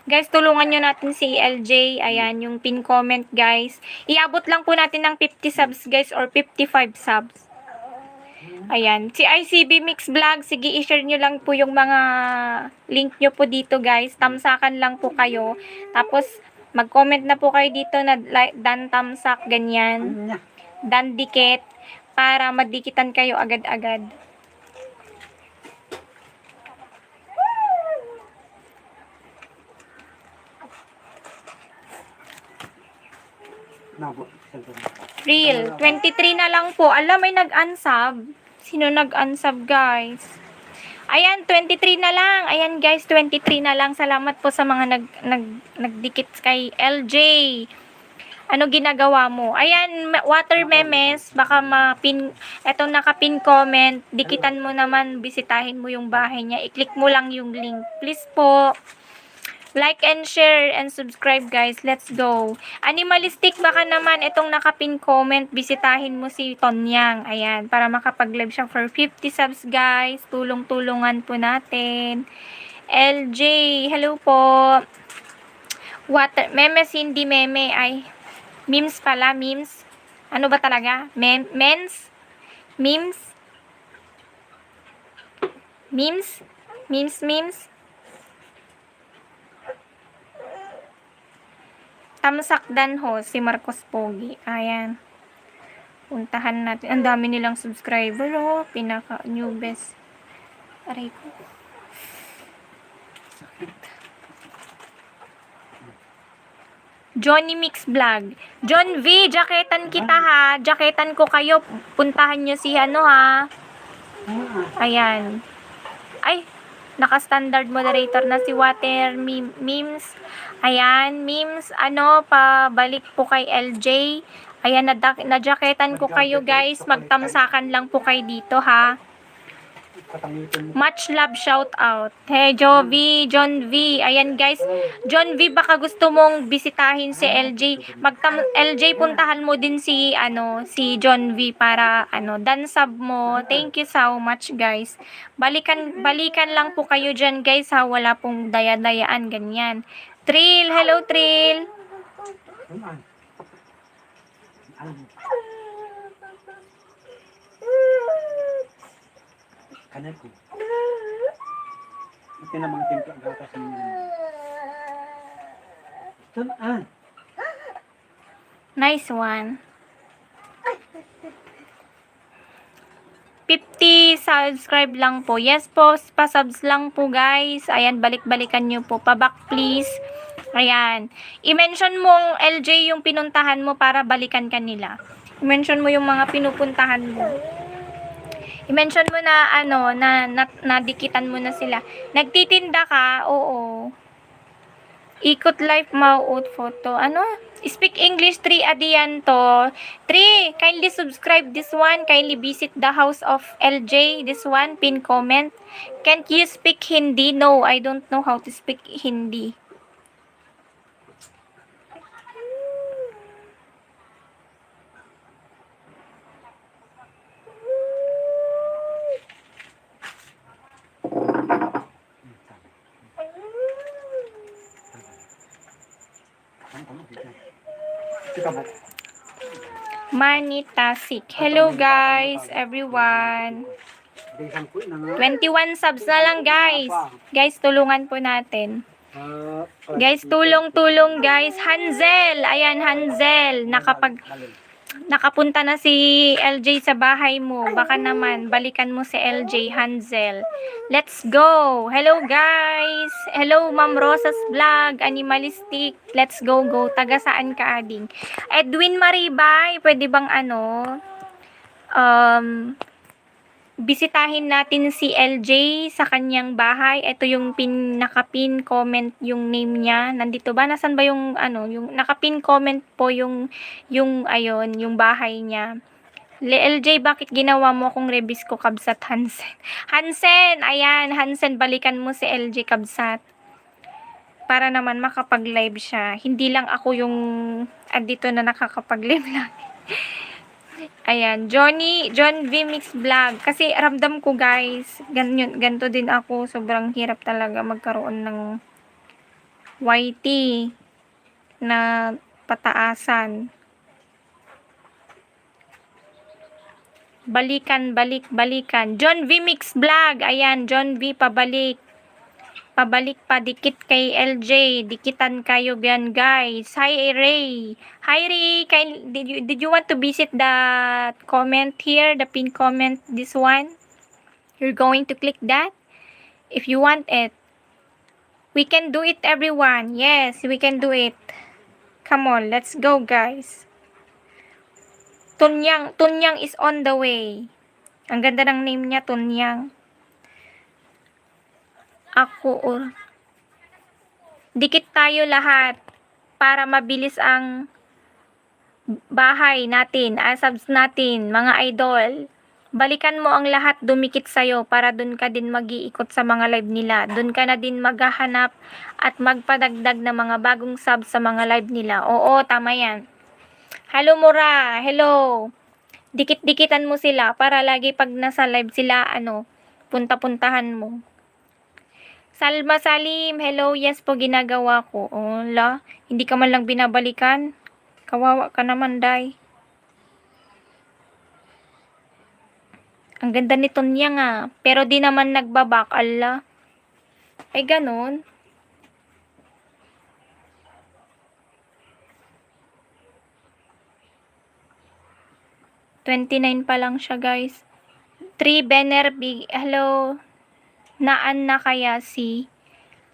Guys, tulungan nyo natin si LJ. Ayan, yung pin comment, guys. Iabot lang po natin ng 50 subs, guys, or 55 subs. Ayan. Si ICB Mix Vlog, sige, i-share nyo lang po yung mga link nyo po dito, guys. Tamsakan lang po kayo. Tapos, mag-comment na po kayo dito na dan tamsak, ganyan. Dan dikit, para madikitan kayo agad-agad. Real, 23 na lang po. Alam, may nag-unsub. Sino nag-unsub, guys? Ayan, 23 na lang. Ayan, guys, 23 na lang. Salamat po sa mga nagdikit kay LJ. Ano ginagawa mo? Ayan, water memes. Baka etong nakapin comment. Dikitan mo naman, bisitahin mo yung bahay niya. I-click mo lang yung link. Please po. Like and share and subscribe, guys. Let's go. Animalistic, baka naman itong nakapin comment, bisitahin mo si Tonyang. Ayan, para makapag-live siya for 50 subs, guys. Tulong-tulungan po natin. LJ, hello po. Water, memes, hindi meme, ay. Memes pala, memes. Ano ba talaga? Memes? Memes? Memes? Memes? Tamsakdan ho, si Marcos Pogi. Ayan. Puntahan natin. Ang dami nilang subscriber, oh. Pinaka-new best. Aray ko. Johnny Mix Vlog. John V, jaketan kita ha. Jaketan ko kayo. Puntahan nyo si ano ha. Ayan. Ay, naka-standard moderator na si Water Memes. Ayan, Memes, ano, pabalik po kay LJ. Ayan, na-jaketan ko kayo guys. Magtamsakan lang po kayo dito ha. Much love, shout out. Hey, John V. Ayan guys, John V, baka gusto mong bisitahin si LJ. LJ, puntahan mo din si si John V para dan sub mo. Thank you so much guys. Balikan lang po kayo diyan guys ha, wala pong daya-dayaan ganyan. Trill, hello Trill. Kanan ko. Ito na mga timpla ang gatas ninyo. Saan? Nice one. 50 subscribe lang po. Yes po, pa-subs lang po guys. Ayan, balik-balikan nyo po. Pa-back please. Ayan. I-mention mong LJ yung pinuntahan mo para balikan ka nila. I-mention mo yung mga pinupuntahan mo. I-mention mo na nadikitan mo na sila. Nagtitinda ka? Oo. Ikot life mauut photo. Speak English 3 Adianto. 3, kindly subscribe this one. Kindly visit the house of LJ. This one, pin comment. Can't you speak Hindi? No, I don't know how to speak Hindi. Manitasik. Hello guys, everyone. 21 subs na lang guys. Guys, tulungan po natin. Guys, tulong guys. Hansel, ayan Hansel. Nakapunta na si LJ sa bahay mo. Baka naman balikan mo si LJ, Hansel. Let's go. Hello guys. Hello Ma'am Rosa's Vlog, Animalistic. Let's go. Taga saan ka ading? Edwin Maribay, pwede bang bisitahin natin si LJ sa kanyang bahay. Ito yung naka-pin comment yung name niya. Nandito ba? Nasaan ba yung yung naka-pin comment po yung bahay niya. LJ, bakit ginawa mo akong rebis ko kabsat Hansen? Hansen, ayan, Hansen, balikan mo si LJ kabsat. Para naman makapag-live siya. Hindi lang ako yung andito na nakakapag-live lang. Ayan, John V Mix Vlog. Kasi ramdam ko guys, ganito din ako. Sobrang hirap talaga magkaroon ng YT na pataasan. Balikan. John V Mix Vlog. Ayan, John V, pabalik pa, dikit kay LJ, dikitan kayo yan guys. Hi Ray, did you want to visit the comment here, the pin comment, this one? You're going to click that if you want it. We can do it everyone. Yes, we can do it. Come on, let's go guys. Tunyang is on the way. Ang ganda ng name niya, Tunyang. Dikit tayo lahat para mabilis ang bahay natin, subs natin, mga idol. Balikan mo ang lahat dumikit sa'yo para dun ka din mag-iikot sa mga live nila. Dun ka na din maghahanap at magpadagdag ng mga bagong subs sa mga live nila. Oo, tama yan. Hello Mura, hello. Dikit-dikitan mo sila para lagi pag nasa live sila, punta-puntahan mo. Salma Salim, hello, yes po, ginagawa ko. Ola, hindi ka man lang binabalikan. Kawawa ka naman, day. Ang ganda nito niya nga, pero di naman nagbabak, ala. Ay, ganun. $29 pa lang siya, guys. 3 Benner Big, hello. Naan na kaya si?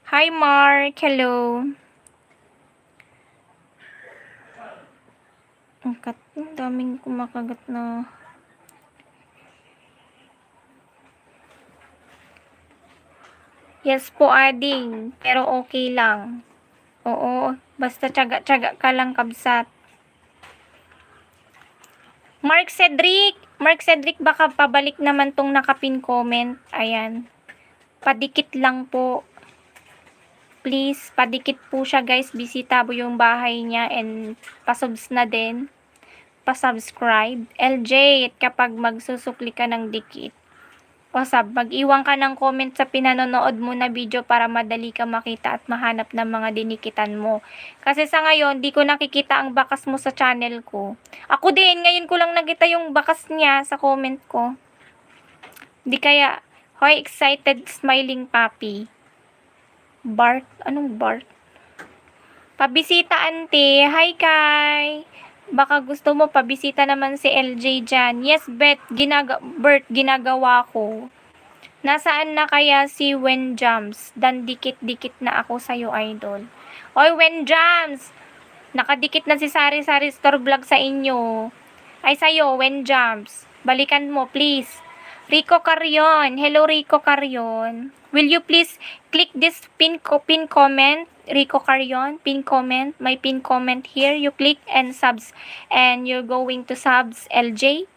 Hi, Mark, hello. Ang daming kumakagat na. Yes po, ading. Pero okay lang. Oo, basta tiyaga-tiyaga ka lang, kabsat. Mark Cedric, baka pabalik naman tong nakapin comment. Ayan. Padikit lang po. Please, padikit po siya, guys. Bisita po yung bahay niya and pasubs na din. Pasubscribe. LJ, kapag magsusukli ka ng dikit. O sab, mag-iwan ka ng comment sa pinanonood mo na video para madali ka makita at mahanap ng mga dinikitan mo. Kasi sa ngayon, di ko nakikita ang bakas mo sa channel ko. Ako din, ngayon ko lang nakita yung bakas niya sa comment ko. Di kaya, hoy, excited smiling puppy. Bart? Anong Bart? Pabisita, ante. Hi, Kai. Baka gusto mo pabisita naman si LJ dyan. Yes, Bert, ginagawa ko. Nasaan na kaya si Wen Jams? Dan dikit-dikit na ako sa'yo, idol. Oy, Wen Jams! Nakadikit na si Sari Store Vlog sa inyo. Ay, sa'yo, Wen Jams. Balikan mo, please. Rico Carion. Hello, Rico Carion. Will you please click this pin comment? Rico Carion, pin comment. My pin comment here. You click and subs. And you're going to subs LJ.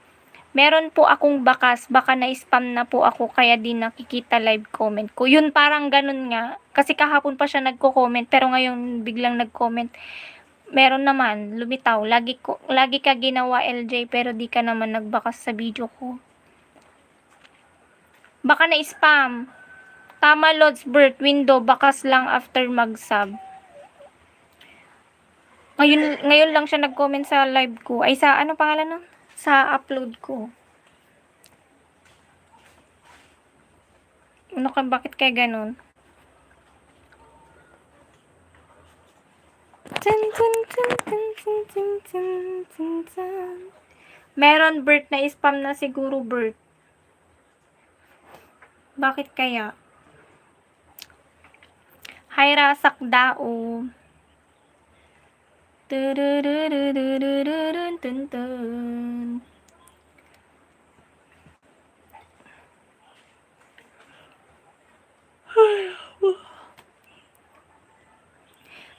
Meron po akong bakas. Baka na-spam na po ako kaya di nakikita live comment ko. Yun parang ganun nga. Kasi kahapon pa siya nagko-comment. Pero ngayon biglang nag-comment. Meron naman. Lumitaw. Lagi ka ginawa LJ pero di ka naman nagbakas sa video ko. Baka na-spam. Tama, Lods Bert, window, bakas lang after mag-sub. Ngayon lang siya nag-comment sa live ko. Ay, sa, ano pangalan nun? Sa upload ko. Ano ka, bakit kaya ganun? Meron, Bert, na spam na siguro, Bert. Bakit kaya? Hi, Rasak Dao.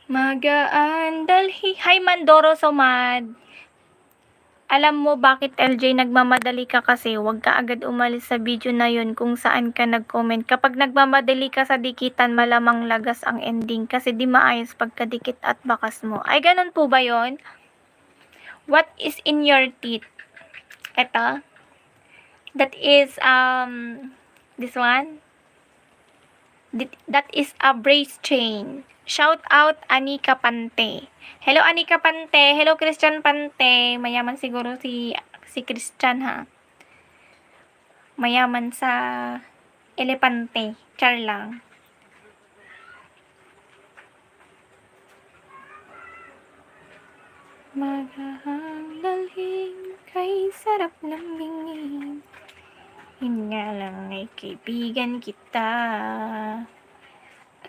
Magaan dalhi. Hi, Mandoro Somad. Alam mo bakit LJ nagmamadali ka kasi huwag ka agad umalis sa video na yun kung saan ka nag-comment. Kapag nagmamadali ka sa dikitan, malamang lagas ang ending kasi di maayos pagkadikit at bakas mo. Ay, ganun po ba yun? What is in your teeth? Eto. That is, this one. That is a brace chain. Shout out Anika Pante. Hello Anika Pante. Hello Christian Pante. Mayaman siguro si Christian ha. Mayaman sa elepante. Char lang. Maghahang dalhin kay sarap lambingin. Yun nga lang ay kaibigan kita.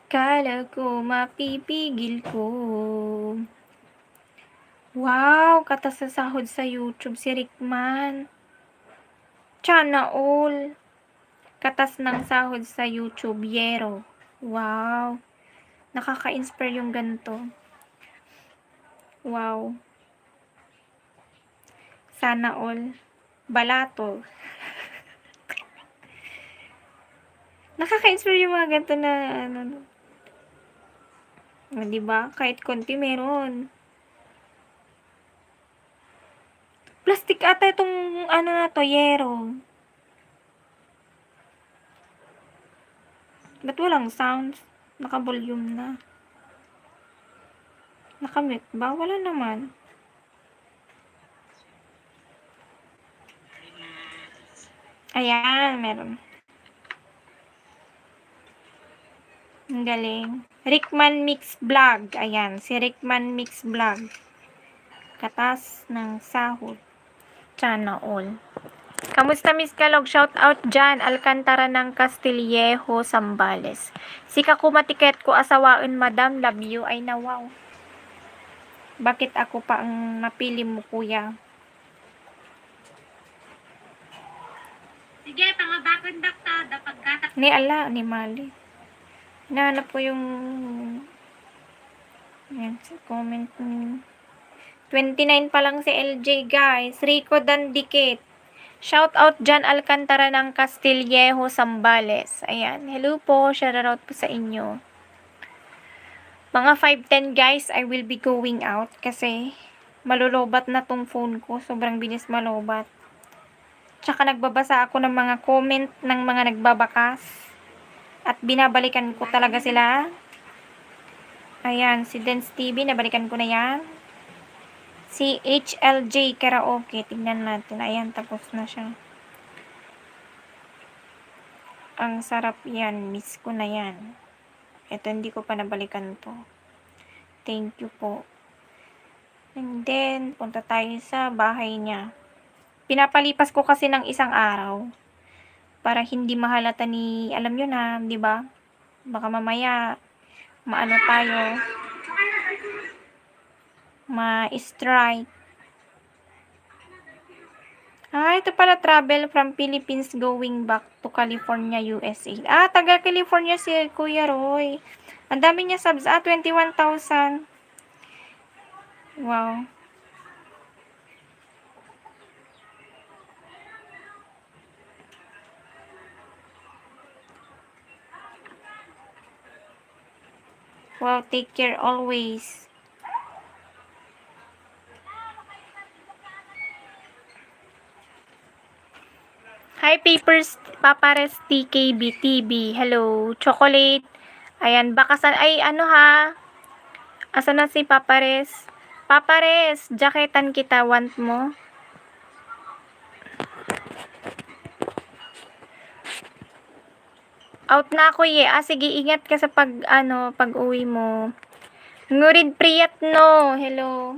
Akala ko mapipigil ko. Wow, katas sa sahod sa YouTube si Rickman. Sana all. Katas ng sahod sa YouTube, Yero. Wow. Nakaka-inspire yung ganito. Wow. Sana all. Balato. Nakaka-inspire yung mga ganito na ano. Diba? Kahit konti meron. Plastic ata itong ano na to, Yero. Ba't walang sounds? Naka-volume na. Nakamute ba? Wala naman. Ayan, meron. Ang galing. Rickman Mix Vlog. Ayan, si Rickman Mix Vlog. Katas ng sahod. Sana all. Kamusta Miss Kalog? Shout out dyan. Alcantara ng Castillejo, Zambales. Si Kakumatiket ko asawain madam. Love you. Ay na wow. Bakit ako pa ang napili mo kuya? Sige, pangabakon doktor. Dapat gatak. Ni ala, ni Mali. Hinahanap ko yung yan, sa comment ni 29 pa lang si LJ guys. Rico Dandikit. Shout out dyan Alcantara ng Castillejo, Zambales. Ayan. Hello po. Shoutout po sa inyo. Mga 5:10 guys, I will be going out kasi malulobat na tong phone ko. Sobrang bilis malobat. Tsaka nagbabasa ako ng mga comment ng mga nagbabakas. At binabalikan ko talaga sila. Ayan, si Dance TV, nabalikan ko na yan. Si HLJ Karaoke, tingnan natin. Ayan, tapos na siya. Ang sarap yan, miss ko na yan. Ito, hindi ko pa nabalikan to. Thank you po. And then, punta tayo sa bahay niya. Pinapalipas ko kasi ng isang araw. Para hindi mahalata ni, alam nyo na, di ba? Baka mamaya, maano tayo, ma-strike. Ito pala travel from Philippines going back to California, USA. Taga California si Kuya Roy. Ang dami niya subs. 21,000. Wow. Wow, take care always. Hi, Papares TKB TV. Hello, chocolate. Ayan, bakasan. Ay, ano ha? Asa na si Papares? Papares, jaketan kita. Want mo? Out na ako sige, ingat ka sa pag-uwi mo. Ngurid Priyat no. Hello.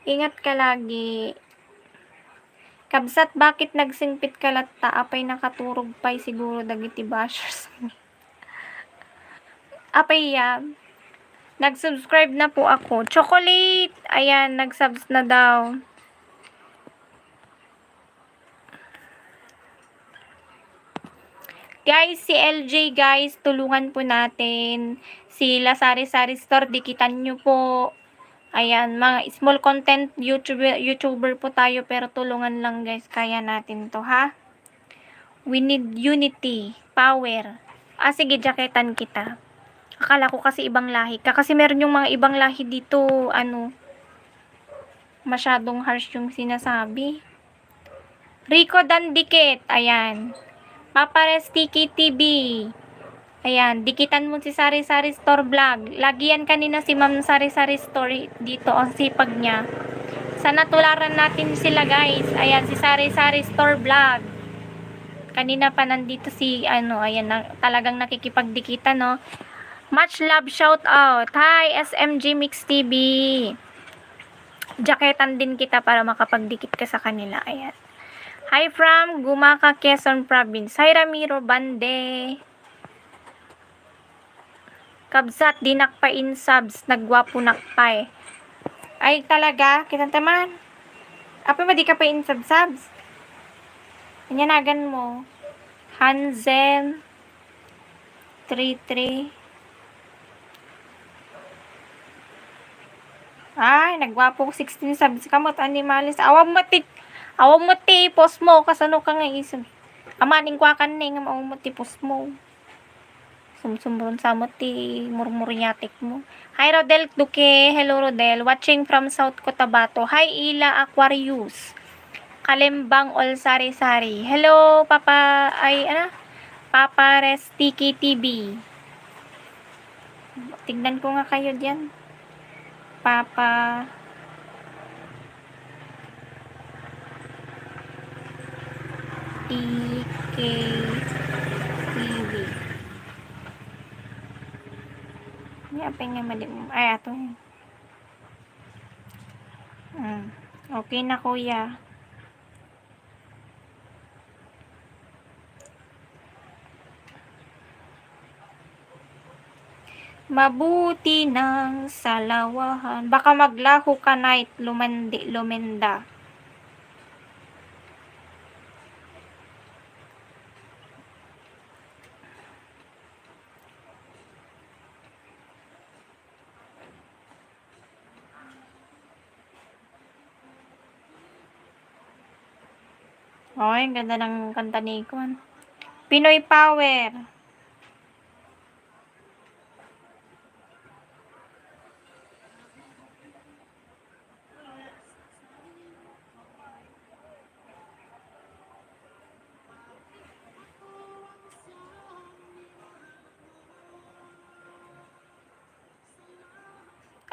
Ingat ka lagi. Kabsat, bakit nagsingpit ka latta? Apay nakaturog pa'y siguro dagiti bashers. Apay nag-subscribe na po ako. Chocolate! Ayan, nag-subs na daw. Guys, si LJ guys, tulungan po natin. Si Sari Sari Store, dikitan nyo po. Ayan, mga small content YouTuber po tayo, pero tulungan lang guys, kaya natin to ha. We need unity, power. Sige, jaketan kita. Akala ko kasi ibang lahi ka, kasi meron yung mga ibang lahi dito, masyadong harsh yung sinasabi. Rico Dandikit, ayan. Papares TKTV. Ayan, dikitan mo si Sari Sari Store Vlog. Lagi yan kanina si Ma'am Sari Sari Store dito, ang sipag niya. Sana tularan natin sila guys. Ayan, si Sari Sari Store Vlog. Kanina pa nandito si, ayan, talagang nakikipagdikitan, no. Much love, shout out. Hi, SMG Mix TV. Jaketan din kita para makapagdikit ka sa kanila. Ayan. Hi from Gumaca, Quezon Province. Hi, Ramiro Bande. Kabsat, dinakpain subs, nagwapo nakpay. Ay, talaga? Kitang taman. Apa ba di ka pa in subs? Kanyanagan mo. Hanzen 33. Ay, nagwapo ko 16 subs. Kamot, animalis. Awam mo ti, post mo. Kasano ka nga isip. Amaning kwa ka na nga awam mo ti, post mo. Sumsumburon sa mo ti murmuryatik mo. Hi Rodel Duque. Hello Rodel. Watching from South Cotabato. Hi Ila Aquarius. Kalembang All Sari Sari. Hello Papa. Papares Tiki TV. Tignan ko nga kayo diyan. Papa Tiki TV. Ini apa yang mali mo? Ay, ato. Okay na, kuya. Mabuti ng salawahan. Baka maglaho ka night, lumenda. Ay, ang ganda ng kanta ni Kwan. Pinoy Power.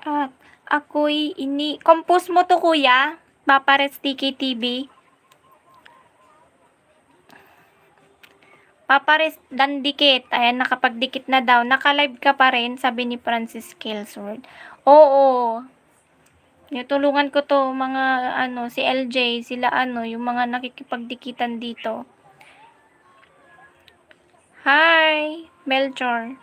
At ako'y compose mo to, kuya. Papares Tiki TV. Papares dan dikit. Ayan, nakapagdikit na daw. Naka-live ka pa rin, sabi ni Francis Kelsword. Oo. Tulungan ko to, mga si LJ, sila yung mga nakikipagdikitan dito. Hi, Melchor.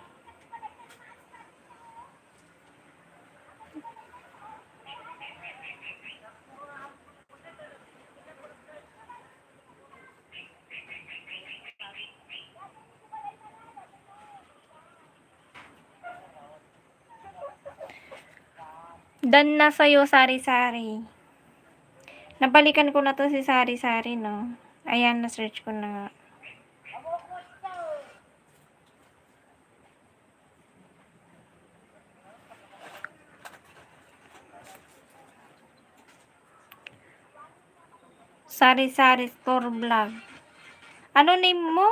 Dan na sa'yo, Sari-Sari. Nabalikan ko na to si Sari-Sari, no? Ayan, na-search ko na nga. Sari-Sari Store Vlog. Ano name mo?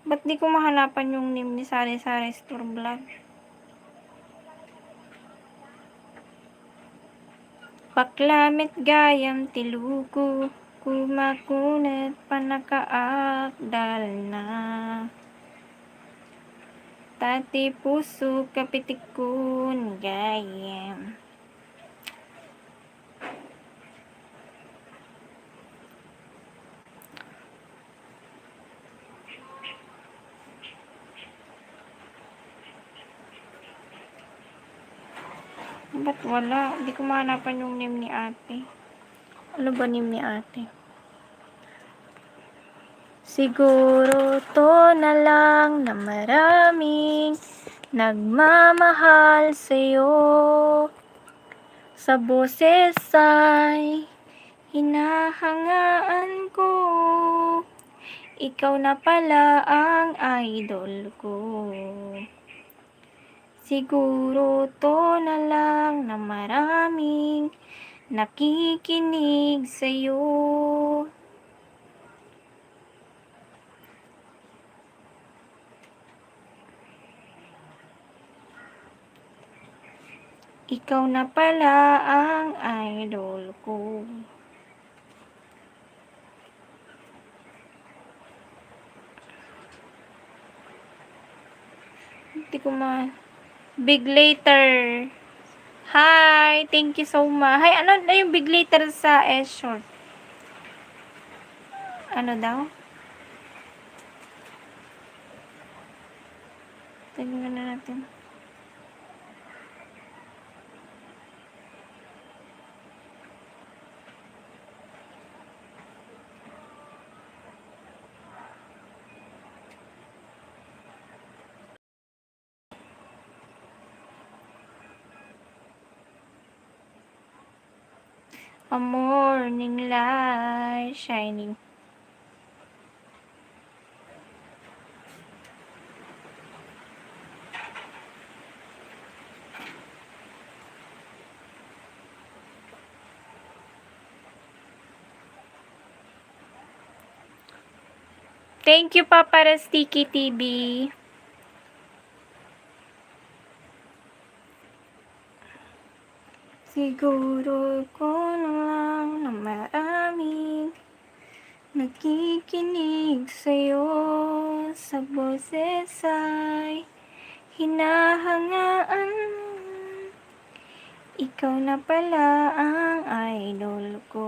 Ba't di ko mahanapan yung name ni Sari-Sari Store Vlog? Paklamit gayam tiluku, kumakunat panakaakdal na. Tati puso kapitikun gayam. Ba't wala? Hindi ko mahanapan yung name ni ate. Ano ba name ni ate? Siguro to na lang na maraming nagmamahal sa'yo. Sa boses ay hinahangaan ko. Ikaw na pala ang idol ko. Siguro to na lang na maraming nakikinig sa'yo. Ikaw na pala ang idol ko. Hindi ko Big later. Hi, thank you so much. Hi, ano na yung big later sa S-short? Ano daw? Tingnan na natin. A morning light shining. Thank you, Papa Sticky TV. Siguro ko na lang na maraming nakikinig sa'yo sa boses ay hinahangaan. Ikaw na pala ang idol ko.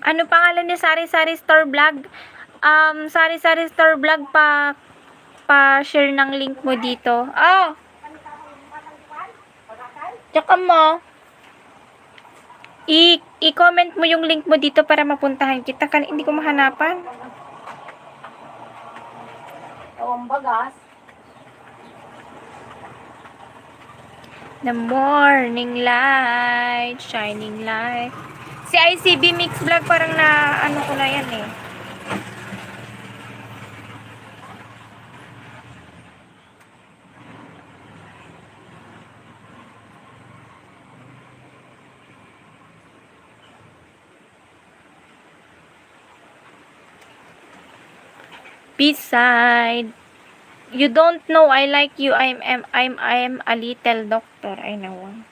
Ano pangalan ni Sari Sari Store Vlog? Sari Sari Store Vlog, pa-share ng link mo dito. Oh! Tsaka mo. I-comment mo yung link mo dito para mapuntahan kita. Hindi ko mahanapan. Ang bagas. The morning light, shining light. Si ICB Mix Vlog parang na ano ko na yan eh. Beside, you don't know I like you. I'm a little doctor. I know.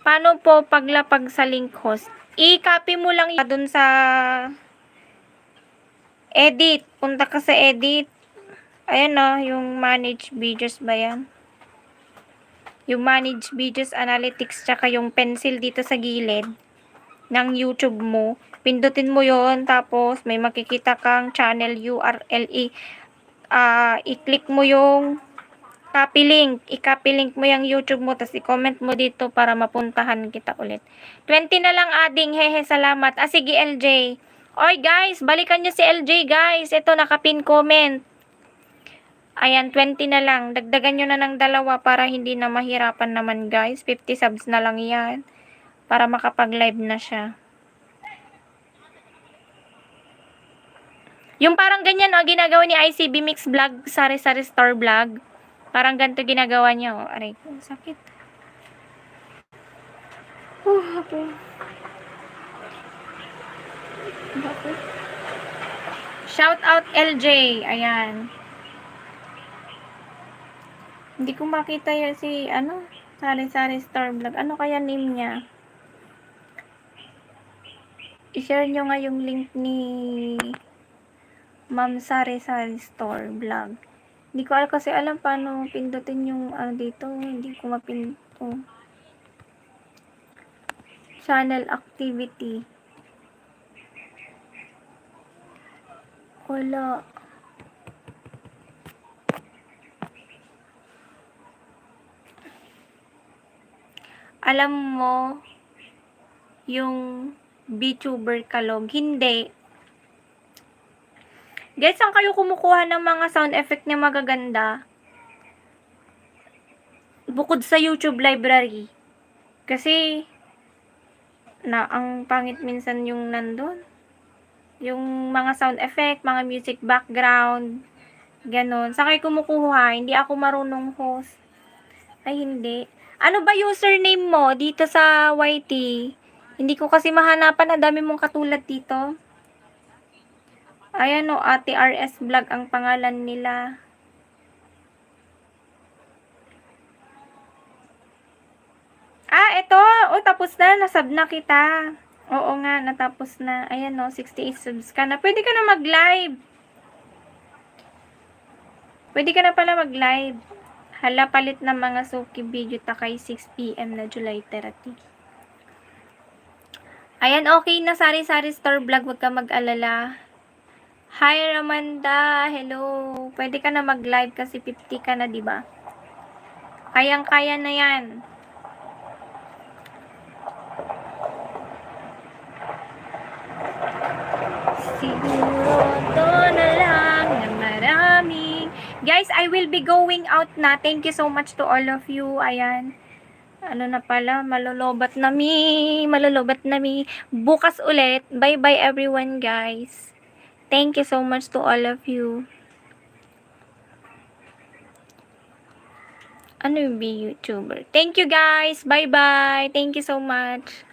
Paano po paglapag sa link host? I-copy mo lang dun sa edit. Punta ka sa edit. Ayan o, yung manage videos ba yan? Yung manage videos analytics tsaka yung pencil dito sa gilid ng YouTube mo. Pindutin mo yon, tapos may makikita kang channel URL. I-click mo yung copy link. I-copy link mo yung YouTube mo, tapos i-comment mo dito para mapuntahan kita ulit. 20 na lang ading, hehe, salamat. Sige LJ. Oy guys, balikan nyo si LJ guys. Ito, nakapin comment. Ayan, 20 na lang. Dagdagan nyo na ng 2 para hindi na mahirapan naman guys. 50 subs na lang yan. Para makapag-live na siya. Yung parang ganyan, ginagawa ni ICB Mix Vlog, Sari Sari Store Vlog. Parang ganito ginagawa niya. Aray ko, sakit. Okay. Shout out LJ. Ayan. Hindi ko makita yan si, Sari Sari Store Vlog. Ano kaya name niya? I-share nyo nga yung link ni Ma'am Sari Sari Store Vlog. Hindi ko kasi alam paano pindutin yung dito. Hindi ko mapinto. Channel activity. Wala. Alam mo yung VTuber Kalog? Hindi. Guys, saan kayo kumukuha ng mga sound effect na magaganda? Bukod sa YouTube library. Kasi, ang pangit minsan yung nandun. Yung mga sound effect, mga music background, ganon. Saan kayo kumukuha? Hindi ako marunong host. Ay, hindi. Ano ba username mo dito sa YT? Hindi ko kasi mahanapan. Ang dami mong katulad dito. Ayan o, Ate RS Vlog ang pangalan nila. Ito. Tapos na. Nasub na kita. Oo nga, natapos na. Ayan o, 68 subs ka na. Pwede ka na mag-live. Pwede ka na pala mag-live. Hala, palit ng mga Suki video takay 6 PM na July 30. Ayan, okay na. Sari Sari Store Vlog. Huwag ka mag-alala. Hi, Ramanda. Hello. Pwede ka na mag-live kasi 50 ka na, diba? Kayang-kaya na yan. Siguro to na lang na marami Guys, I will be going out na. Thank you so much to all of you. Ayan. Ano na pala, malolobat na mi. Malolobat na mi. Bukas ulit. Bye-bye everyone, guys. Thank you so much to all of you. Ano yung be YouTuber? Thank you, guys. Bye-bye. Thank you so much.